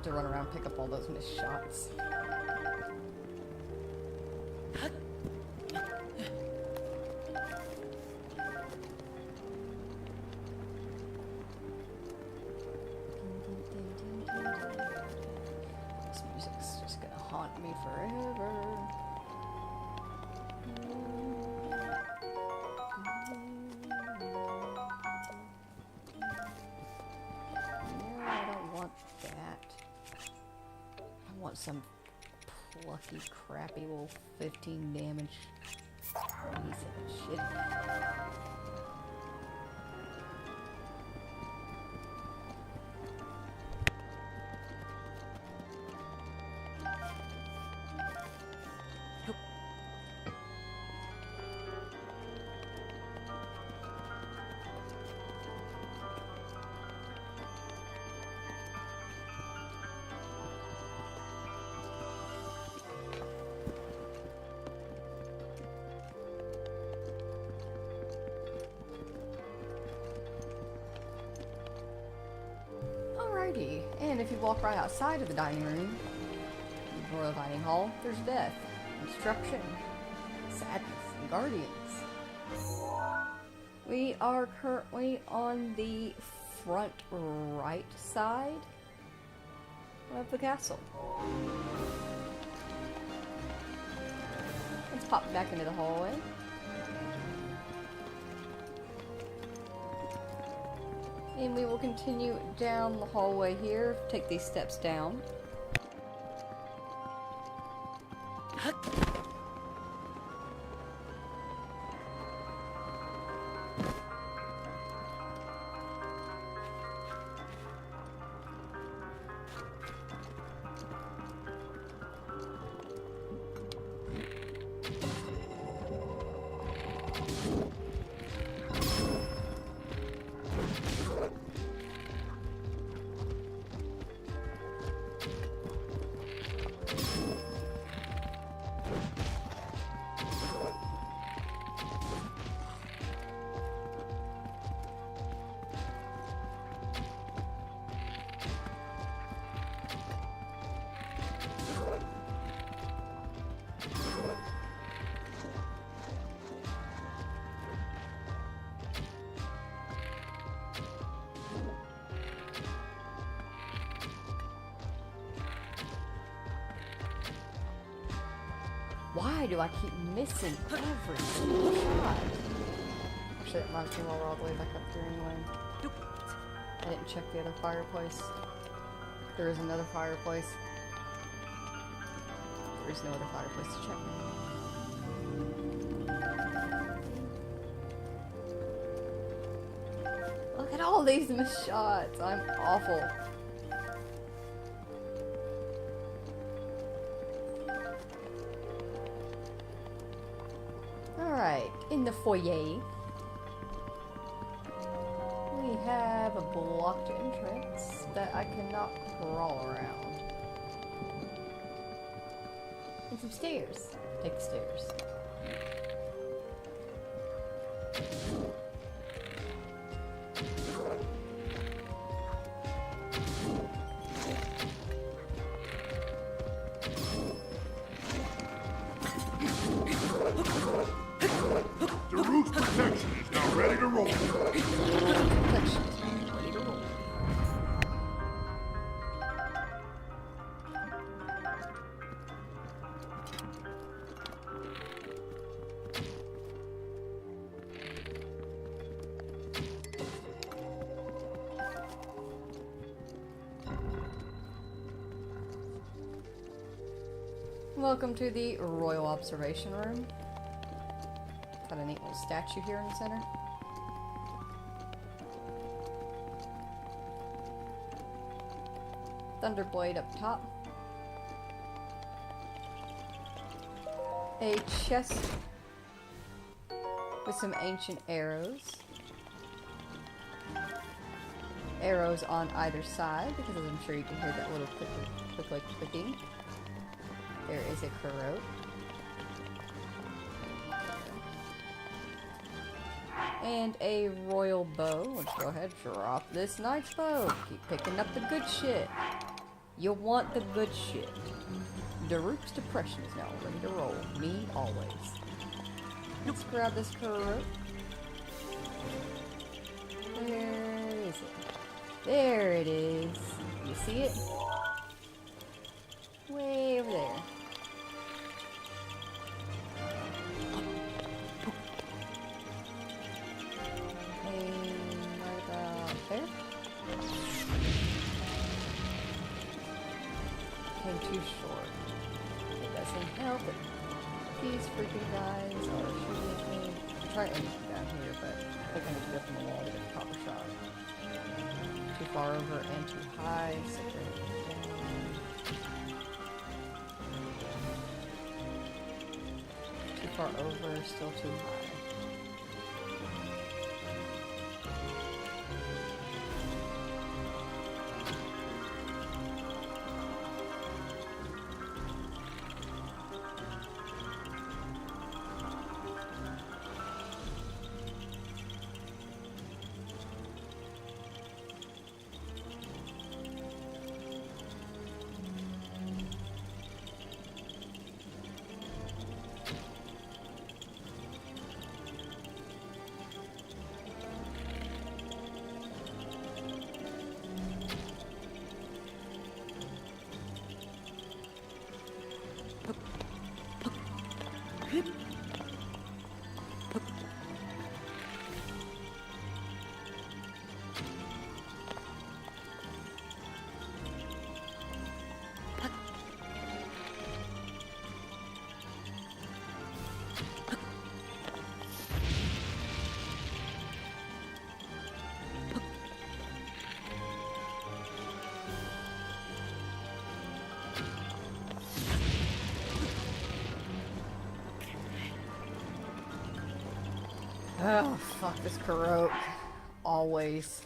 Speaker 1: to run around and pick up all those missed shots. This music's just gonna haunt me forever. Some plucky, crappy little 15 damage piece of shit. And if you walk right outside of the dining room, the royal dining hall, there's death, destruction, sadness, and guardians. We are currently on the front right side of the castle. Let's pop back into the hallway. And we will continue down the hallway here, take these steps down. Why do I keep missing every single shot? Actually, that reminds me while we're all the way back up here anyway. I didn't check the other fireplace. There is another fireplace. There is no other fireplace to check. Look at all these missed shots. I'm awful. Alright, in the foyer, we have a blocked entrance that I cannot crawl around. And some stairs. Take the stairs.
Speaker 8: Protection is now ready to roll.
Speaker 1: Welcome to the Royal Observation Room. Got a neat little statue here in the center. Thunderblade up top. A chest with some ancient arrows. Arrows on either side, because I'm sure you can hear that little click clicking. There is a Korok. And a royal bow. Let's go ahead and drop this knight's bow. Keep picking up the good shit. You'll want the good shit. Daruk's depression is now ready to roll. Me always. Let's grab this Korok. Where is it? There it is. You see it? Way over there. And right about there. Came too short. It doesn't help it. These freaking guys are shooting at me. I'm trying to aim down here, but I think I need to go from the wall to get a proper shot. Too far over and too high, so bring it down. Too far over, still too high. Oh, fuck this Korok. Always.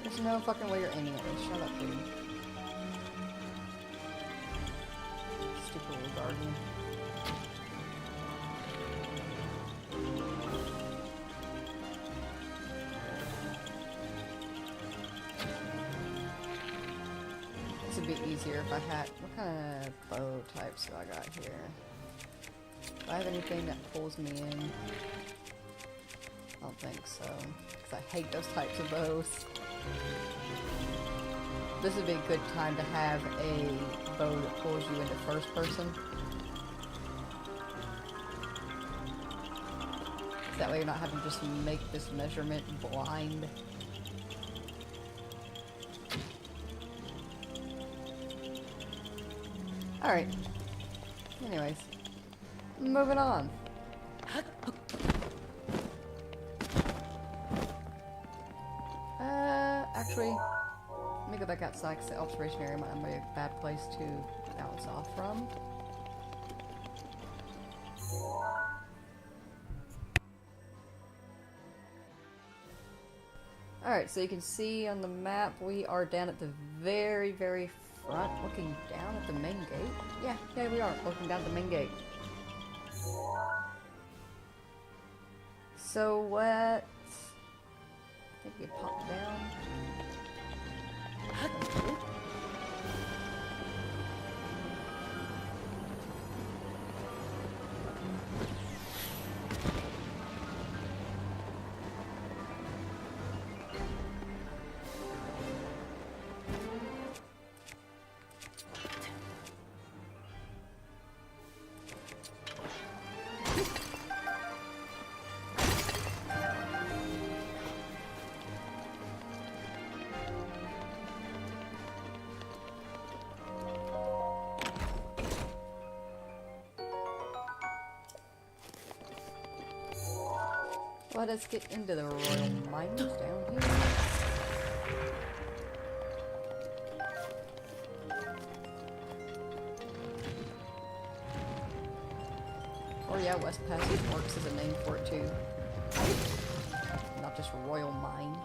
Speaker 1: There's no fucking way you're aiming at me. Shut up, dude. Stupid little guardian. This would be easier if I had... What kind of bow types do I got here? Do I have anything that pulls me in? I don't think so. Because I hate those types of bows. This would be a good time to have a bow that pulls you into first person. That way you're not having to just make this measurement blind. Alright. Anyways. Moving on. Actually, let me go back outside because the observation area might be a bad place to bounce off from. Alright, so you can see on the map we are down at the very, very front, looking down at the main gate. Yeah, we are looking down at the main gate. So what? I think we pop down. Let us get into the royal mines down here. Or yeah, West Passage works as a name for it too. Not just royal mine.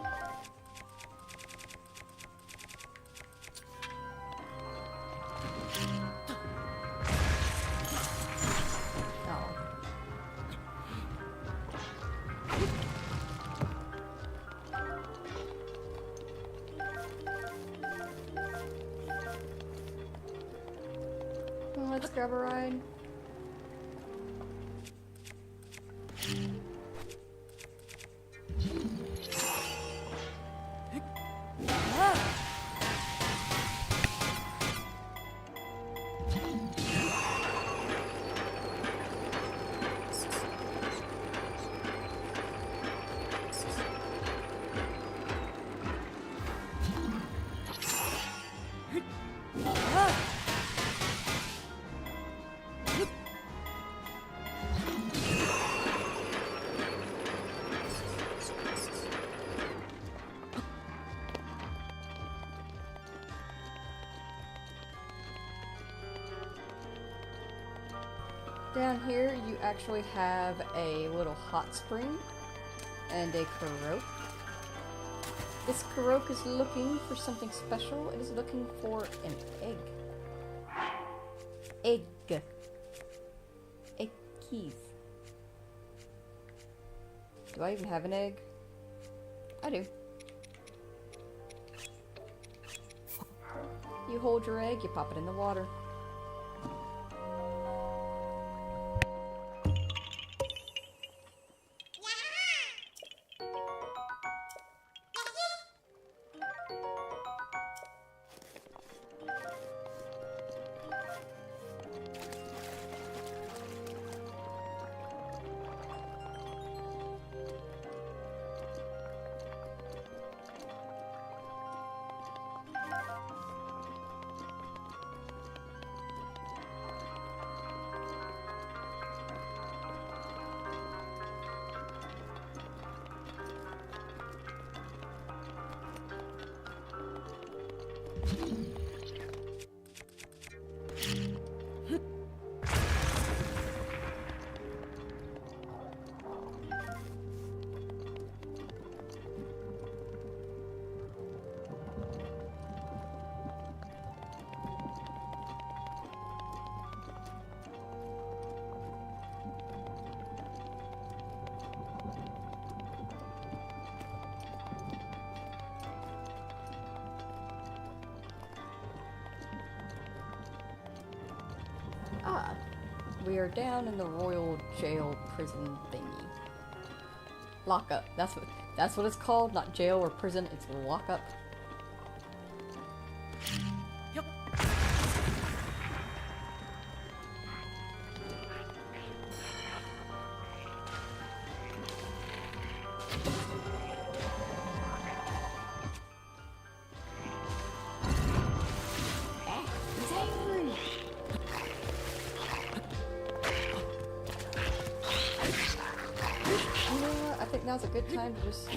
Speaker 1: let's grab a ride. Down here, you actually have a little hot spring and a Korok. This Korok is looking for something special. It is looking for an egg. Egg. Egg keys. Do I even have an egg? I do. You hold your egg, you pop it in the water. Ah, we are down in the royal jail prison thingy. Lockup. That's what it's called. Not jail or prison. It's lockup. Now's a good time to just...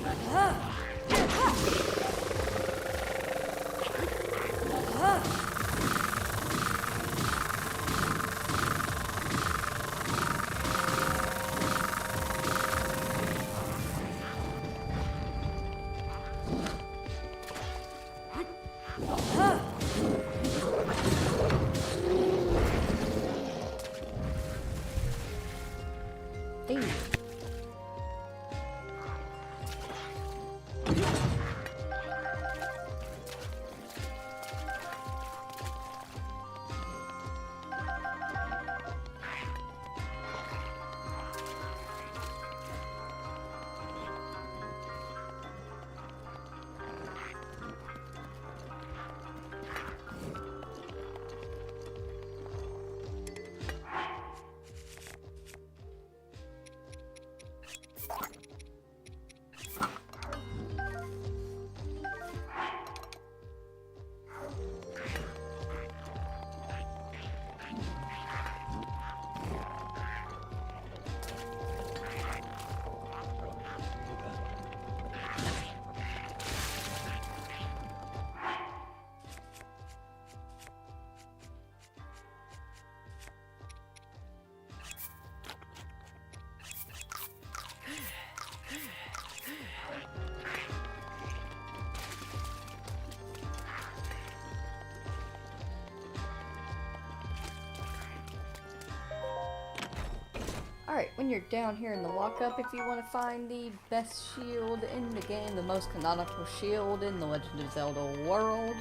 Speaker 1: Alright, when you're down here in the lockup, if you want to find the best shield in the game, the most canonical shield in the Legend of Zelda world,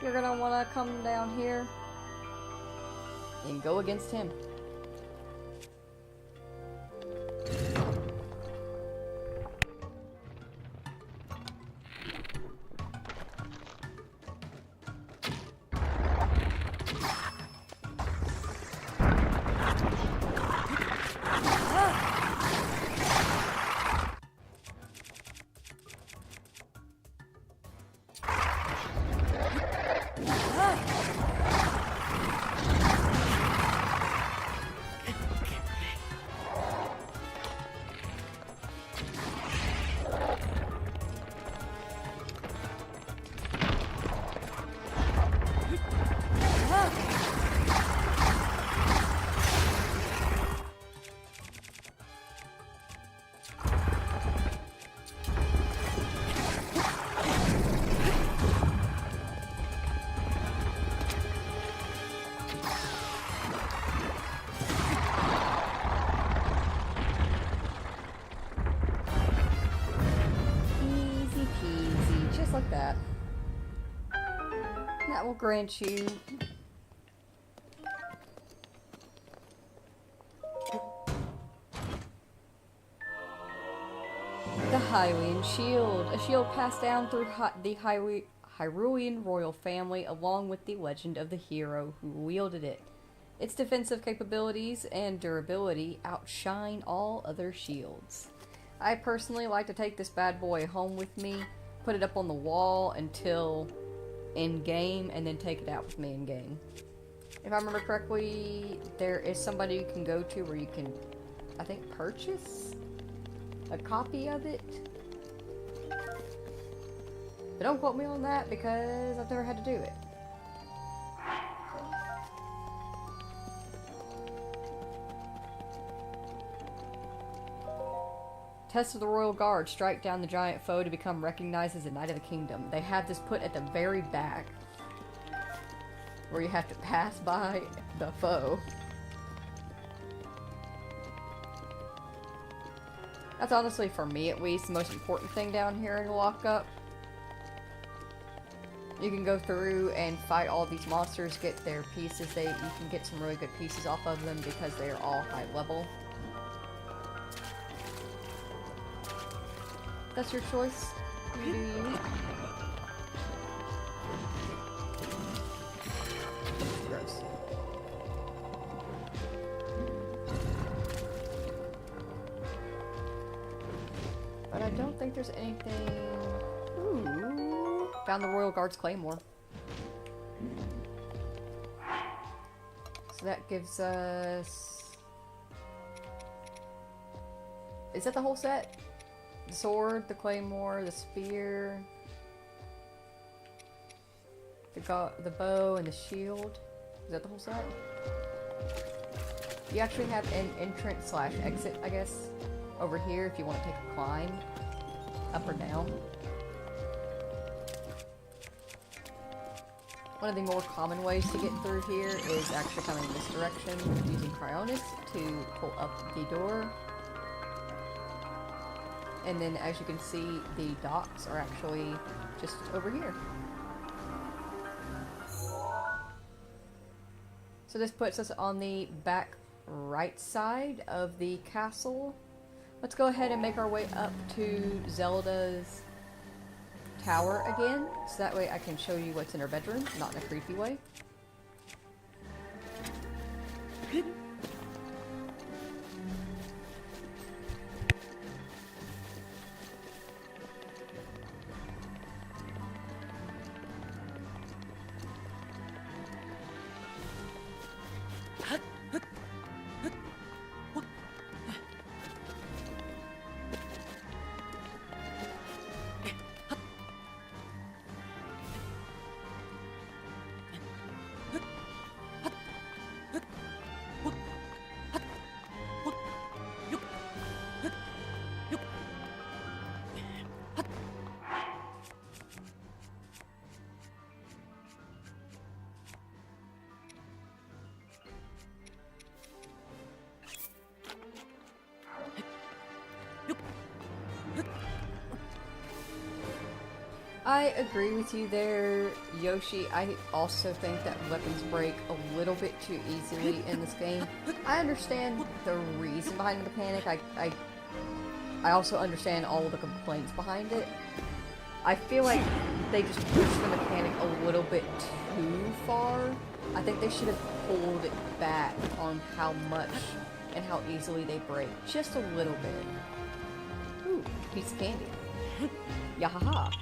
Speaker 1: you're going to want to come down here. and go against him. Easy peasy, just like that. That will grant you the Hyrulean Shield, a shield passed down through the Hyrulean royal family along with the legend of the hero who wielded it. Its defensive capabilities and durability outshine all other shields. I personally like to take this bad boy home with me, put it up on the wall until in-game, and then take it out with me in-game. If I remember correctly, there is somebody you can go to where you can, I think, purchase a copy of it. But don't quote me on that because I've never had to do it. Test of the Royal Guard. Strike down the giant foe to become recognized as a Knight of the Kingdom. They have this put at the very back, where you have to pass by the foe. That's honestly, for me at least, the most important thing down here in the lockup. You can go through and fight all these monsters, get their pieces. You can get some really good pieces off of them because they are all high level. That's your choice. You do you. Gross. But I don't think there's anything... Ooh. Found the Royal Guard's Claymore. So that gives us... Is that the whole set? The sword, the claymore, the spear, the bow, and the shield. Is that the whole set? You actually have an entrance / exit, I guess, over here if you want to take a climb, up or down. One of the more common ways to get through here is actually coming this direction using Cryonis to pull up the door. And then, as you can see, the docks are actually just over here. So this puts us on the back right side of the castle. Let's go ahead and make our way up to Zelda's tower again, so that way I can show you what's in her bedroom, not in a creepy way. I agree with you there, Yoshi. I also think that weapons break a little bit too easily in this game. I understand the reason behind the mechanic. I also understand all of the complaints behind it. I feel like they just pushed the mechanic a little bit too far. I think they should have pulled it back on how much and how easily they break. Just a little bit. Ooh, piece of candy. Yahaha.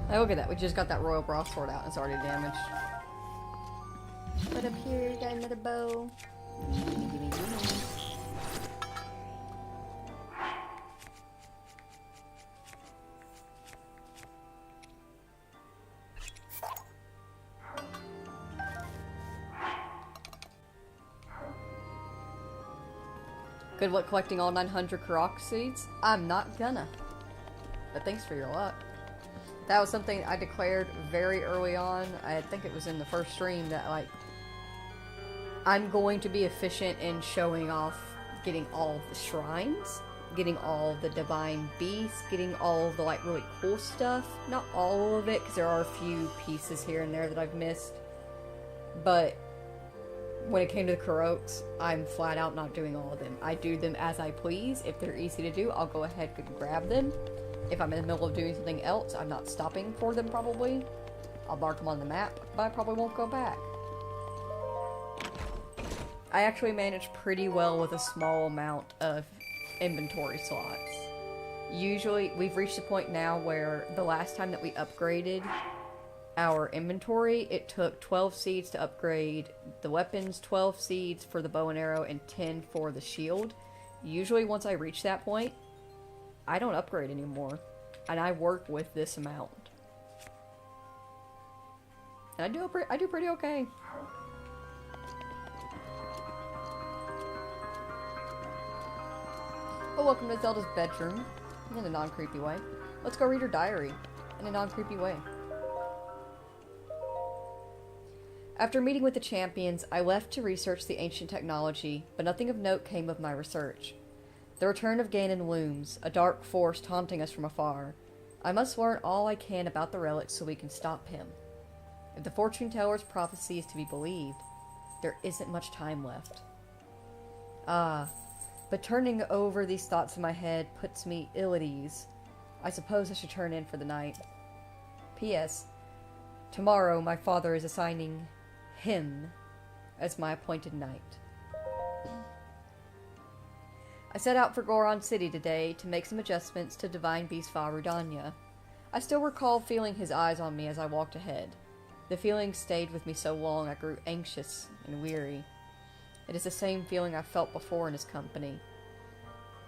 Speaker 1: Hey, look at that. We just got that royal broadsword out and it's already damaged. But up here, got another bow. Gimme. Good luck collecting all 900 Koroks seeds? I'm not gonna. But thanks for your luck. That was something I declared very early on. I think it was in the first stream that, like, I'm going to be efficient in showing off getting all of the shrines, getting all of the divine beasts, getting all of the, like, really cool stuff. Not all of it, because there are a few pieces here and there that I've missed. But when it came to the Koroks, I'm flat out not doing all of them. I do them as I please. If they're easy to do, I'll go ahead and grab them. If I'm in the middle of doing something else, I'm not stopping for them probably. I'll mark them on the map, but I probably won't go back. I actually manage pretty well with a small amount of inventory slots. Usually, we've reached a point now where the last time that we upgraded our inventory, it took 12 seeds to upgrade the weapons, 12 seeds for the bow and arrow, and 10 for the shield. Usually, once I reach that point, I don't upgrade anymore, and I work with this amount. And I do pretty okay. But welcome to Zelda's bedroom, in a non-creepy way. Let's go read her diary, in a non-creepy way. After meeting with the champions, I left to research the ancient technology, but nothing of note came of my research. The return of Ganon looms, a dark force taunting us from afar. I must learn all I can about the relics so we can stop him. If the fortune teller's prophecy is to be believed, there isn't much time left. But turning over these thoughts in my head puts me ill at ease. I suppose I should turn in for the night. P.S. Tomorrow my father is assigning him as my appointed knight. I set out for Goron City today to make some adjustments to Divine Beast Varudanya. I still recall feeling his eyes on me as I walked ahead. The feeling stayed with me so long I grew anxious and weary. It is the same feeling I felt before in his company.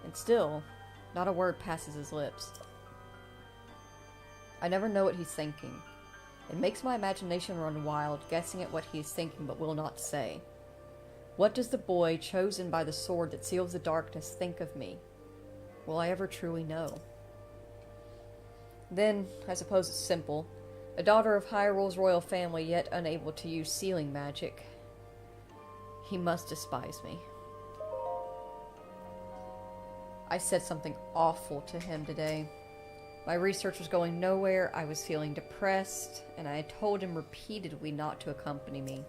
Speaker 1: And still, not a word passes his lips. I never know what he's thinking. It makes my imagination run wild, guessing at what he is thinking but will not say. What does the boy chosen by the sword that seals the darkness think of me? Will I ever truly know? Then, I suppose it's simple. A daughter of Hyrule's royal family, yet unable to use sealing magic. He must despise me. I said something awful to him today. My research was going nowhere, I was feeling depressed, and I had told him repeatedly not to accompany me.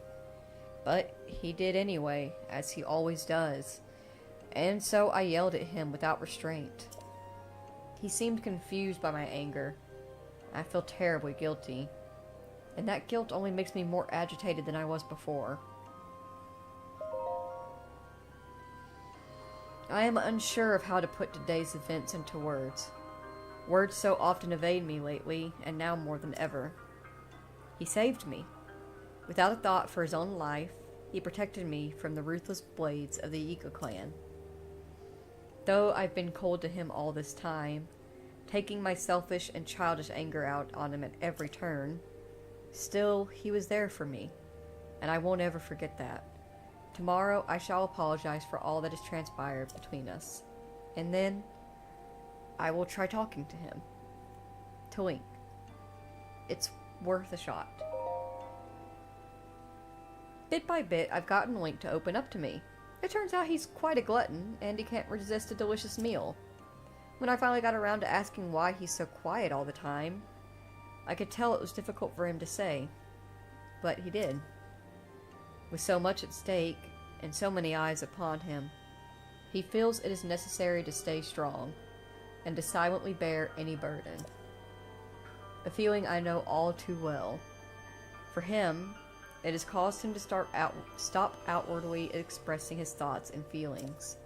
Speaker 1: But he did anyway, as he always does, and so I yelled at him without restraint. He seemed confused by my anger. I feel terribly guilty, and that guilt only makes me more agitated than I was before. I am unsure of how to put today's events into words. Words so often evade me lately, and now more than ever. He saved me. Without a thought for his own life, he protected me from the ruthless blades of the Yiga clan. Though I've been cold to him all this time, taking my selfish and childish anger out on him at every turn, still he was there for me, and I won't ever forget that. Tomorrow I shall apologize for all that has transpired between us, and then I will try talking to him. To Link. It's worth a shot. Bit by bit, I've gotten Link to open up to me. It turns out he's quite a glutton, and he can't resist a delicious meal. When I finally got around to asking why he's so quiet all the time, I could tell it was difficult for him to say. But he did. With so much at stake, and so many eyes upon him, he feels it is necessary to stay strong, and to silently bear any burden. A feeling I know all too well. For him, it has caused him to stop outwardly expressing his thoughts and feelings.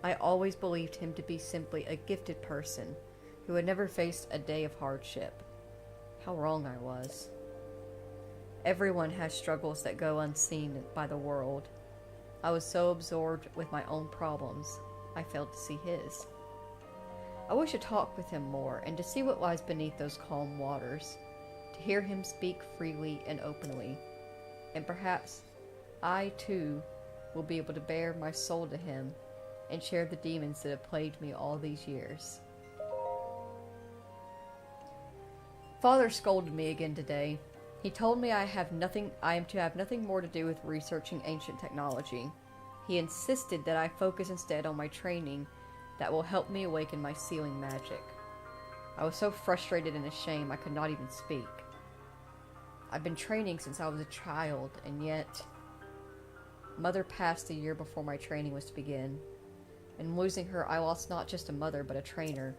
Speaker 1: I always believed him to be simply a gifted person who had never faced a day of hardship. How wrong I was. Everyone has struggles that go unseen by the world. I was so absorbed with my own problems, I failed to see his. I wish to talk with him more and to see what lies beneath those calm waters, to hear him speak freely and openly, and perhaps I too will be able to bare my soul to him and share the demons that have plagued me all these years. Father scolded me again today. He told me I am to have nothing more to do with researching ancient technology. He insisted that I focus instead on my training that will help me awaken my sealing magic. I was so frustrated and ashamed I could not even speak. I've been training since I was a child, and yet Mother passed a year before my training was to begin. In losing her, I lost not just a mother, but a trainer.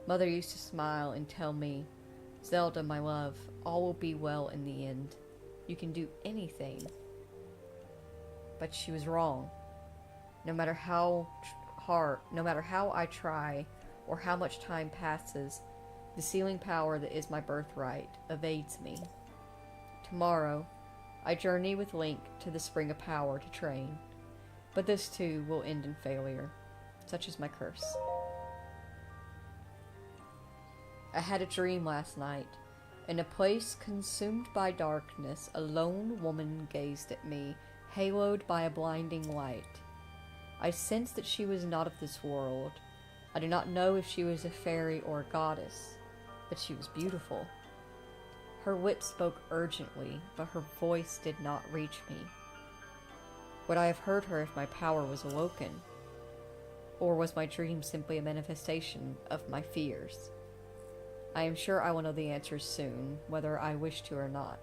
Speaker 1: Mother used to smile and tell me, "Zelda, my love, all will be well in the end. You can do anything." But she was wrong. No matter how I try, or how much time passes, the sealing power that is my birthright evades me. Tomorrow, I journey with Link to the Spring of Power to train, but this too will end in failure, such is my curse. I had a dream last night. In a place consumed by darkness, a lone woman gazed at me, haloed by a blinding light. I sensed that she was not of this world. I do not know if she was a fairy or a goddess, but she was beautiful. Her lips spoke urgently, but her voice did not reach me. Would I have heard her if my power was awoken? Or was my dream simply a manifestation of my fears? I am sure I will know the answers soon, whether I wish to or not.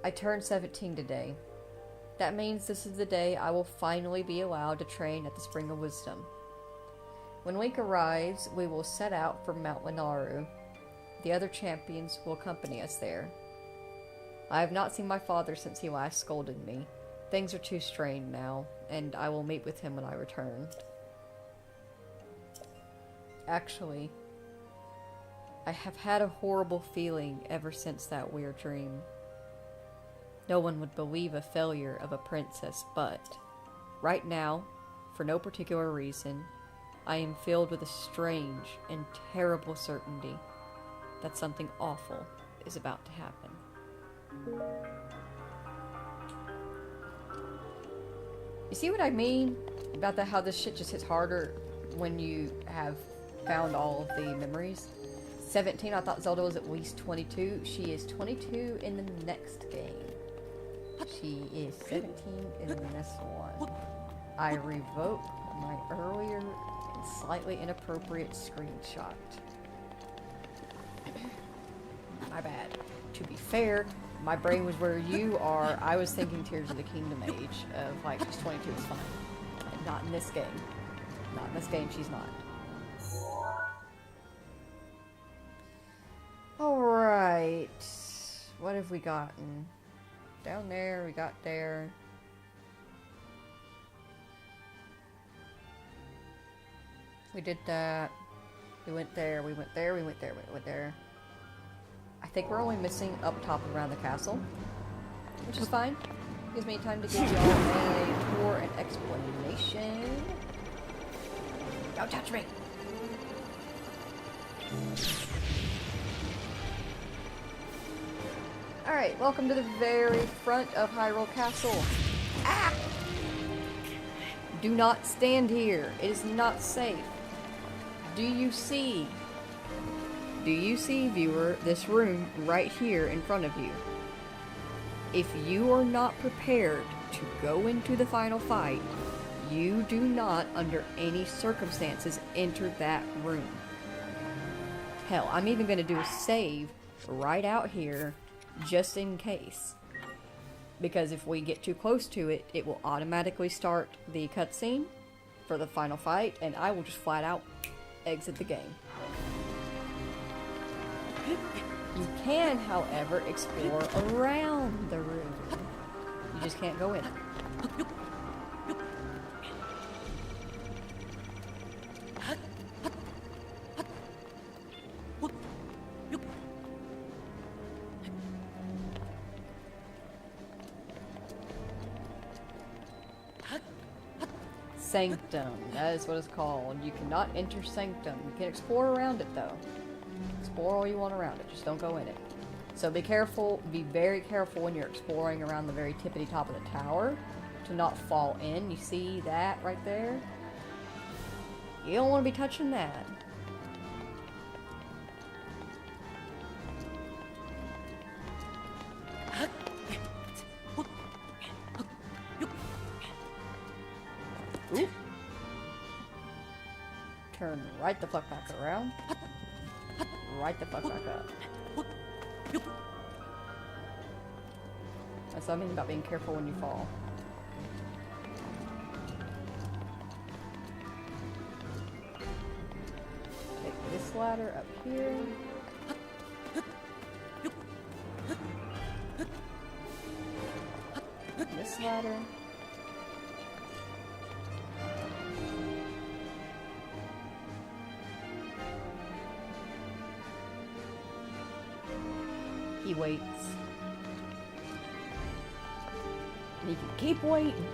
Speaker 1: I turned 17 today. That means this is the day I will finally be allowed to train at the Spring of Wisdom. When Link arrives, we will set out for Mount Linaru. The other champions will accompany us there. I have not seen my father since he last scolded me. Things are too strained now, and I will meet with him when I return. Actually, I have had a horrible feeling ever since that weird dream. No one would believe a failure of a princess, but right now, for no particular reason, I am filled with a strange and terrible certainty that something awful is about to happen. You see what I mean about how this shit just hits harder when you have found all of the memories? 17, I thought Zelda was at least 22. She is 22 in the next game. She is 17 in this one. I revoke my earlier and slightly inappropriate screenshot. My bad. To be fair, my brain was where you are. I was thinking Tears of the Kingdom age of like, she's 22 is fine. And not in this game. Not in this game, she's not. Alright. What have we gotten? Down there, we got there. We did that. We went there, we went there, we went there, we went there. I think we're only missing up top around the castle, which is fine. Gives me time to give y'all a tour and explanation. Don't touch me! Alright, welcome to the very front of Hyrule Castle. Ah! Do not stand here. It is not safe. Do you see? Do you see, viewer, this room right here in front of you? If you are not prepared to go into the final fight, you do not, under any circumstances, enter that room. Hell, I'm even going to do a save right out here, just in case. Because if we get too close to it, it will automatically start the cutscene for the final fight, and I will just flat out exit the game. You can, however, explore around the room. You just can't go in it. Sanctum, that is what it's called. You cannot enter Sanctum. You can explore around it though. Explore all you want around it, just don't go in it. So be careful, be very careful when you're exploring around the very tippity top of the tower to not fall in. You see that right there? You don't want to be touching that. Ooh. Turn right the fuck back around. Right the fuck back up. That's something about being careful when you fall. Take this ladder up here. This ladder. He waits. And he can keep waiting.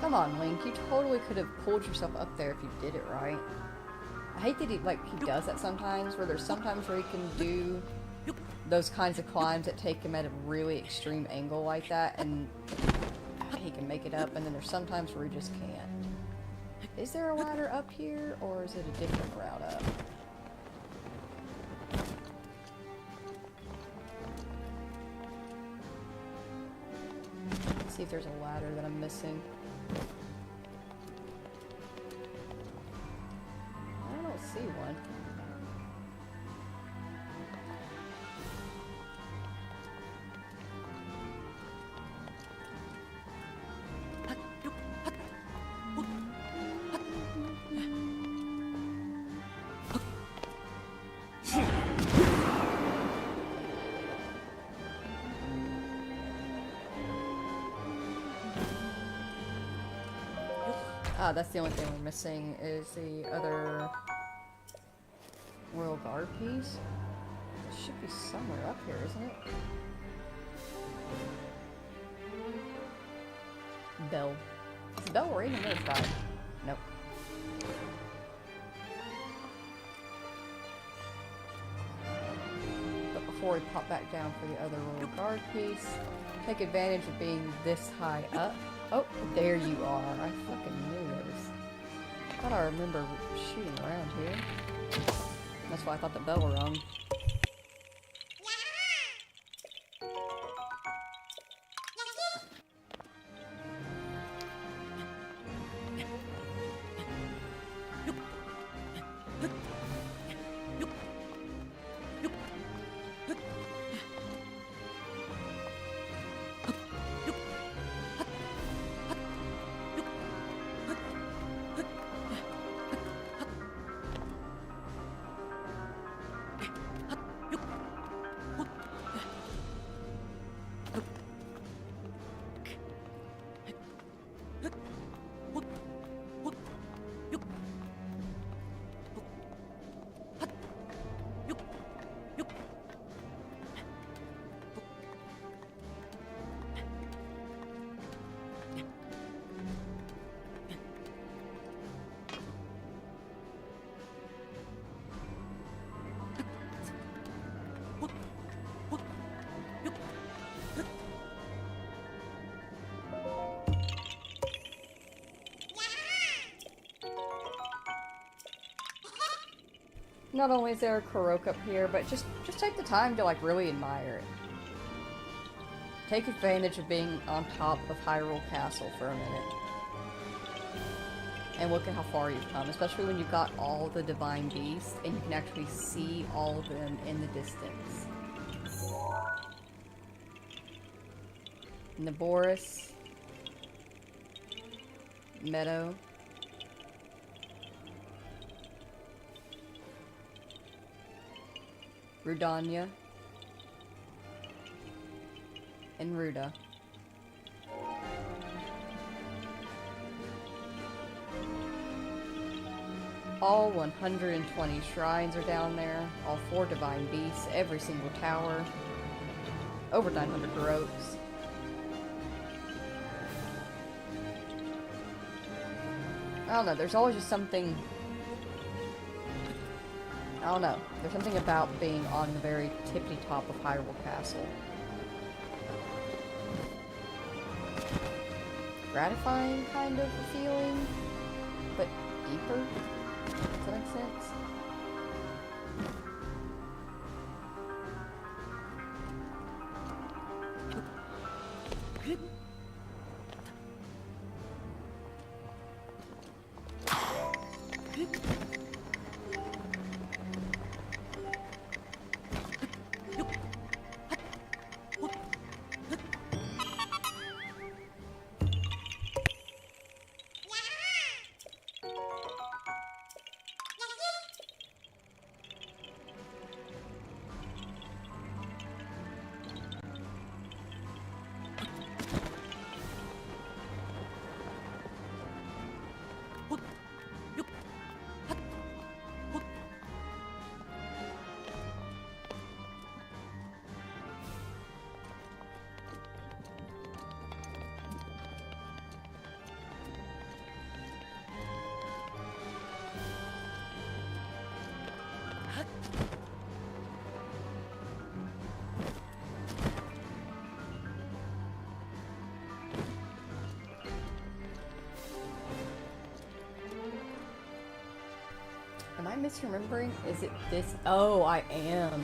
Speaker 1: Come on, Link, you totally could have pulled yourself up there if you did it right. I hate that he does that sometimes, where there's sometimes where he can do those kinds of climbs that take him at a really extreme angle like that, and he can make it up, and then there's sometimes where he just can't. Is there a ladder up here, or is it a different route up? Let's see if there's a ladder that I'm missing. I don't see one. Ah, that's the only thing we're missing is the other Royal Guard piece. It should be somewhere up here, isn't it? Bell. Is the bell ringing? No, it's not. Nope. But before we pop back down for the other Royal Guard piece, take advantage of being this high up. Oh, there you are. I fucking knew it was. I thought I remember shooting around here. That's why I thought the bell rung. Not only is there a Korok up here, but just take the time to like really admire it. Take advantage of being on top of Hyrule Castle for a minute. And look at how far you've come, especially when you've got all the divine beasts and you can actually see all of them in the distance. Naboris, Meadow, Rudania, and Ruda. All 120 shrines are down there, all 4 divine beasts, every single tower, over 900 Koroks. I don't know, there's always just something... I don't know, there's something about being on the very tippy top of Hyrule Castle. Gratifying kind of feeling, but deeper? Does that make sense? Am I misremembering? Is it this? Oh, I am.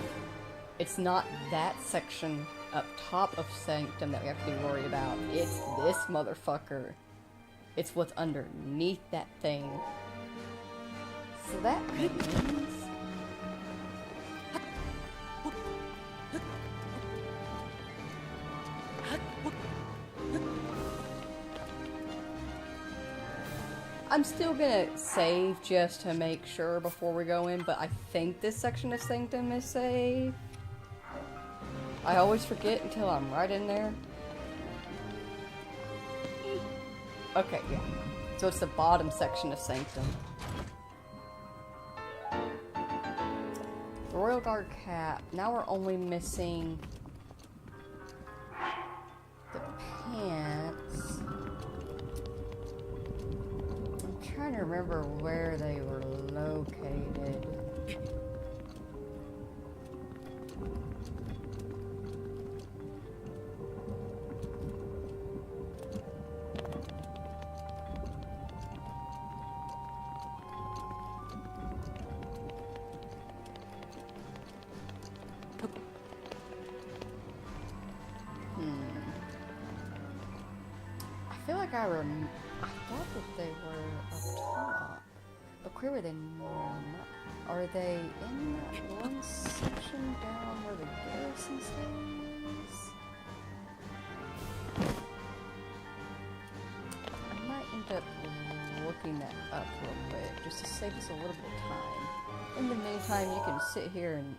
Speaker 1: It's not that section up top of Sanctum that we have to be worried about. It's this motherfucker. It's what's underneath that thing. So that means... I'm still gonna save just to make sure before we go in, but I think this section of Sanctum is safe. I always forget until I'm right in there. Okay, yeah. So it's the bottom section of Sanctum. Royal Guard cap. Now we're only missing the pants. I'm trying to remember where they were located. I thought that they were up top, but clearly they're not. Are they in that one section down where the garrison stays? I might end up looking that up real quick, just to save us a little bit of time. In the meantime, you can sit here and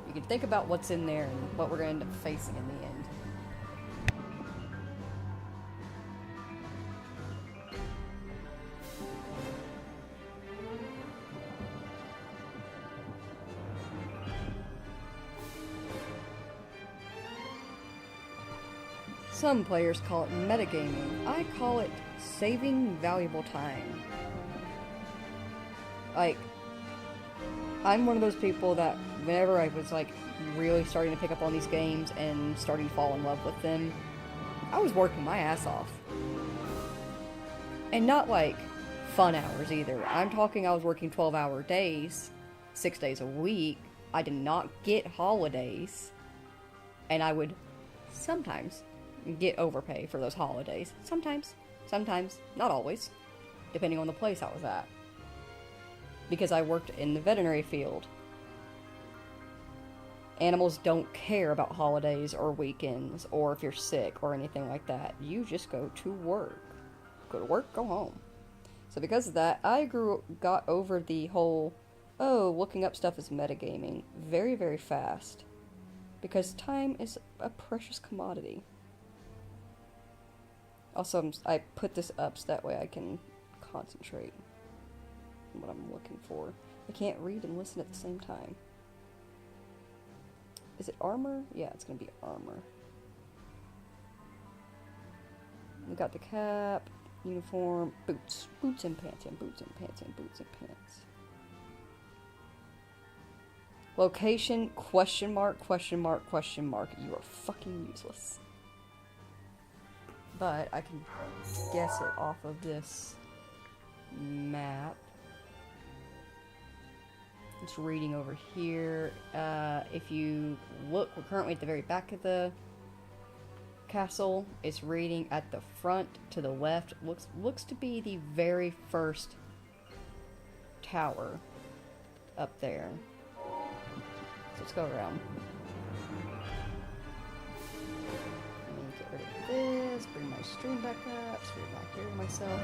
Speaker 1: you can think about what's in there and what we're going to end up facing in the end. Some players call it metagaming. I call it saving valuable time. Like, I'm one of those people that whenever I was like really starting to pick up on these games and starting to fall in love with them, I was working my ass off. And not like fun hours either. I'm talking I was working 12-hour days, 6 days a week. I did not get holidays. And I would sometimes get overpay for those holidays. Sometimes, not always, depending on the place I was at. Because I worked in the veterinary field. Animals don't care about holidays or weekends or if you're sick or anything like that. You just go to work. Go to work, go home. So because of that, I got over the whole, looking up stuff is metagaming very, very fast. Because time is a precious commodity. Also, I put this up so that way I can concentrate on what I'm looking for. I can't read and listen at the same time. Is it armor? Yeah, it's gonna be armor. We got the cap, uniform, boots. Boots and pants, and boots and pants, and boots and pants. Location, question mark, question mark, question mark. You are fucking useless. But I can guess it off of this map. It's reading over here. If you look, we're currently at the very back of the castle. It's reading at the front to the left. Looks to be the very first tower up there. So let's go around. Let me get rid of this. Bring my stream back up. So we're not hearing myself.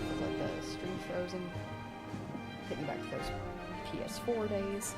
Speaker 1: Feels like the stream's frozen. Take me back to those PS4 days.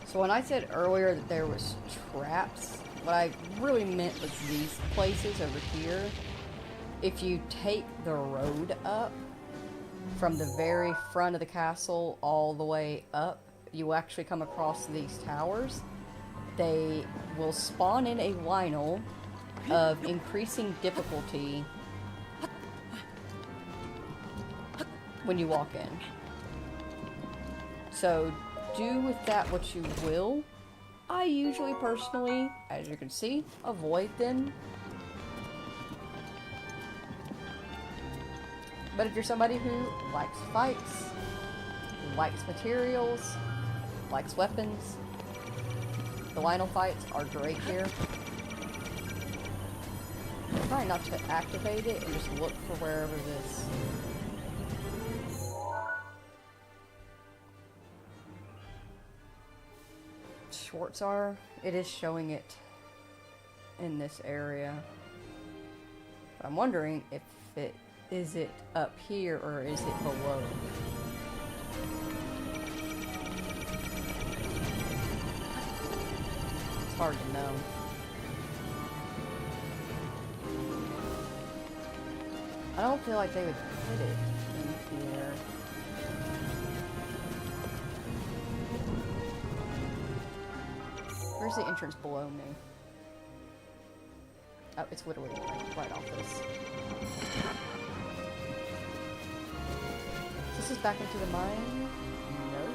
Speaker 1: So when I said earlier that there was traps, what I really meant was these places over here. If you take the road up from the very front of the castle all the way up, you will actually come across these towers. They will spawn in a Lionel of increasing difficulty when you walk in. So do with that what you will. I usually personally, as you can see, avoid them. But if you're somebody who likes fights, likes materials, likes weapons, the Lionel fights are great here. Try not to activate it and just look for wherever this Schwartz are. It is showing it in this area. But I'm wondering if is it up here or is it below? It's hard to know. I don't feel like they would put it in here. Where's the entrance below me? Oh, it's literally right off this. This is back into the mine? No.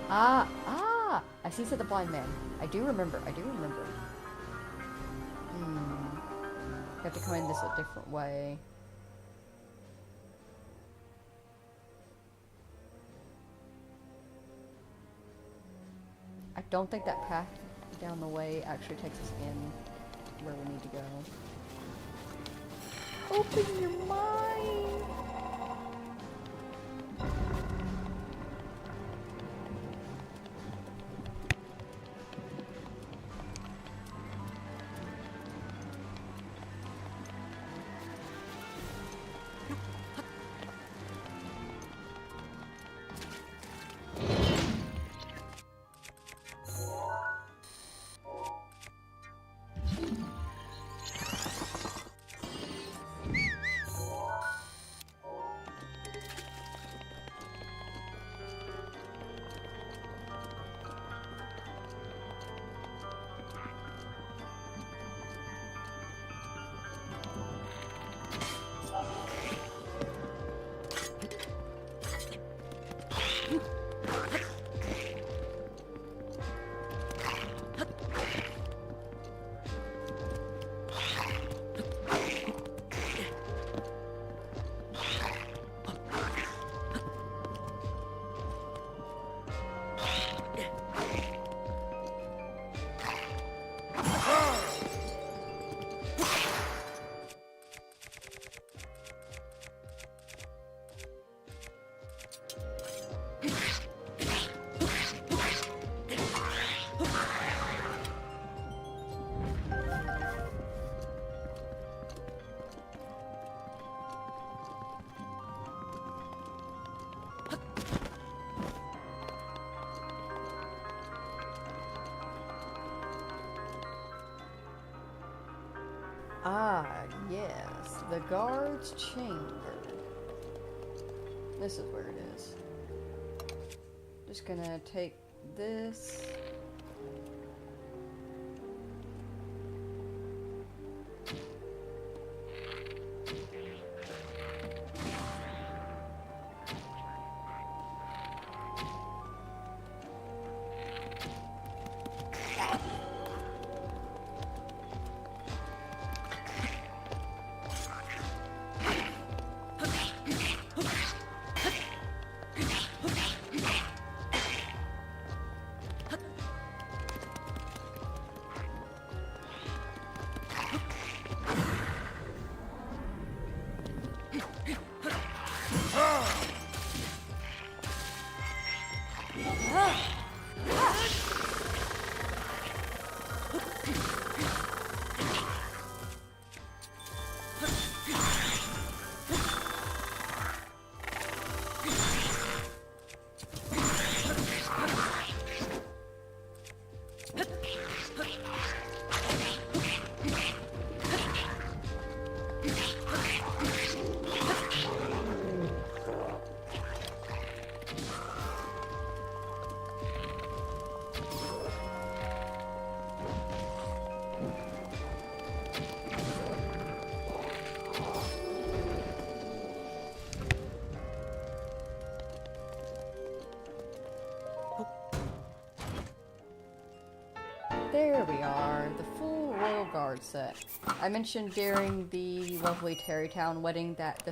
Speaker 1: Ah! I see said the blind man. I do remember. You have to come in this a different way. I don't think that path down the way actually takes us in where we need to go. Open your mind! The guard's chamber. This is where it is. Just gonna take this. There we are, the full Royal Guard set. I mentioned during the lovely Terrytown wedding that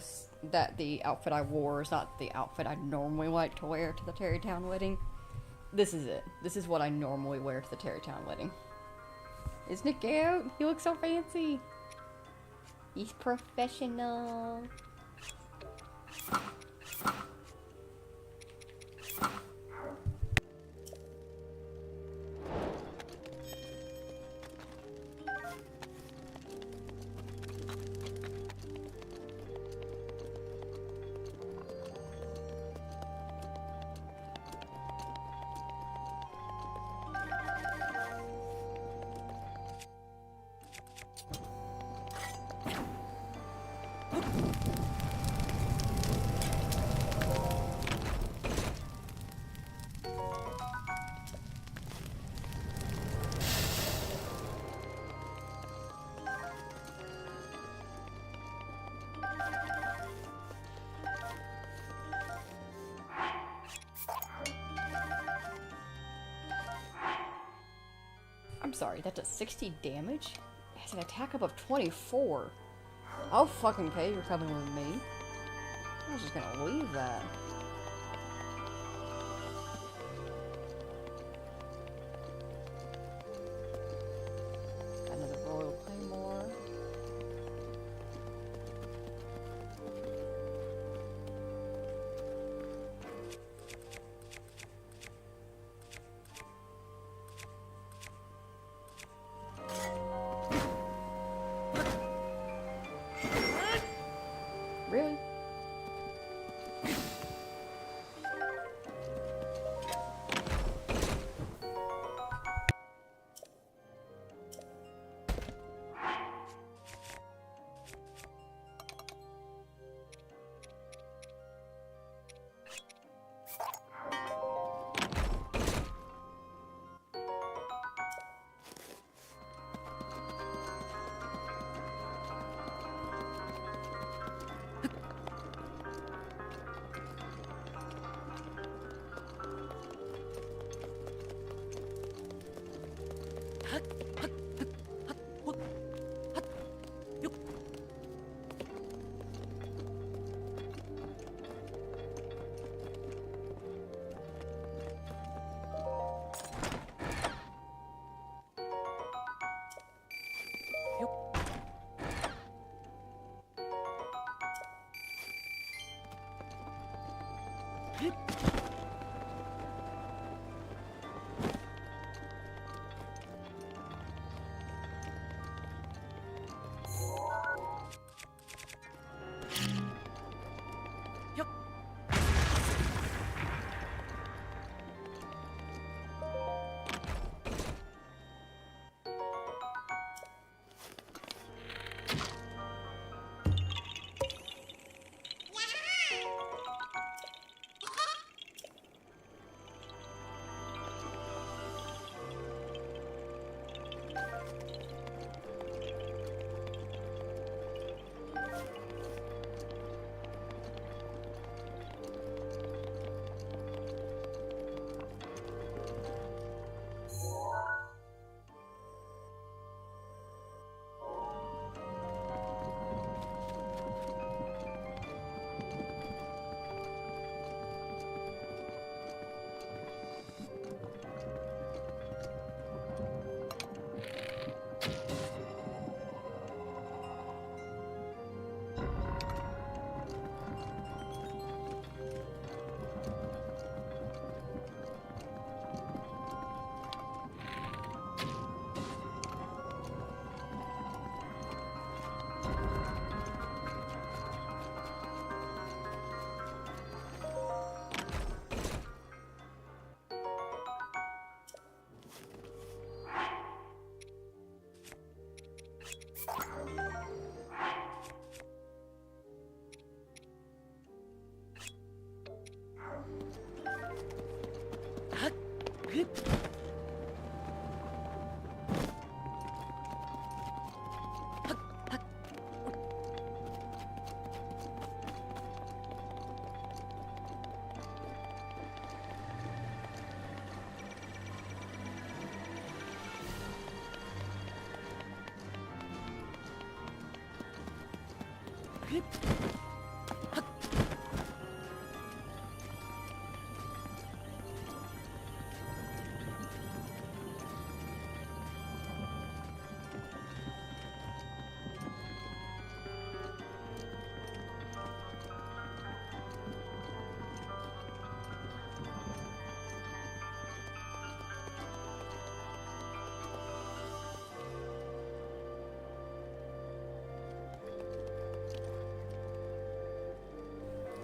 Speaker 1: the outfit I wore is not the outfit I normally like to wear to the Terrytown wedding. This is it. This is what I normally wear to the Terrytown wedding. Isn't it cute? He looks so fancy. He's professional. I'm sorry, that does 60 damage? It has an attack up of 24. Oh fucking okay, you're coming with me. I was just gonna leave that. Got another Royal Claymore. Really?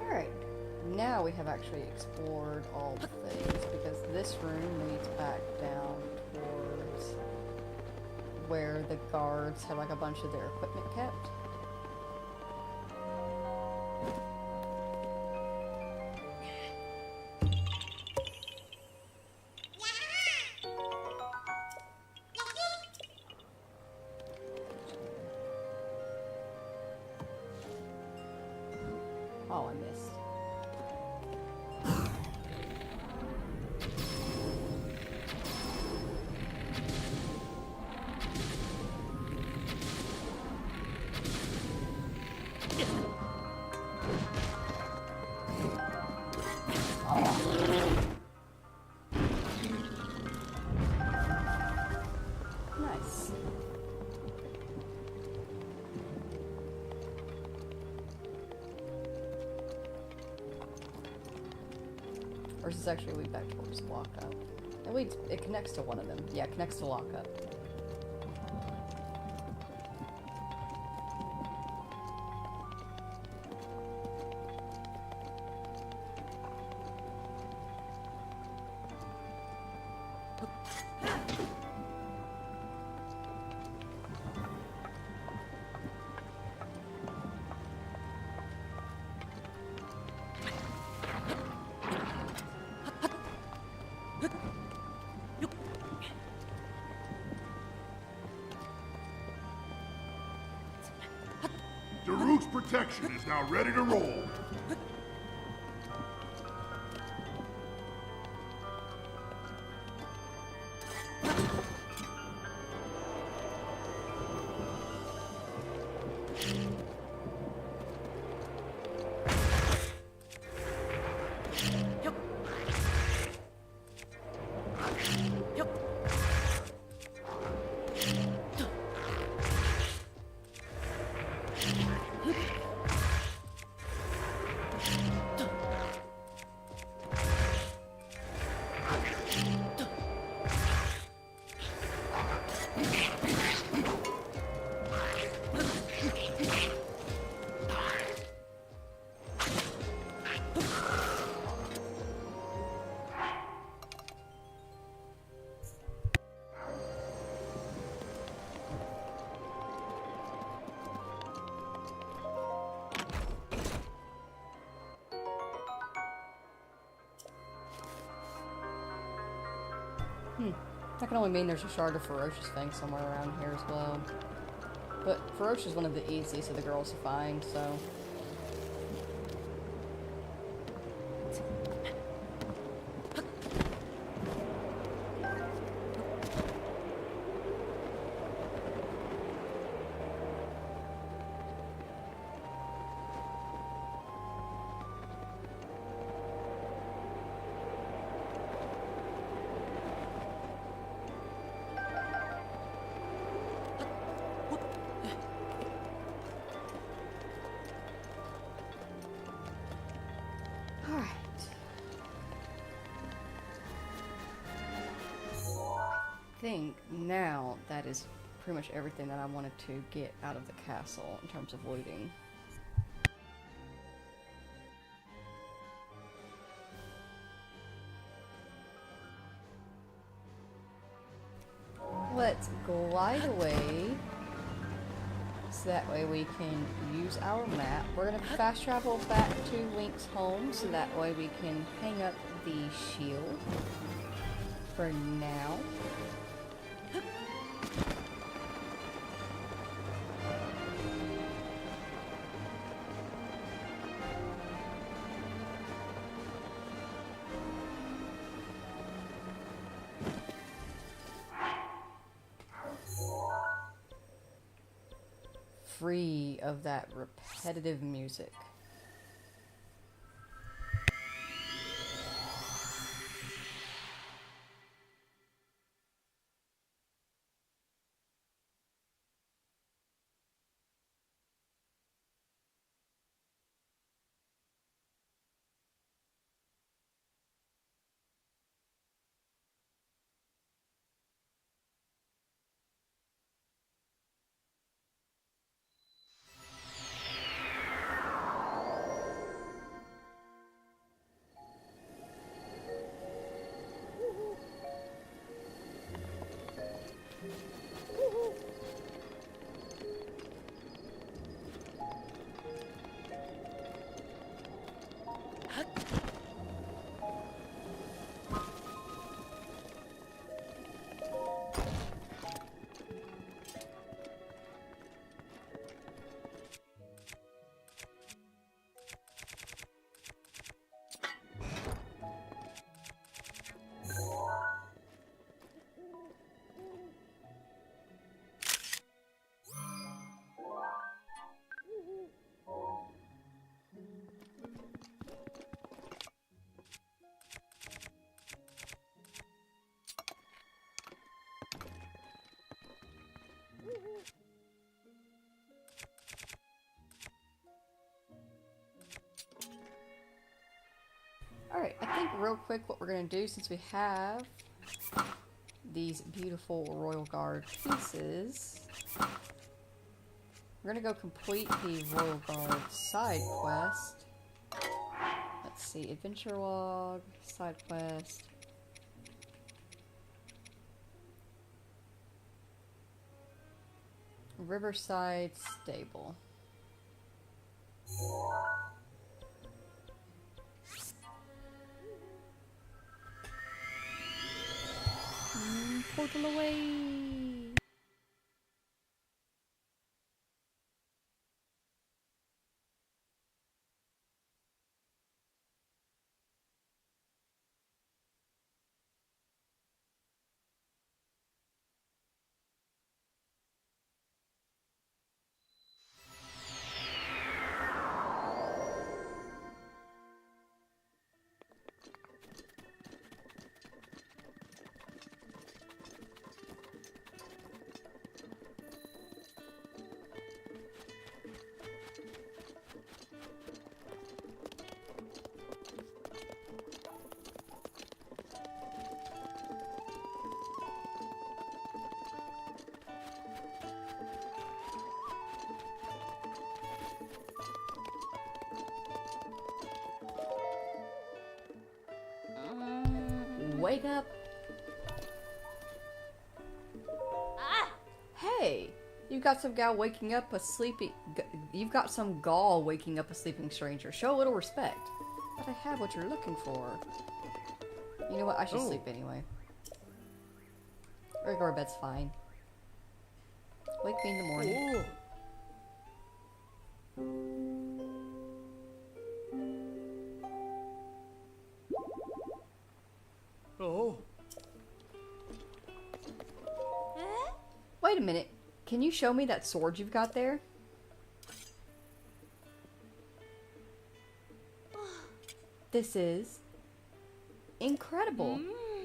Speaker 1: Alright, now we have actually explored all the things, because this room leads back down towards where the guards have like a bunch of their equipment kept. Oh, I missed. Nice. Or is this actually lead back towards lockup? It connects to one of them. Yeah, it connects to lockup.
Speaker 8: Daruk's protection is now ready to roll. That can only mean there's a shard of Ferocious Fang somewhere around here as well. But Ferocious is one of the easiest of the girls to find, so... I think now that is pretty much everything that I wanted to get out of the castle in terms of looting. Let's glide away so that way we can use our map. We're going to fast travel back to Link's home so that way we can hang up the shield.
Speaker 1: for now. Free of that repetitive music. Alright, I think real quick what we're going to do, since we have these beautiful Royal Guard pieces, we're going to go complete the Royal Guard side quest. Let's see, Adventure Log, side quest. Riverside Stable. Portal away! Wake up!
Speaker 7: Ah!
Speaker 1: Hey! You've got some gal waking up a sleeping... You've got some gall waking up a sleeping stranger. Show a little respect. But I have what you're looking for. You know what? I should sleep anyway. Or go to bed's fine. Wake me in the morning.
Speaker 6: Oh.
Speaker 1: Wait a minute. Can you show me that sword you've got there? This is incredible.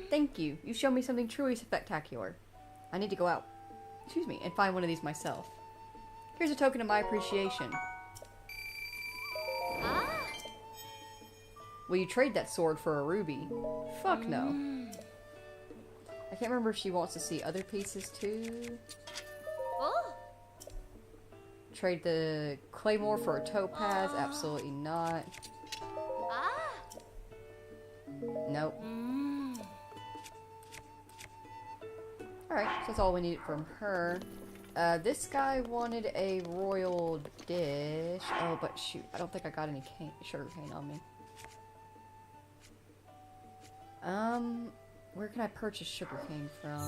Speaker 1: Thank you. You showed me something truly spectacular. I need to go out, excuse me, and find one of these myself. Here's a token of my appreciation. Will you trade that sword for a ruby? Fuck no. I can't remember if she wants to see other pieces too. Trade the claymore for a topaz? Absolutely not. Nope. Alright, so that's all we need from her. This guy wanted a royal dish. Oh, but shoot, I don't think I got any sugar cane on me. Where can I purchase sugarcane from?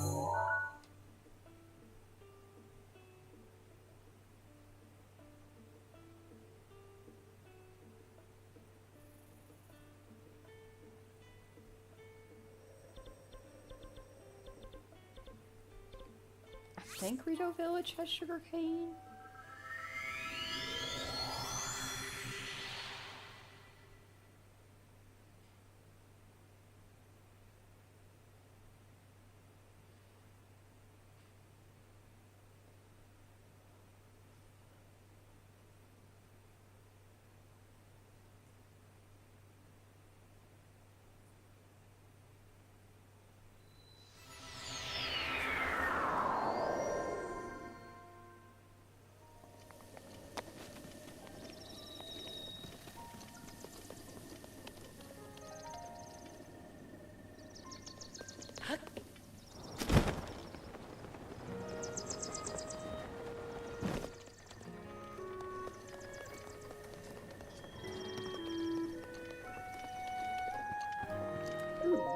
Speaker 1: I think Rito Village has sugarcane.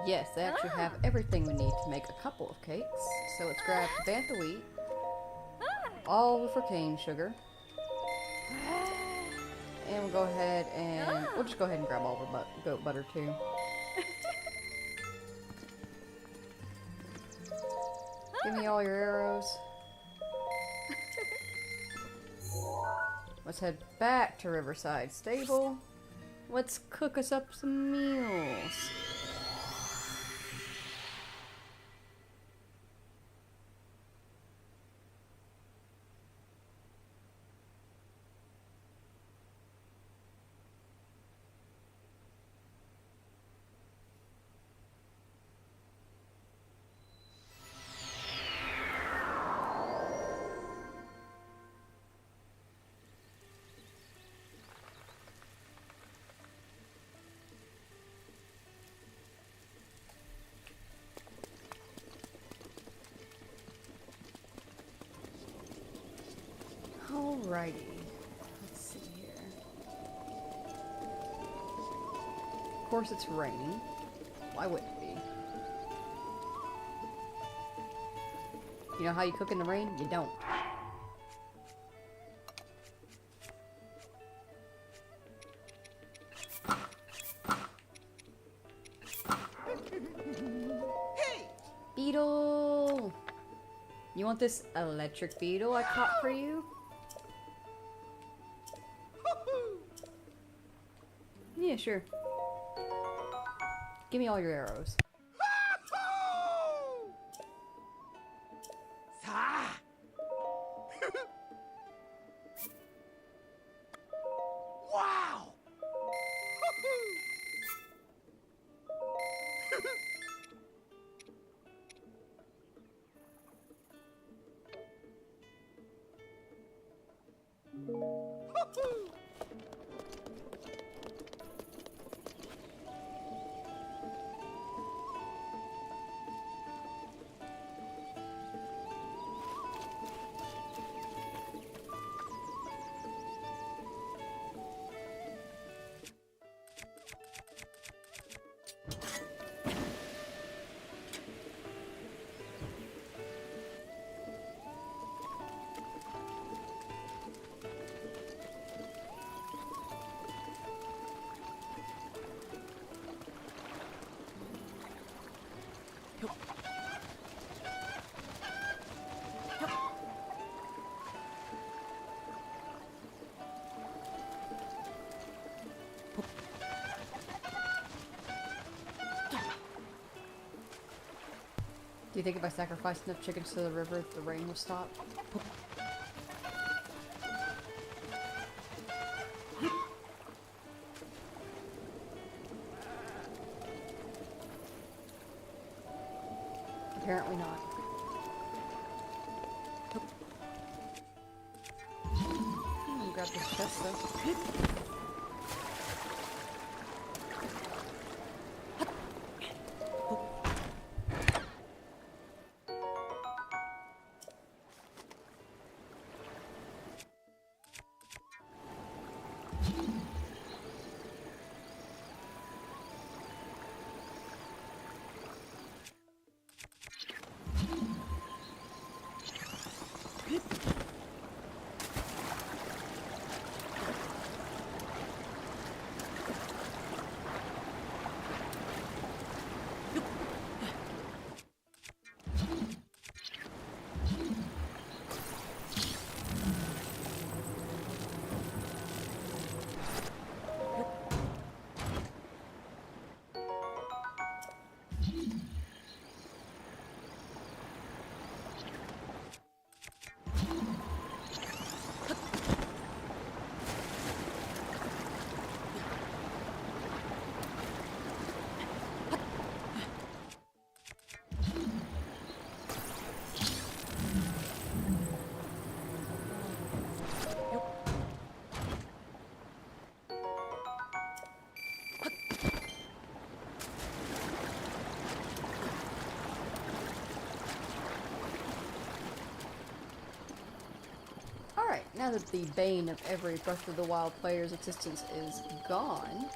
Speaker 1: Yes, they actually have everything we need to make a couple of cakes. So let's grab the bantha wheat, all for cane sugar, and we'll go ahead and we'll just go ahead and grab all the goat butter too. Give me all your arrows. Let's head back to Riverside Stable. Let's cook us up some meals. Alrighty, let's see here. Of course it's raining. Why wouldn't it be? You know how you cook in the rain? You don't. Beetle! You want this electric beetle I caught for you? Yeah, sure. Give me all your arrows.
Speaker 3: Wow!
Speaker 1: Do you think if I sacrifice enough chickens to the river, the rain will stop? Apparently not. Grab this chest though. now that the bane of every Breath of the Wild player's existence is gone,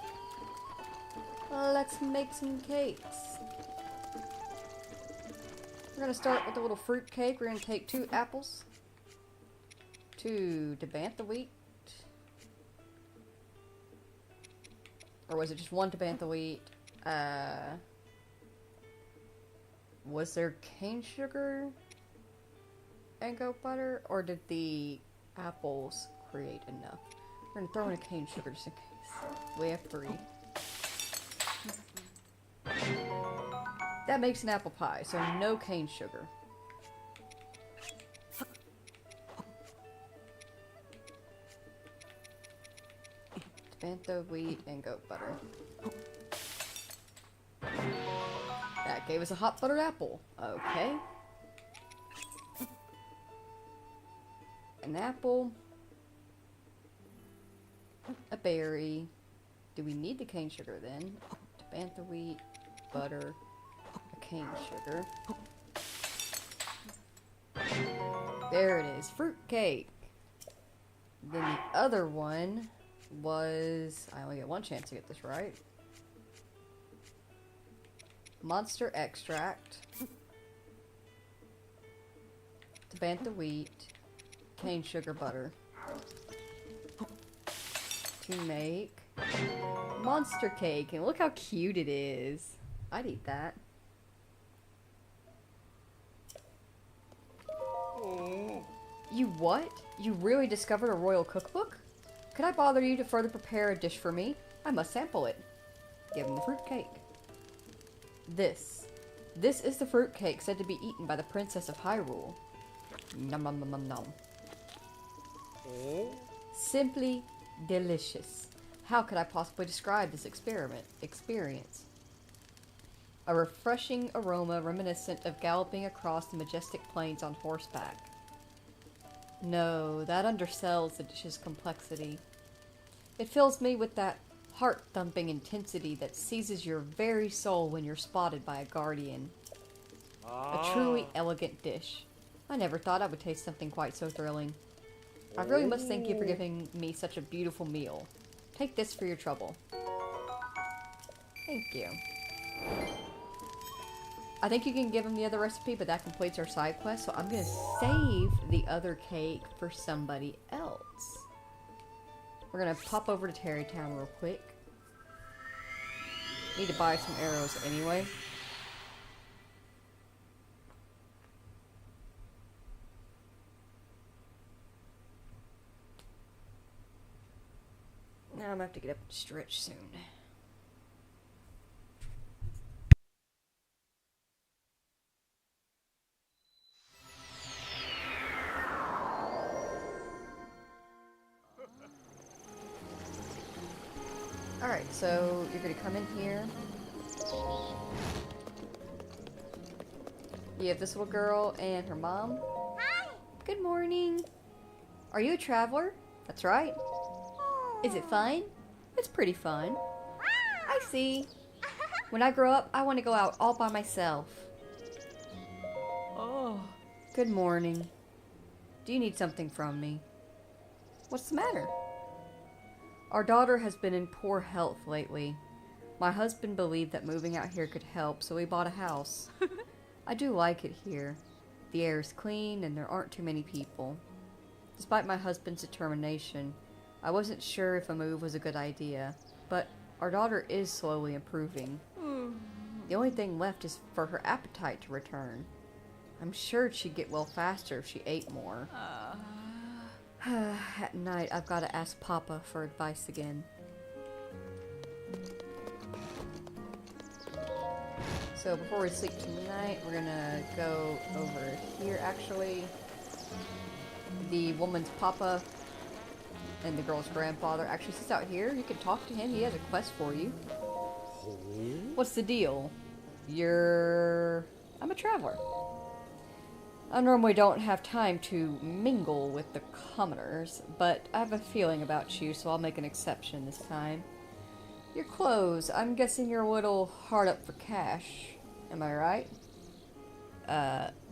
Speaker 1: let's make some cakes. We're gonna start with a little fruit cake. We're gonna take 2 apples, 2 Tabantha wheat, or was it just 1 Tabantha wheat? Was there cane sugar and goat butter, or did the apples create enough? We're gonna throw in a cane sugar just in case. We have 3. That makes an apple pie, so no cane sugar. Bantha, wheat, and goat butter. That gave us a hot buttered apple. Okay. An apple. A berry. Do we need the cane sugar then? Bantha wheat, butter, a cane sugar. There it is. Fruit cake. Then the other one was... I only get 1 chance to get this right. Monster extract. Tabantha wheat. Cane sugar butter. To make monster cake. And look how cute it is. I'd eat that. You what? You really discovered a royal cookbook? Could I bother you to further prepare a dish for me? I must sample it. Give him the fruit cake. This is the fruit cake said to be eaten by the Princess of Hyrule. Nom nom nom nom nom. Simply delicious. How could I possibly describe this experience? A refreshing aroma reminiscent of galloping across the majestic plains on horseback. No, that undersells the dish's complexity. It fills me with that heart-thumping intensity that seizes your very soul when you're spotted by a guardian. A truly elegant dish. I never thought I would taste something quite so thrilling. I really must thank you for giving me such a beautiful meal. Take this for your trouble. Thank you. I think you can give him the other recipe, but that completes our side quest, so I'm going to save the other cake for somebody else. We're going to pop over to Terrytown real quick. Need to buy some arrows anyway. Now I'm going to have to get up and stretch soon. Alright, so you're gonna come in here. You have this little girl and her mom. Hi! Good morning. Are you a traveler? That's right. Is it fun? It's pretty fun. I see. When I grow up, I want to go out all by myself.
Speaker 4: Oh.
Speaker 1: Good morning. Do you need something from me? What's the matter? Our daughter has been in poor health lately. My husband believed that moving out here could help, so we bought a house. I do like it here. The air is clean and there aren't too many people. Despite my husband's determination, I wasn't sure if a move was a good idea, but our daughter is slowly improving. The only thing left is for her appetite to return. I'm sure she'd get well faster if she ate more. At night, I've got to ask Papa for advice again. So before we sleep tonight, we're gonna go over here actually. The woman's Papa and the girl's grandfather actually sits out here. You can talk to him. He has a quest for you. What's the deal? I'm a traveler. I normally don't have time to mingle with the commoners, but I have a feeling about you, so I'll make an exception this time. Your clothes. I'm guessing you're a little hard up for cash. Am I right?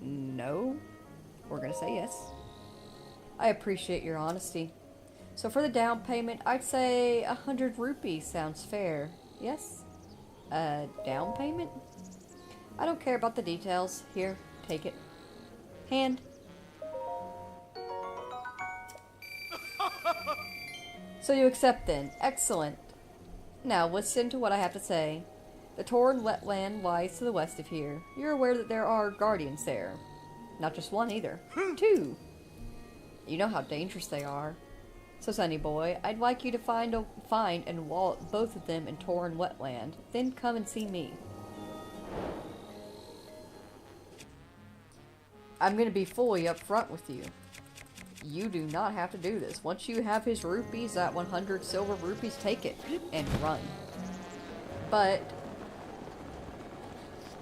Speaker 1: No. We're gonna say yes. I appreciate your honesty. So for the down payment, I'd say 100 rupees sounds fair. Yes? Down payment? I don't care about the details. Here, take it. Hand. So you accept then. Excellent. Now, listen to what I have to say. The torn wetland lies to the west of here. You're aware that there are guardians there. Not just one either. Two. You know how dangerous they are. So, Sonny boy, I'd like you to find and wallet both of them in torn wetland. Then come and see me. I'm going to be fully upfront with you. You do not have to do this. Once you have his rupees, that 100 silver rupees, take it and run. But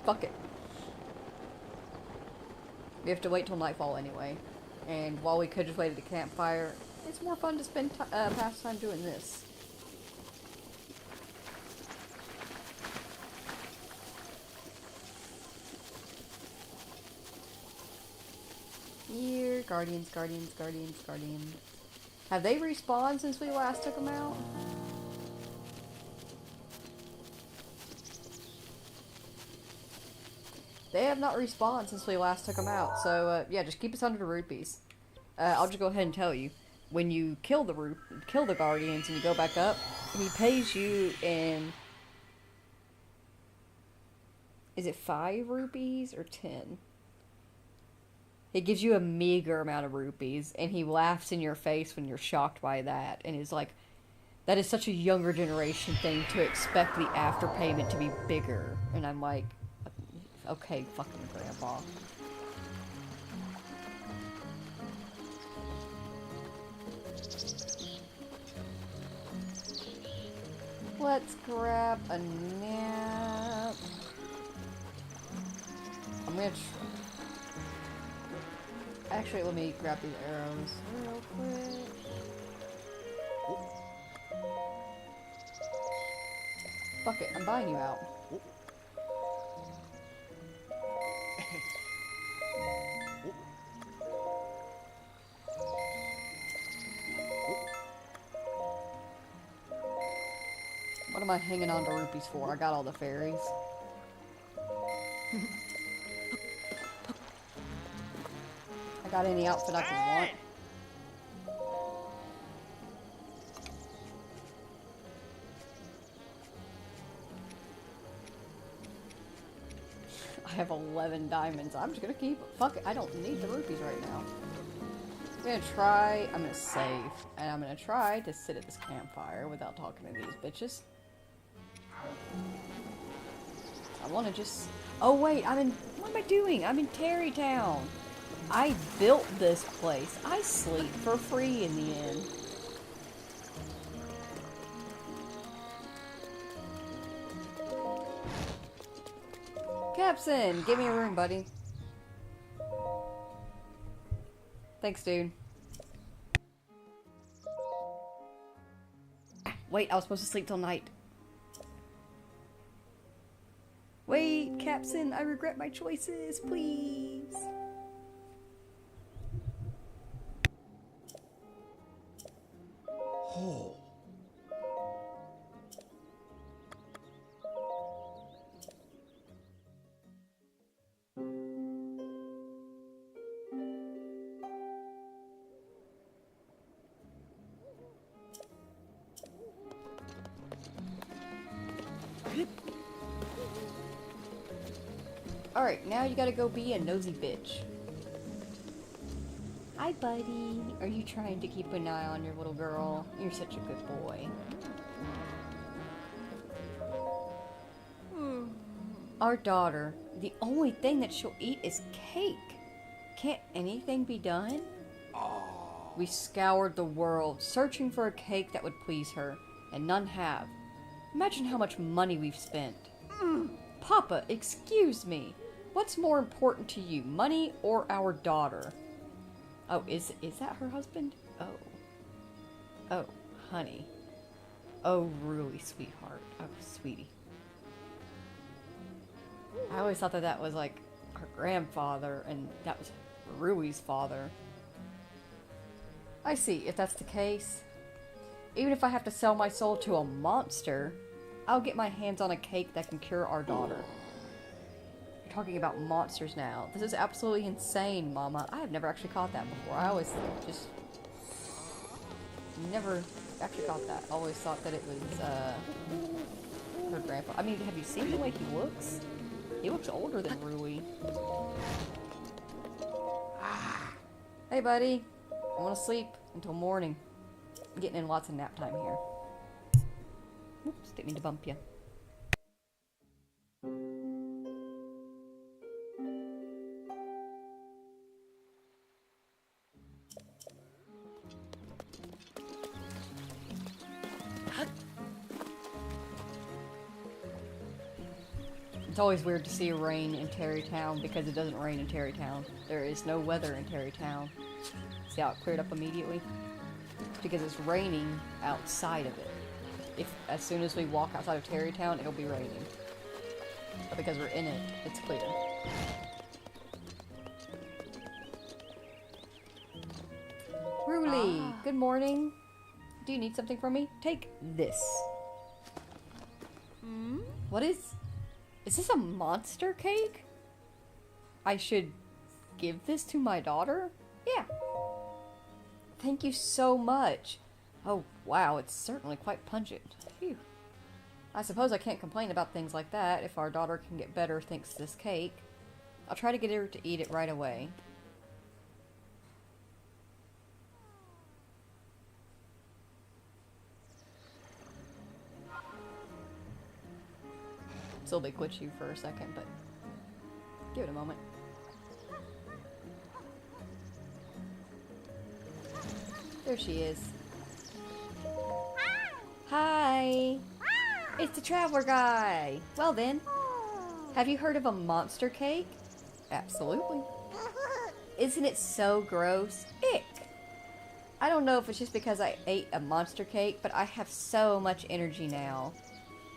Speaker 1: fuck it. We have to wait till nightfall anyway. And while we could just wait at the campfire, it's more fun to spend past time doing this. Here, guardians. Have they respawned since we last took them out? They have not respawned since we last took them out, so yeah, just keep us under the rupees. I'll just go ahead and tell you, when you kill the guardians and you go back up, he pays you in, is it 5 rupees or 10? It gives you a meager amount of rupees, and he laughs in your face when you're shocked by that, and is like, that is such a younger generation thing to expect the after payment to be bigger. And I'm like, okay, fucking grandpa. Let's grab a nap. I'm gonna actually, let me grab these arrows real quick. Fuck it, I'm buying you out. What am I hanging on to rupees for? I got all the fairies. I got any outfit I can want. I have 11 diamonds. I'm just gonna keep it. Fuck it, I don't need the rupees right now. I'm gonna save, and I'm gonna try to sit at this campfire without talking to these bitches. I wanna just... Oh wait, what am I doing? I'm in Terrytown. I built this place. I sleep for free in the end. Capson, give me a room, buddy. Thanks, dude. Wait, I was supposed to sleep till night. Wait, Capson, I regret my choices, please.
Speaker 3: Oh.
Speaker 1: Alright, now you gotta go be a nosy bitch. Hi, buddy. Are you trying to keep an eye on your little girl? You're such a good boy. Our daughter, the only thing that she'll eat is cake. Can't anything be done? We scoured the world, searching for a cake that would please her, and none have. Imagine how much money we've spent. Papa, excuse me. What's more important to you, money or our daughter? Oh, is that her husband? Oh. Oh, honey. Oh, really, sweetheart. Oh, sweetie. I always thought that was like her grandfather, and that was Rui's father. I see, if that's the case. Even if I have to sell my soul to a monster, I'll get my hands on a cake that can cure our daughter. You're talking about monsters now. This is absolutely insane, Mama. I have never actually caught that before. I always just... never actually caught that. I always thought that it was, her grandpa. I mean, have you seen the way he looks? He looks older than Rui. Hey, buddy. I want to sleep until morning. I'm getting in lots of nap time here. Oops, didn't mean to bump you. It's always weird to see rain in Terrytown because it doesn't rain in Terrytown. There is no weather in Terrytown. See how it cleared up immediately? Because it's raining outside of it. If as soon as we walk outside of Terrytown, it'll be raining. But because we're in it, it's clear. Ruli, good morning. Do you need something from me? Take this. What is this a monster cake? I should give this to my daughter? Yeah. Thank you so much. Oh, wow, it's certainly quite pungent. Phew. I suppose I can't complain about things like that if our daughter can get better thanks to this cake. I'll try to get her to eat it right away. Still be glitch you for a second, but give it a moment. There she is. Hi! It's the Traveler Guy! Well then, have you heard of a monster cake? Absolutely. Isn't it so gross? Ick! I don't know if it's just because I ate a monster cake, but I have so much energy now.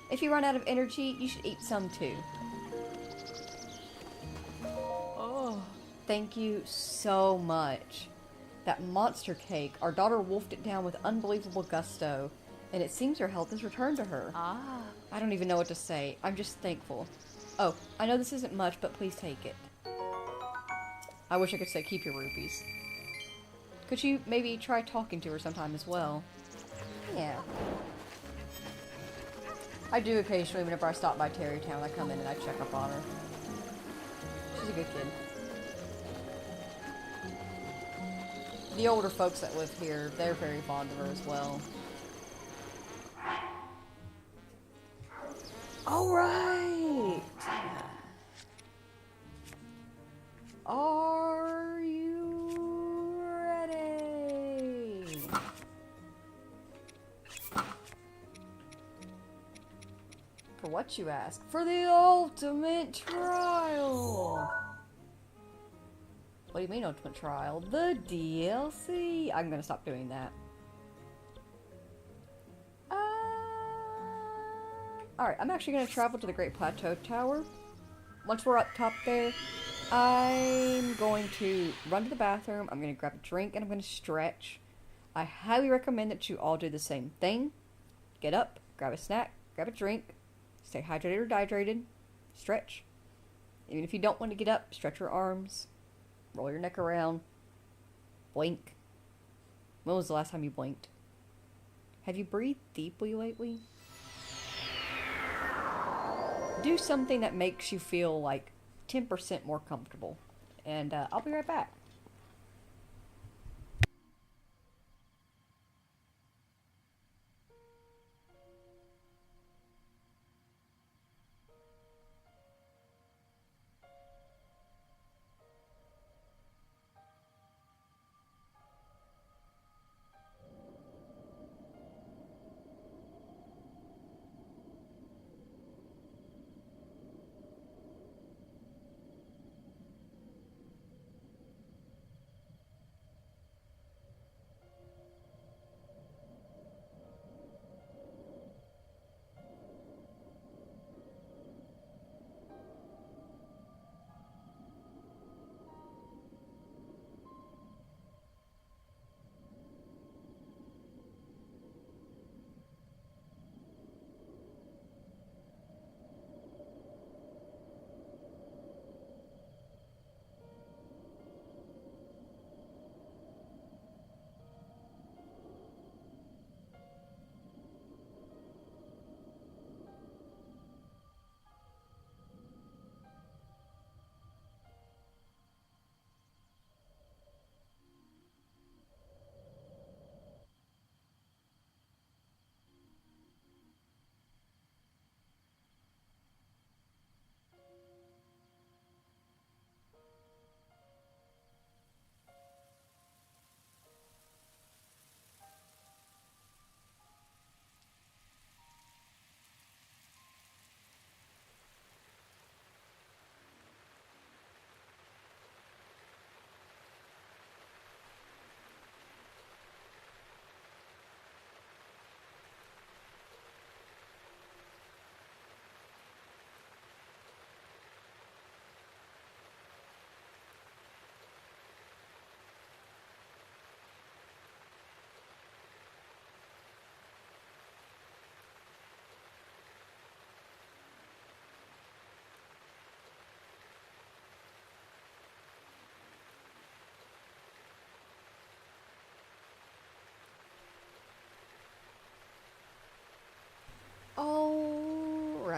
Speaker 1: If you run out of energy, you should eat some too. Oh, thank you so much. That monster cake, our daughter wolfed it down with unbelievable gusto, and it seems her health has returned to her. Ah. I don't even know what to say. I'm just thankful. Oh, I know this isn't much, but please take it. I wish I could say keep your rupees. Could you maybe try talking to her sometime as well? Yeah. I do occasionally, whenever I stop by Terrytown, I come in and I check up on her. She's a good kid. The older folks that live here, they're very fond of her as well. Alright! Are you ready? For what, you ask? For the ultimate trial! What do you mean ultimate trial? The DLC? I'm gonna stop doing that. Alright, I'm actually gonna travel to the Great Plateau Tower. Once we're up top there, I'm going to run to the bathroom, I'm gonna grab a drink, and I'm gonna stretch. I highly recommend that you all do the same thing. Get up, grab a snack, grab a drink, stay hydrated or dehydrated, stretch. Even if you don't want to get up, stretch your arms, roll your neck around, blink. When was the last time you blinked? Have you breathed deeply lately? Do something that makes you feel like 10% more comfortable. And I'll be right back.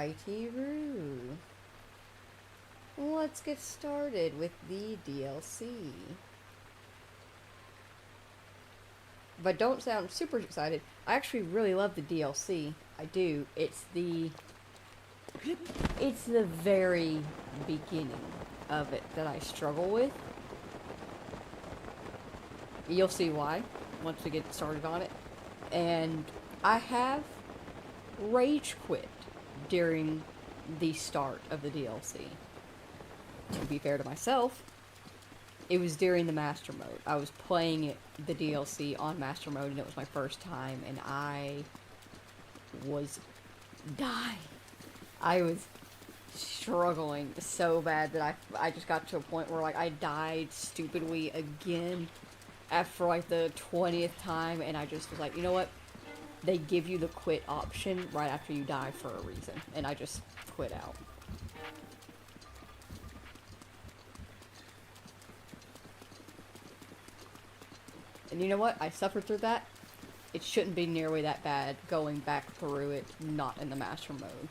Speaker 1: Alrighty-roo. Let's get started with the DLC. If I don't sound super excited, I actually really love the DLC. I do. It's the very beginning of it that I struggle with. You'll see why once we get started on it. And I have rage quit during the start of the DLC. To be fair to myself, it was during the Master Mode. I was playing the DLC on Master Mode, and it was my first time, and I was dying. I was struggling so bad that I just got to a point where, like, I died stupidly again after, like, the 20th time, and I just was like, you know what? They give you the quit option right after you die for a reason, and I just quit out. And you know what? I suffered through that. It shouldn't be nearly that bad going back through it, not in the Master Mode.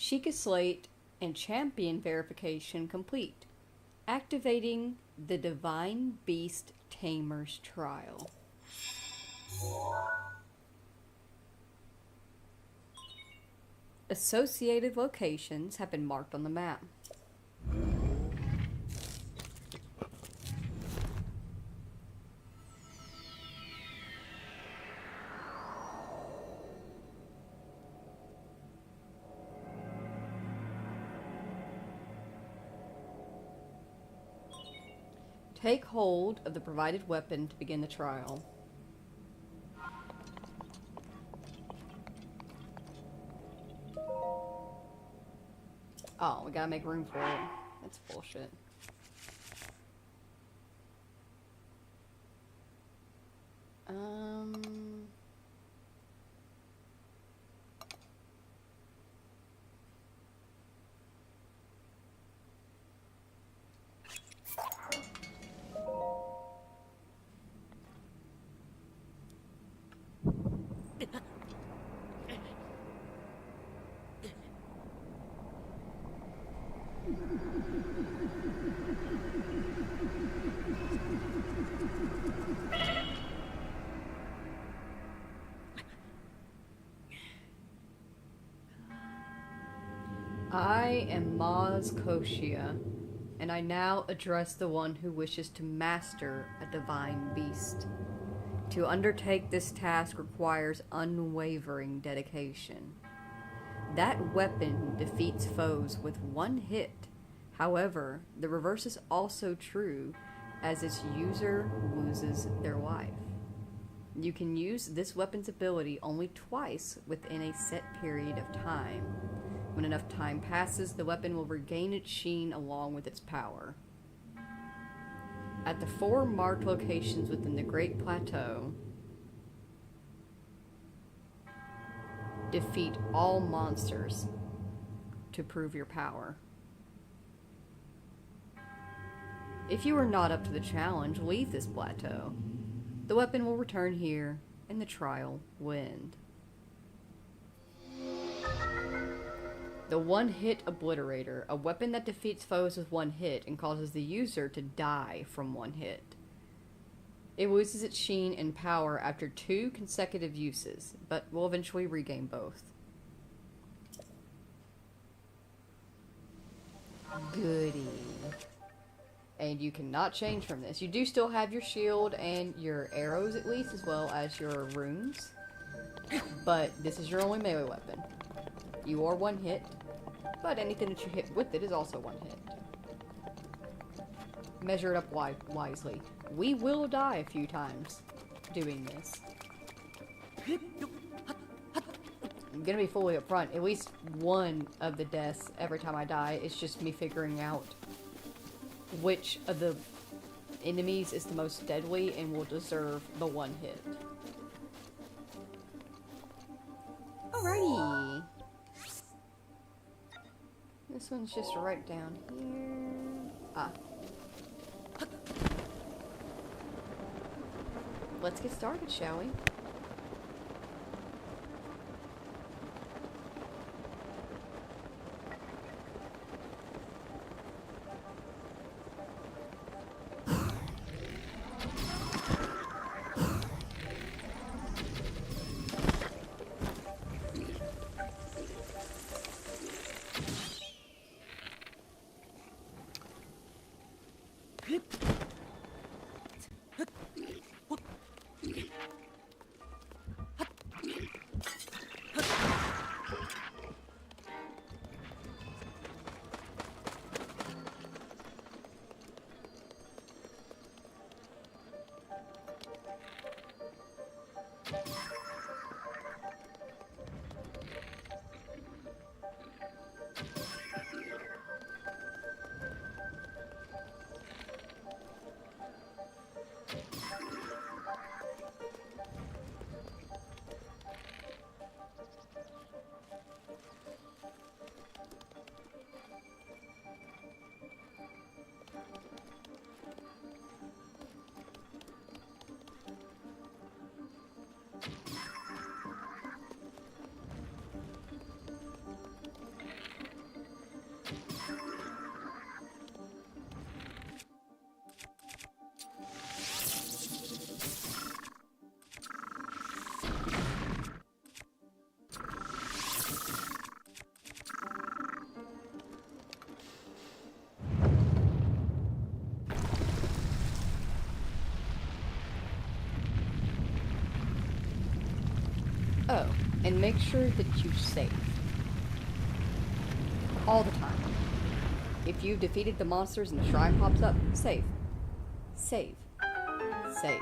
Speaker 1: Sheikah Slate and Champion verification complete. Activating the Divine Beast Tamer's Trial. Associated locations have been marked on the map. Take hold of the provided weapon to begin the trial. Oh, we gotta make room for it. That's bullshit. I am Maz Koshia, and I now address the one who wishes to master a divine beast. To undertake this task requires unwavering dedication. That weapon defeats foes with one hit. However, the reverse is also true, as its user loses their life. You can use this weapon's ability only twice within a set period of time. When enough time passes, the weapon will regain its sheen along with its power. At the 4 marked locations within the Great Plateau, defeat all monsters to prove your power. If you are not up to the challenge, leave this plateau. The weapon will return here, and the trial will end. The one-hit obliterator, a weapon that defeats foes with one hit and causes the user to die from one hit. It loses its sheen and power after 2 consecutive uses, but will eventually regain both. Goody. And you cannot change from this. You do still have your shield and your arrows at least, as well as your runes. But this is your only melee weapon. You are one hit, but anything that you hit with it is also one hit. Measure it up wisely. We will die a few times doing this. I'm gonna be fully upfront. At least one of the deaths every time I die is just me figuring out which of the enemies is the most deadly and will deserve the one hit. Alrighty. This one's just right down here. Ah. Let's get started, shall we? Oh, and make sure that you save. All the time. If you've defeated the monsters and the shrine pops up, save. Save. Save.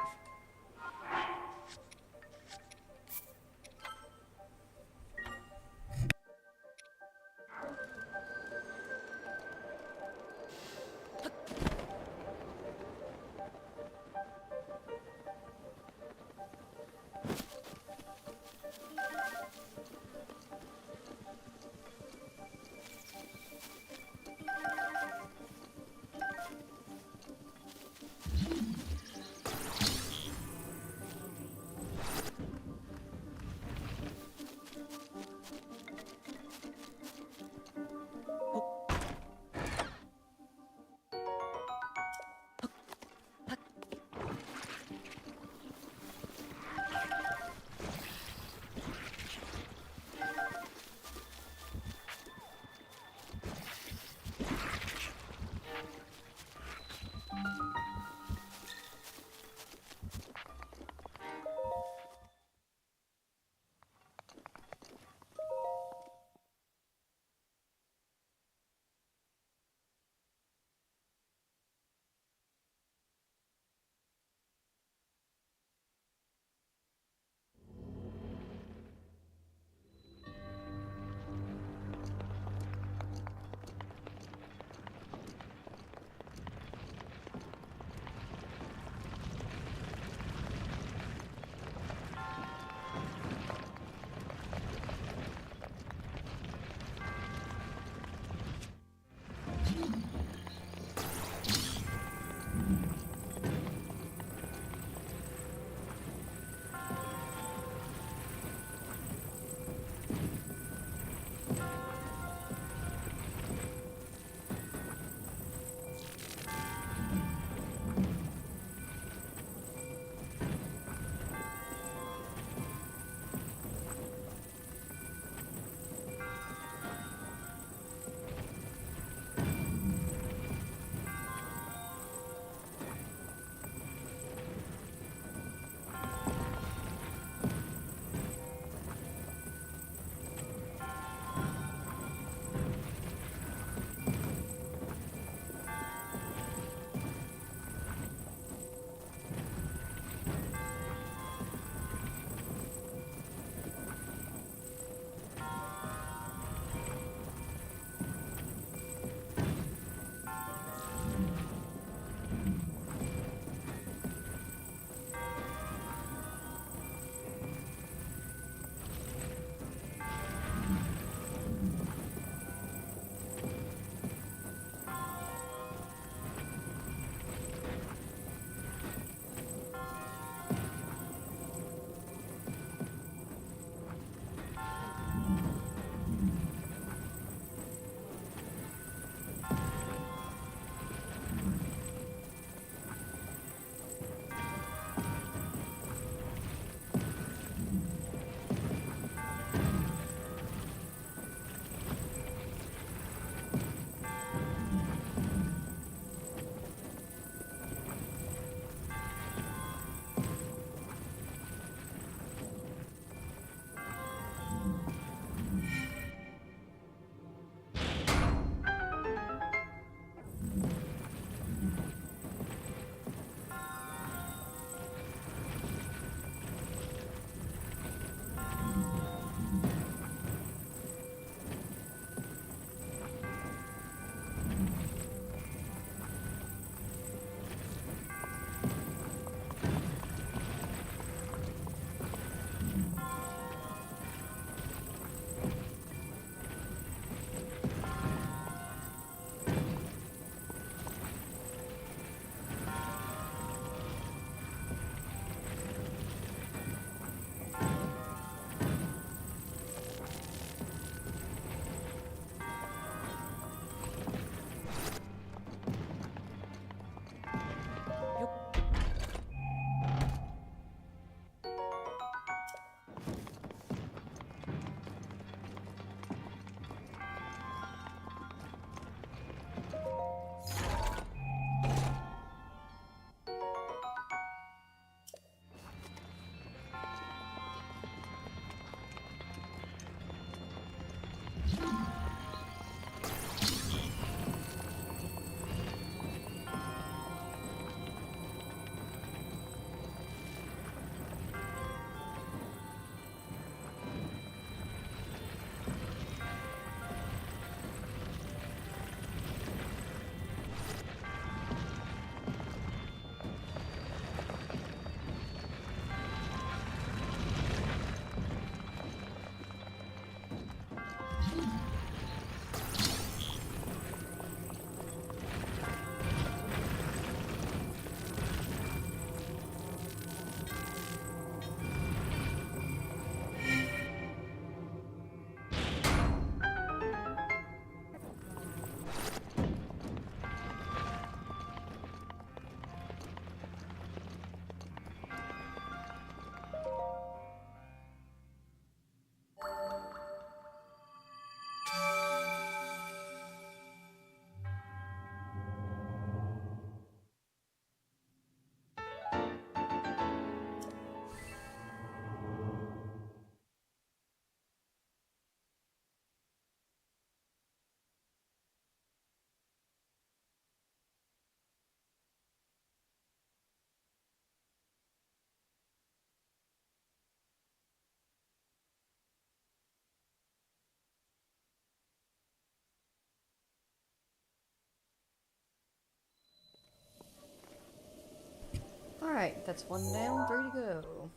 Speaker 1: Alright, that's one down, 3 to go.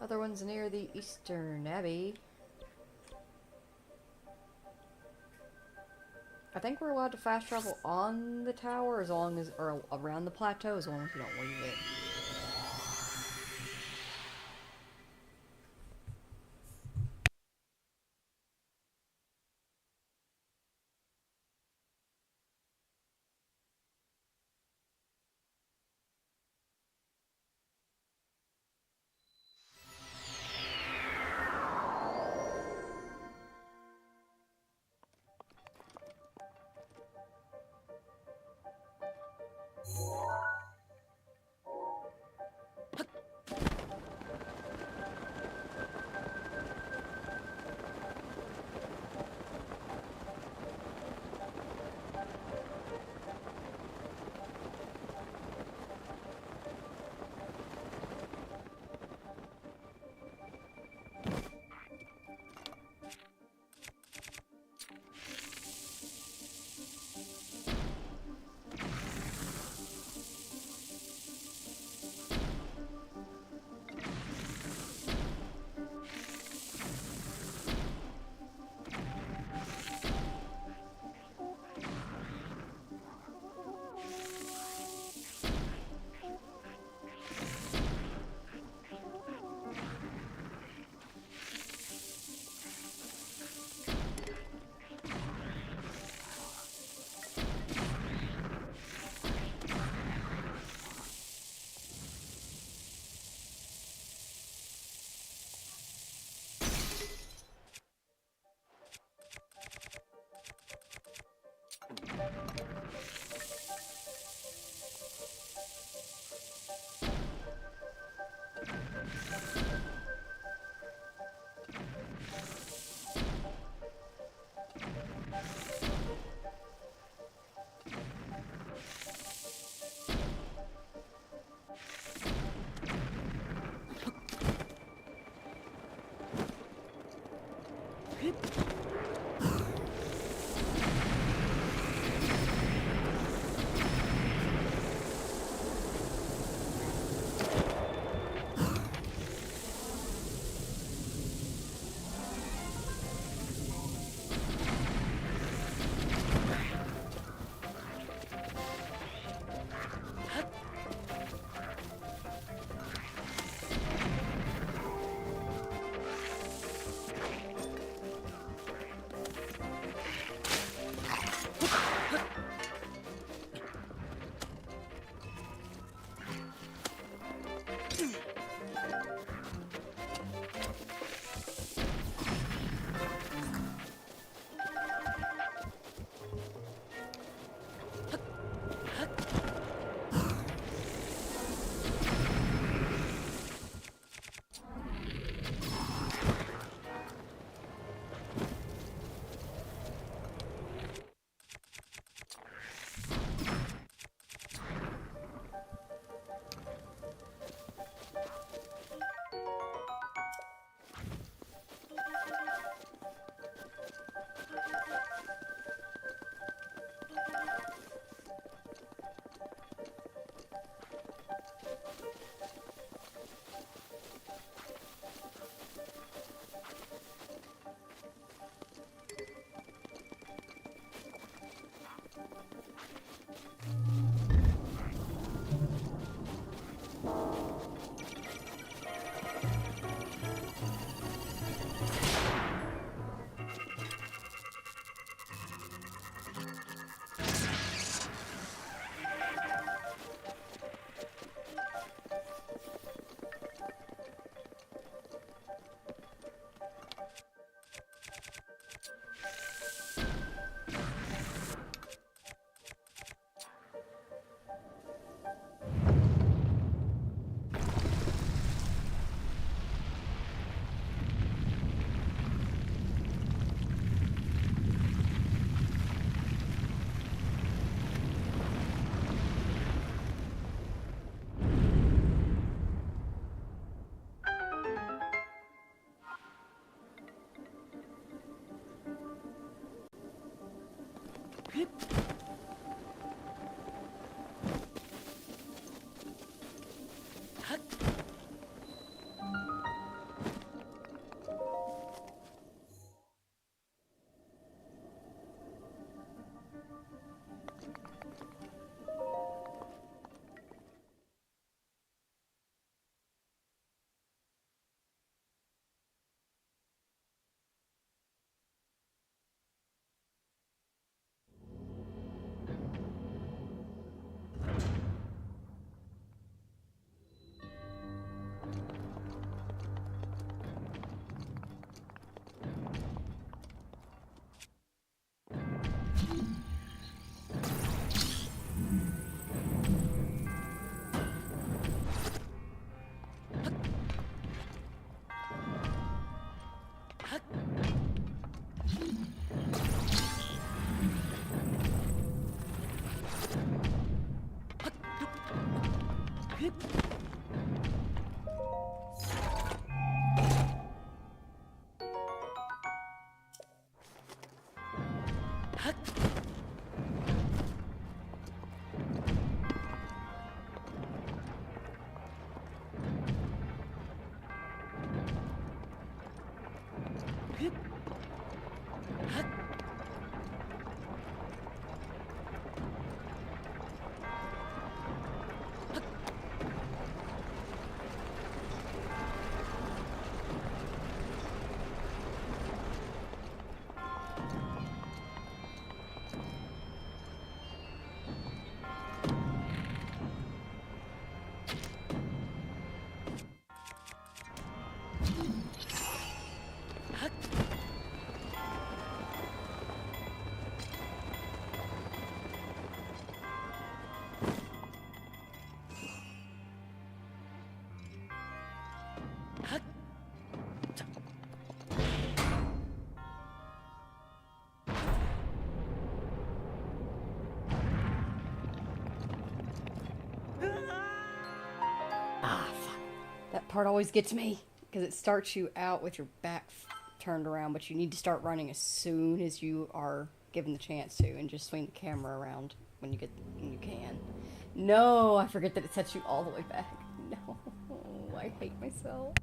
Speaker 1: Other one's near the Eastern Abbey. I think we're allowed to fast travel on the tower as long as, or around the plateau as long as we don't leave it. That part always gets me, because it starts you out with your back turned around, but you need to start running as soon as you are given the chance to, and just swing the camera around when you can. No, I forget that it sets you all the way back. No, I hate myself.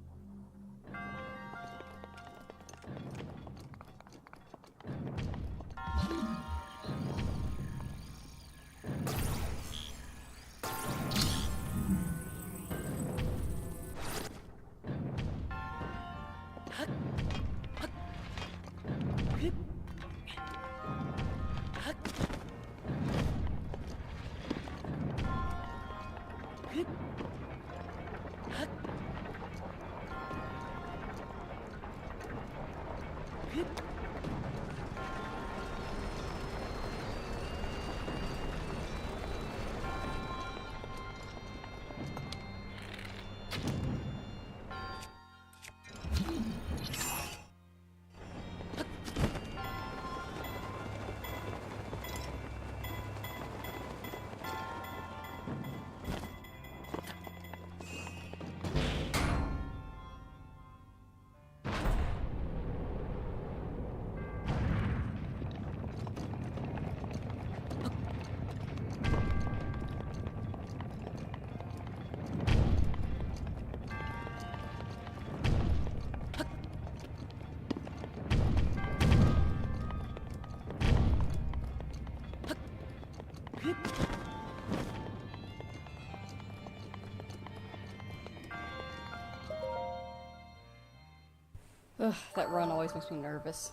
Speaker 1: Ugh, that run always makes me nervous.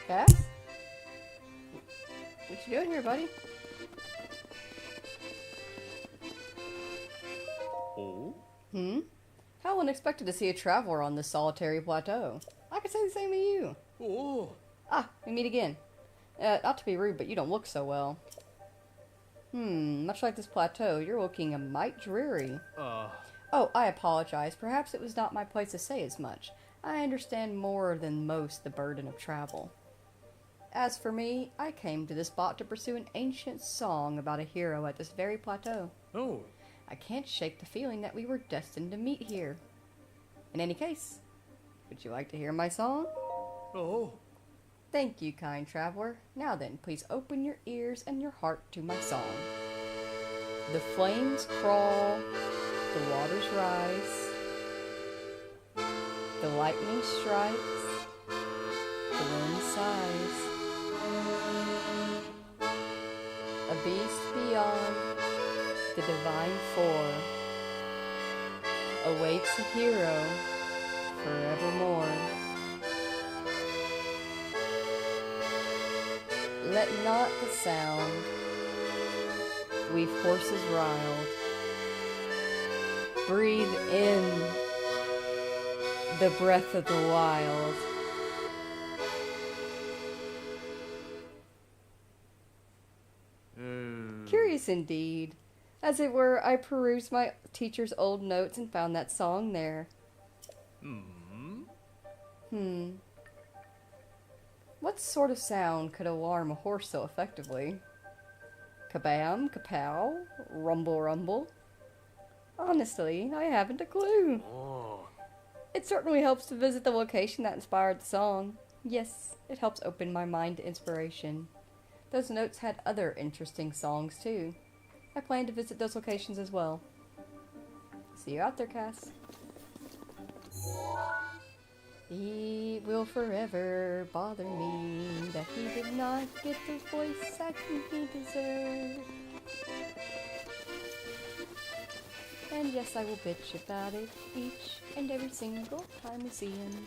Speaker 1: Cass? What you doing here, buddy?
Speaker 6: Oh?
Speaker 1: How unexpected to see a traveler on this solitary plateau. I could say the same of you.
Speaker 6: Oh!
Speaker 1: Ah, we meet again. Not to be rude, but you don't look so well. Much like this plateau, you're looking a mite dreary. Oh, I apologize. Perhaps it was not my place to say as much. I understand more than most the burden of travel. As for me, I came to this spot to pursue an ancient song about a hero at this very plateau.
Speaker 6: Oh!
Speaker 1: I can't shake the feeling that we were destined to meet here. In any case, would you like to hear my song?
Speaker 6: Oh!
Speaker 1: Thank you, kind traveler. Now then, please open your ears and your heart to my song. The flames crawl, the waters rise, the lightning strikes, the wind sighs. A beast beyond, the Divine Four awaits a hero forevermore. Let not the sound weave horses riled. Breathe in the breath of the wild. Curious indeed. As it were, I perused my teacher's old notes and found that song there. What sort of sound could alarm a horse so effectively? Kabam, kapow, rumble, rumble. Honestly, I haven't a clue. It certainly helps to visit the location that inspired the song. Yes, it helps open my mind to inspiration. Those notes had other interesting songs too. I plan to visit those locations as well. See you out there, Cass. It will forever bother me that he did not get the voice acting he deserved. And yes, I will bitch about it each and every single time we see him.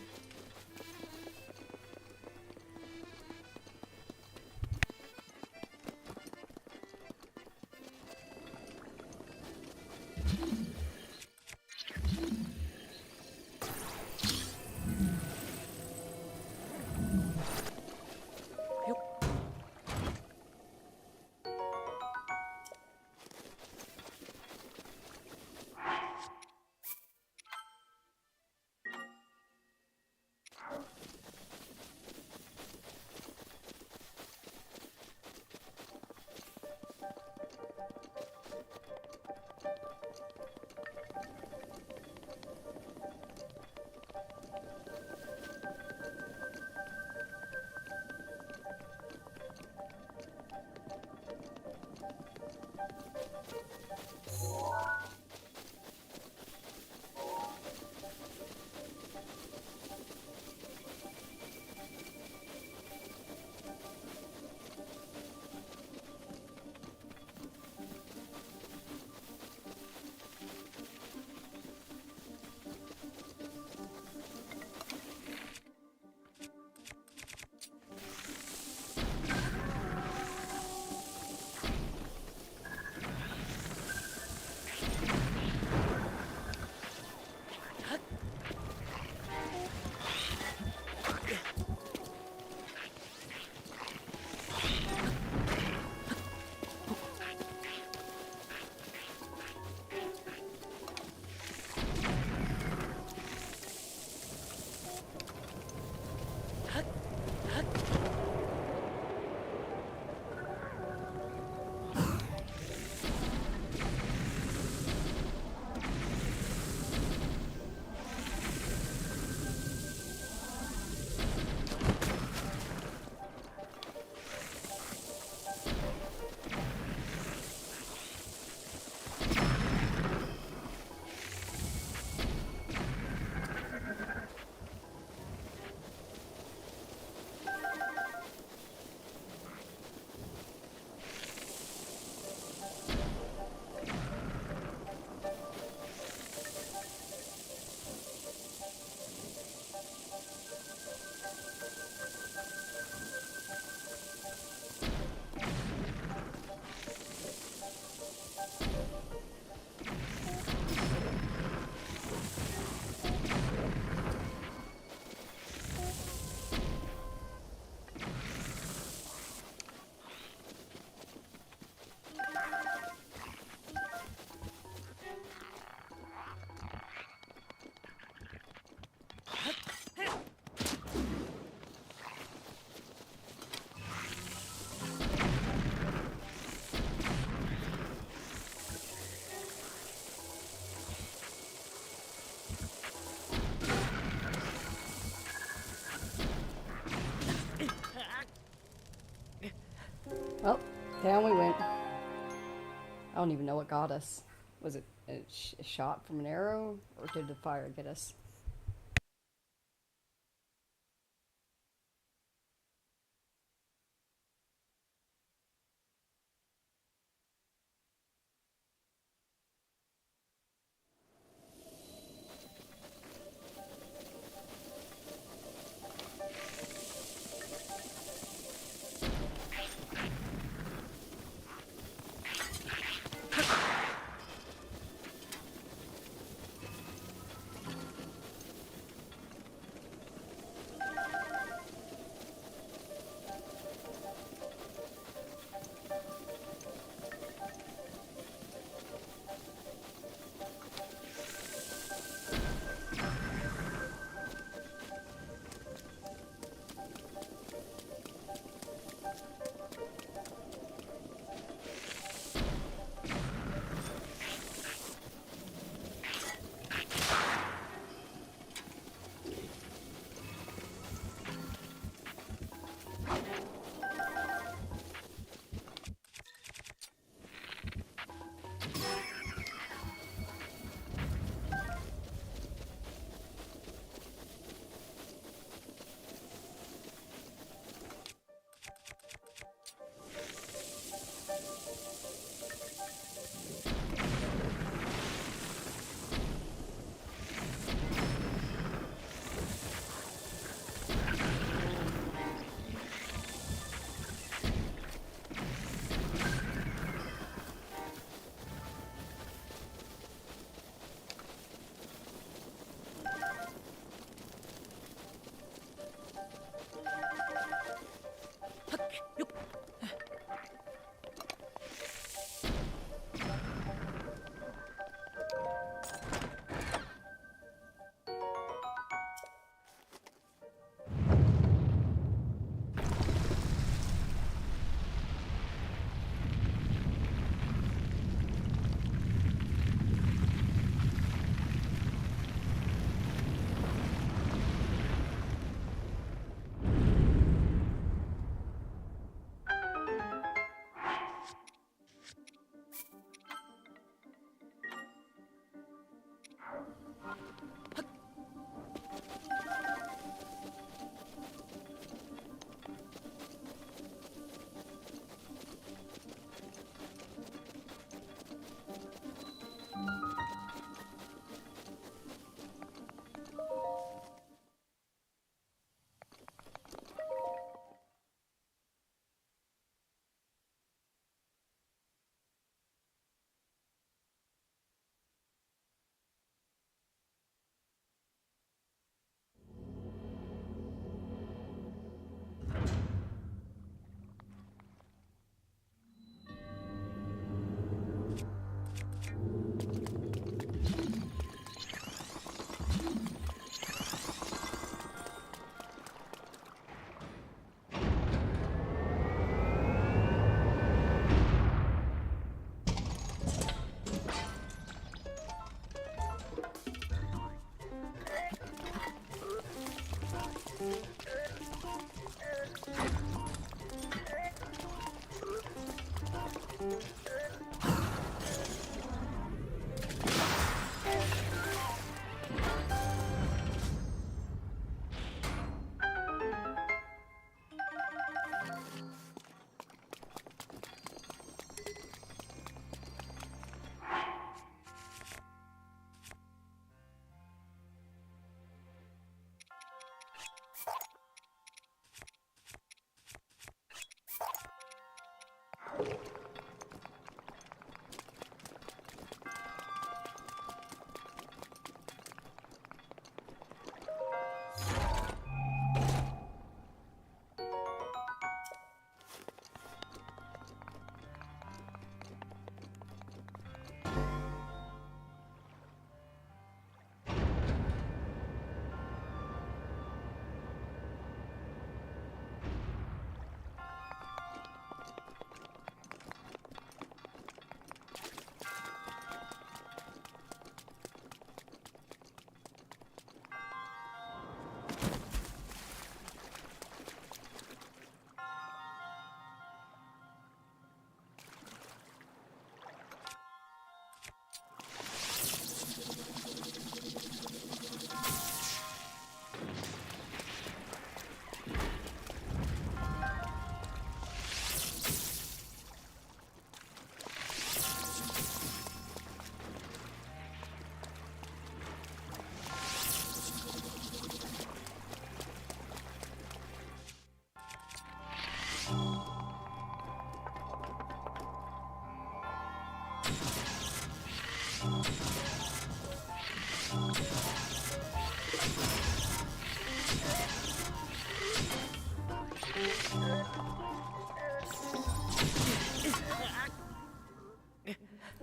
Speaker 1: Well, down we went. I don't even know what got us. Was it a shot from an arrow, or did the fire get us?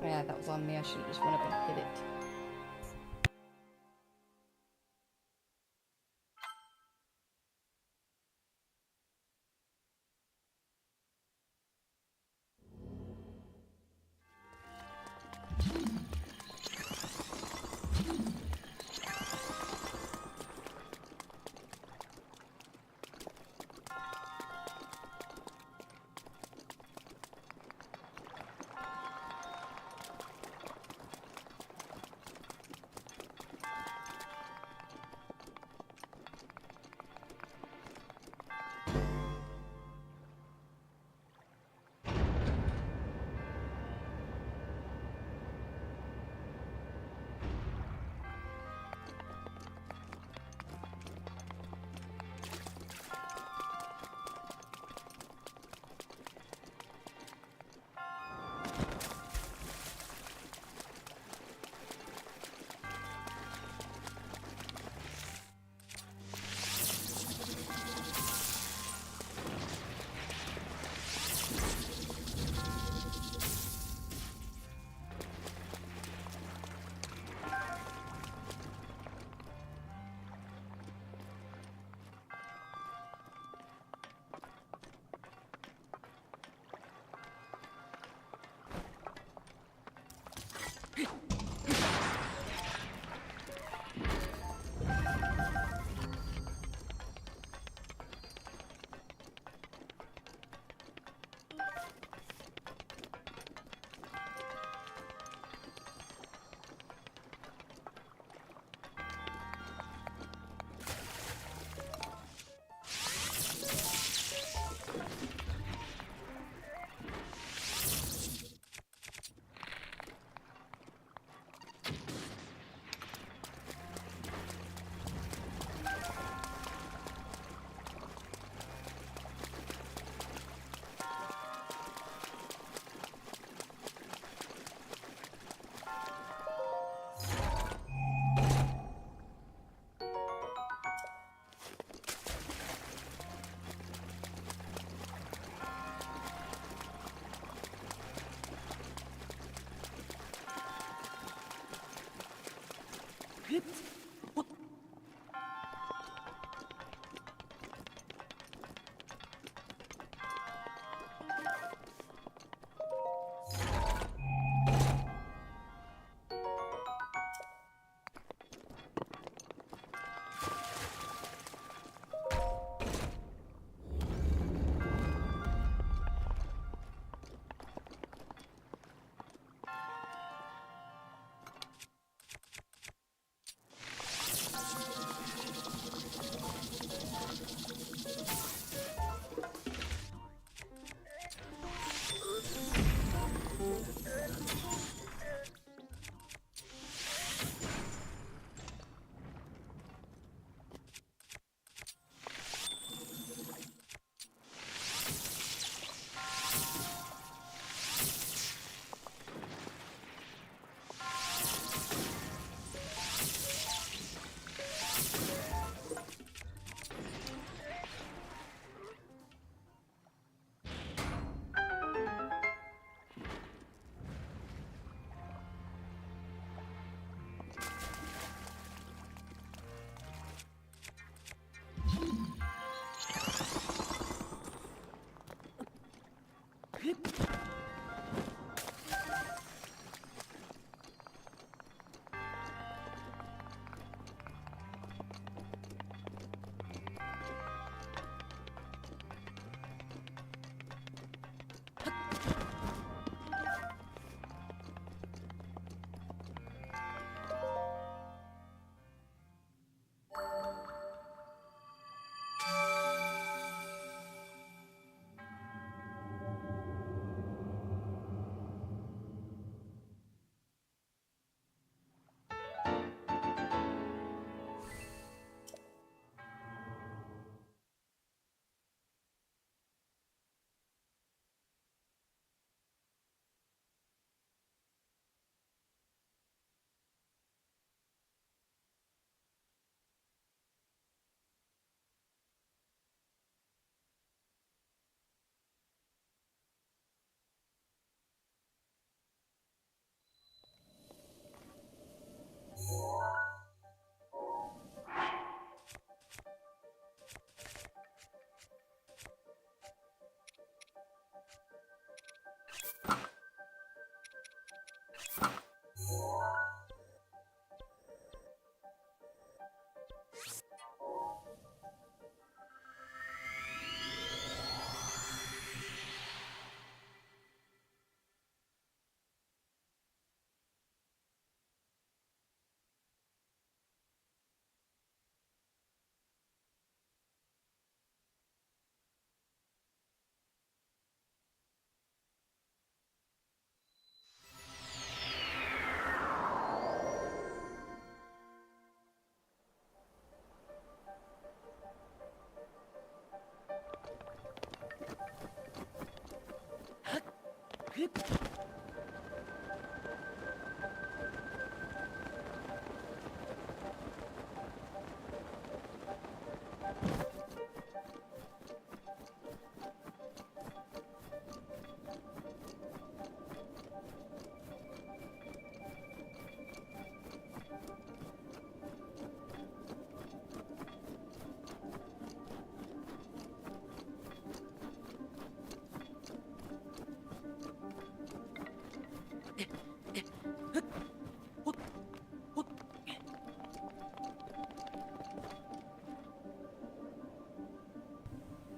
Speaker 1: Yeah, that was on me. I should have just went up and hit it.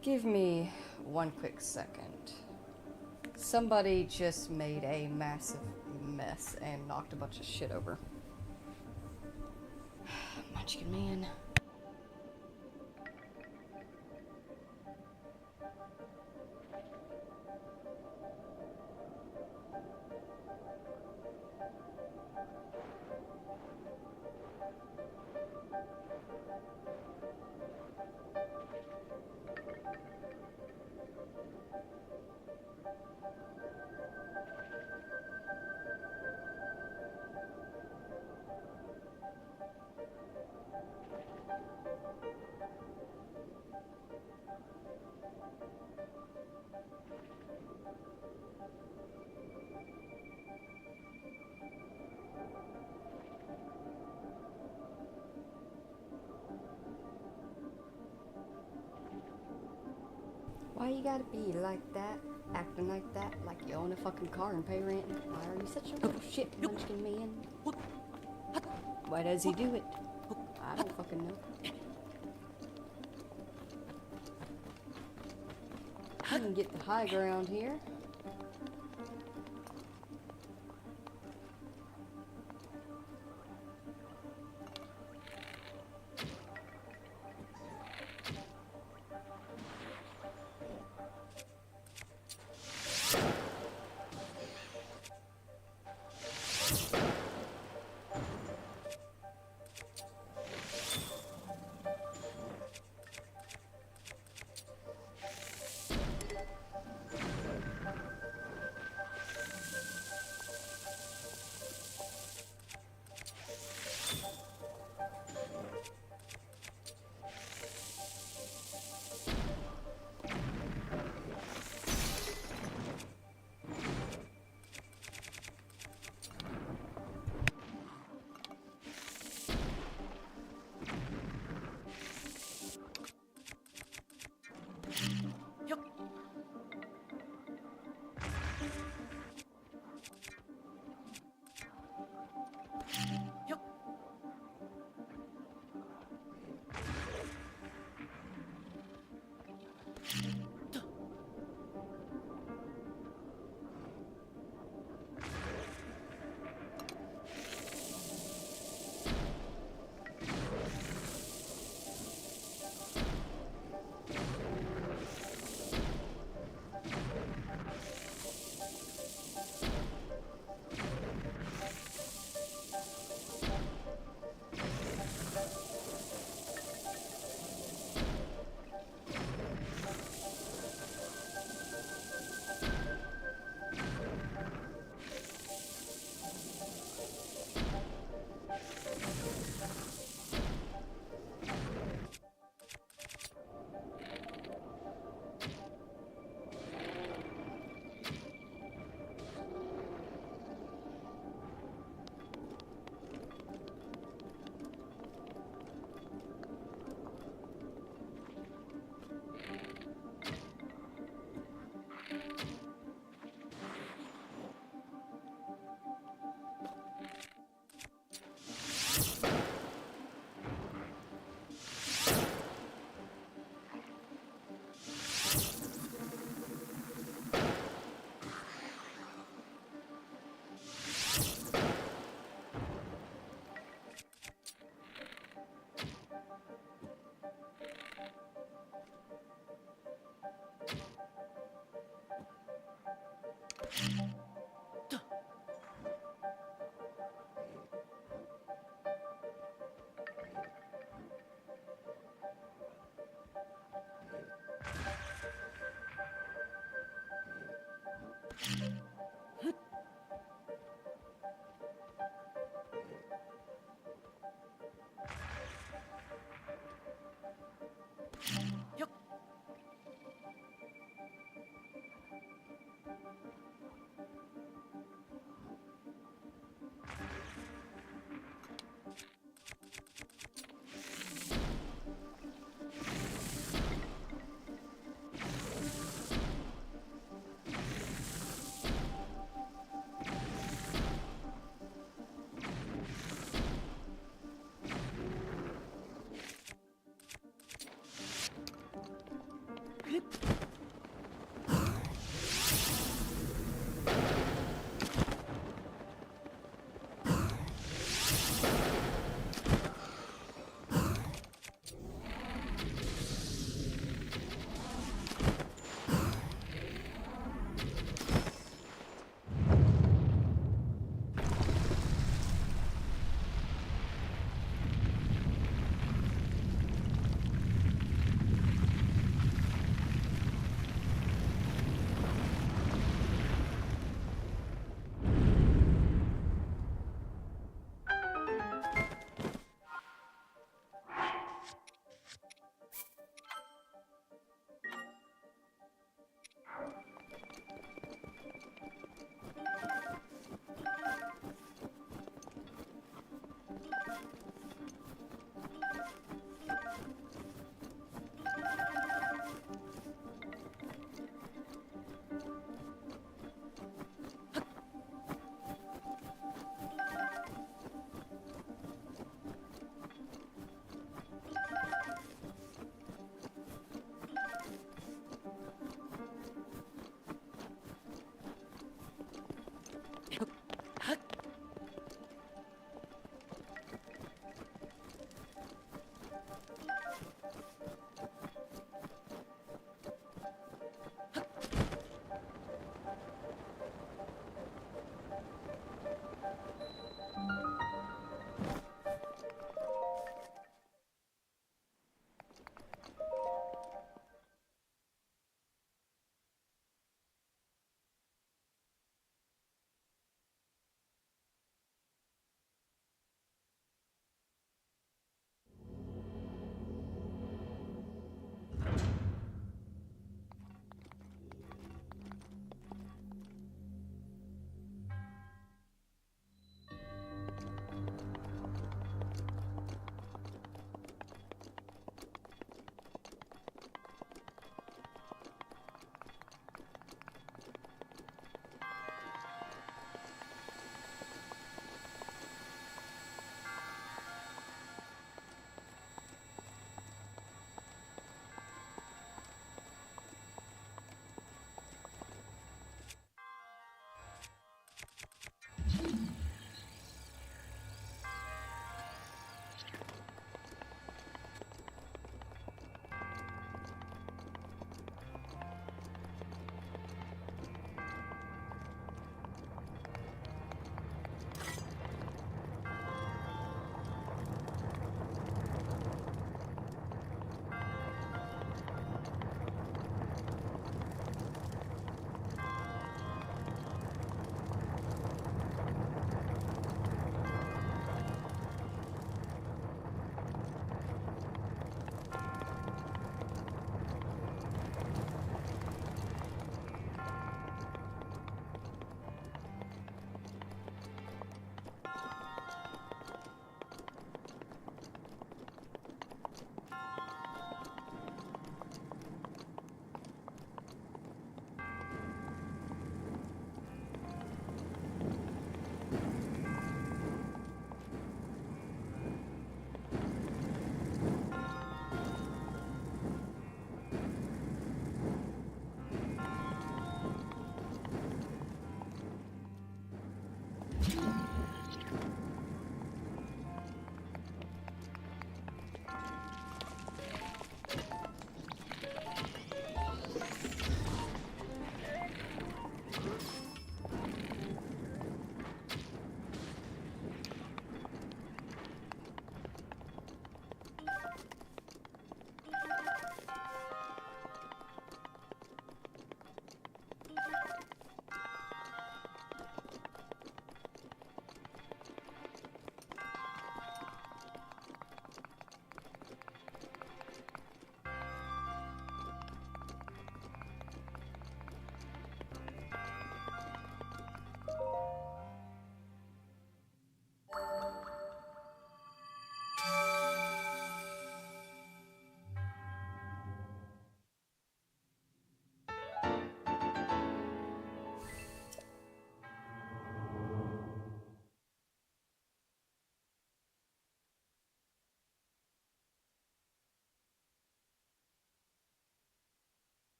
Speaker 1: Give me one quick second. Somebody just made a massive mess and knocked a bunch of shit over. Munchkin man. Why you gotta be like that? Acting like that? Like you own a fucking car and pay rent? Why are you such a little shit munchkin man? Why does he do it? I don't fucking know. I can get the high ground here.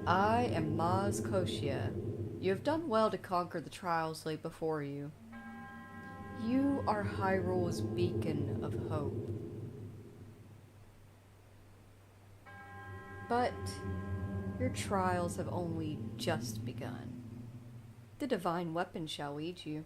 Speaker 1: I am Maz Koshia. You have done well to conquer the trials laid before you. You are Hyrule's beacon of hope. But your trials have only just begun. The divine weapon shall lead you.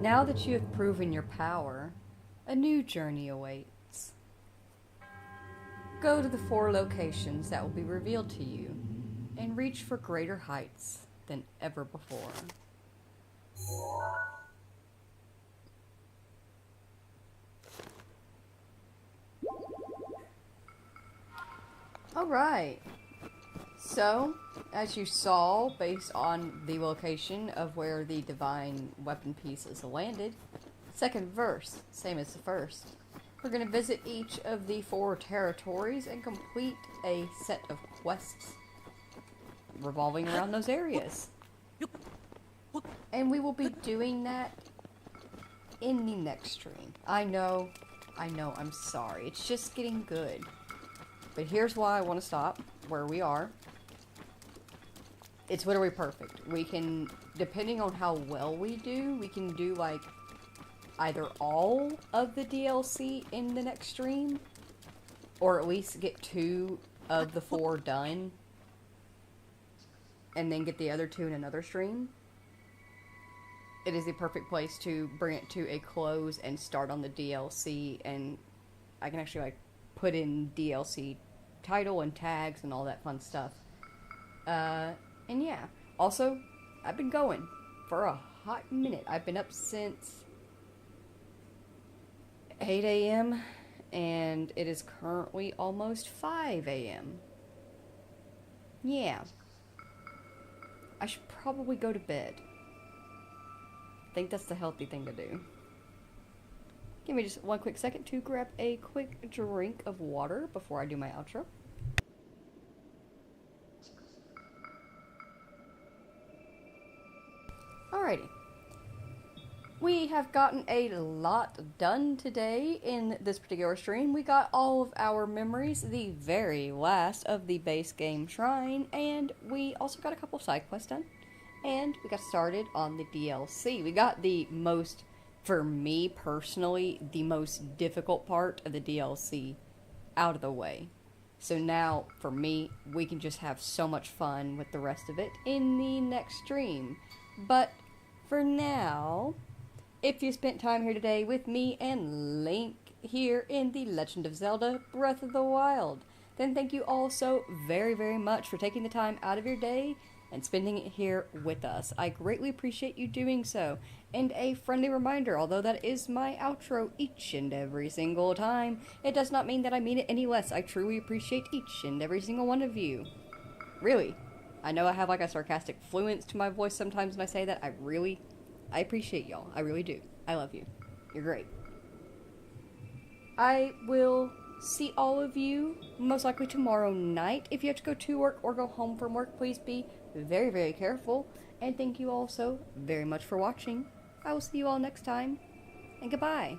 Speaker 1: Now that you have proven your power, a new journey awaits. Go to the 4 locations that will be revealed to you, and reach for greater heights than ever before. Alright, so, as you saw, based on the location of where the divine weapon pieces landed, second verse, same as the first. We're going to visit each of the 4 territories and complete a set of quests revolving around those areas. And we will be doing that in the next stream. I know, I'm sorry. It's just getting good. But here's why I want to stop where we are. It's literally perfect. We can, depending on how well we do, we can do like either all of the DLC in the next stream, or at least get 2 of the 4 done, and then get the other 2 in another stream. It is the perfect place to bring it to a close and start on the DLC, and I can actually like put in DLC title and tags and all that fun stuff. And yeah, also, I've been going for a hot minute. I've been up since 8 a.m. and it is currently almost 5 a.m. Yeah. I should probably go to bed. I think that's the healthy thing to do. Give me just one quick second to grab a quick drink of water before I do my outro. Alrighty. We have gotten a lot done today in this particular stream. We got all of our memories, the very last of the base game shrine, and we also got a couple side quests done. And we got started on the DLC. We got the most, for me personally, the most difficult part of the DLC out of the way. So now, for me, we can just have so much fun with the rest of it in the next stream. But for now, if you spent time here today with me and Link here in the Legend of Zelda Breath of the Wild, then thank you all so very, very much for taking the time out of your day and spending it here with us. I greatly appreciate you doing so. And a friendly reminder, although that is my outro each and every single time, it does not mean that I mean it any less. I truly appreciate each and every single one of you. Really. I know I have like a sarcastic fluence to my voice sometimes when I say that. I appreciate y'all. I really do. I love you. You're great. I will see all of you most likely tomorrow night. If you have to go to work or go home from work, please be very, very careful. And thank you all so very much for watching. I will see you all next time. And goodbye.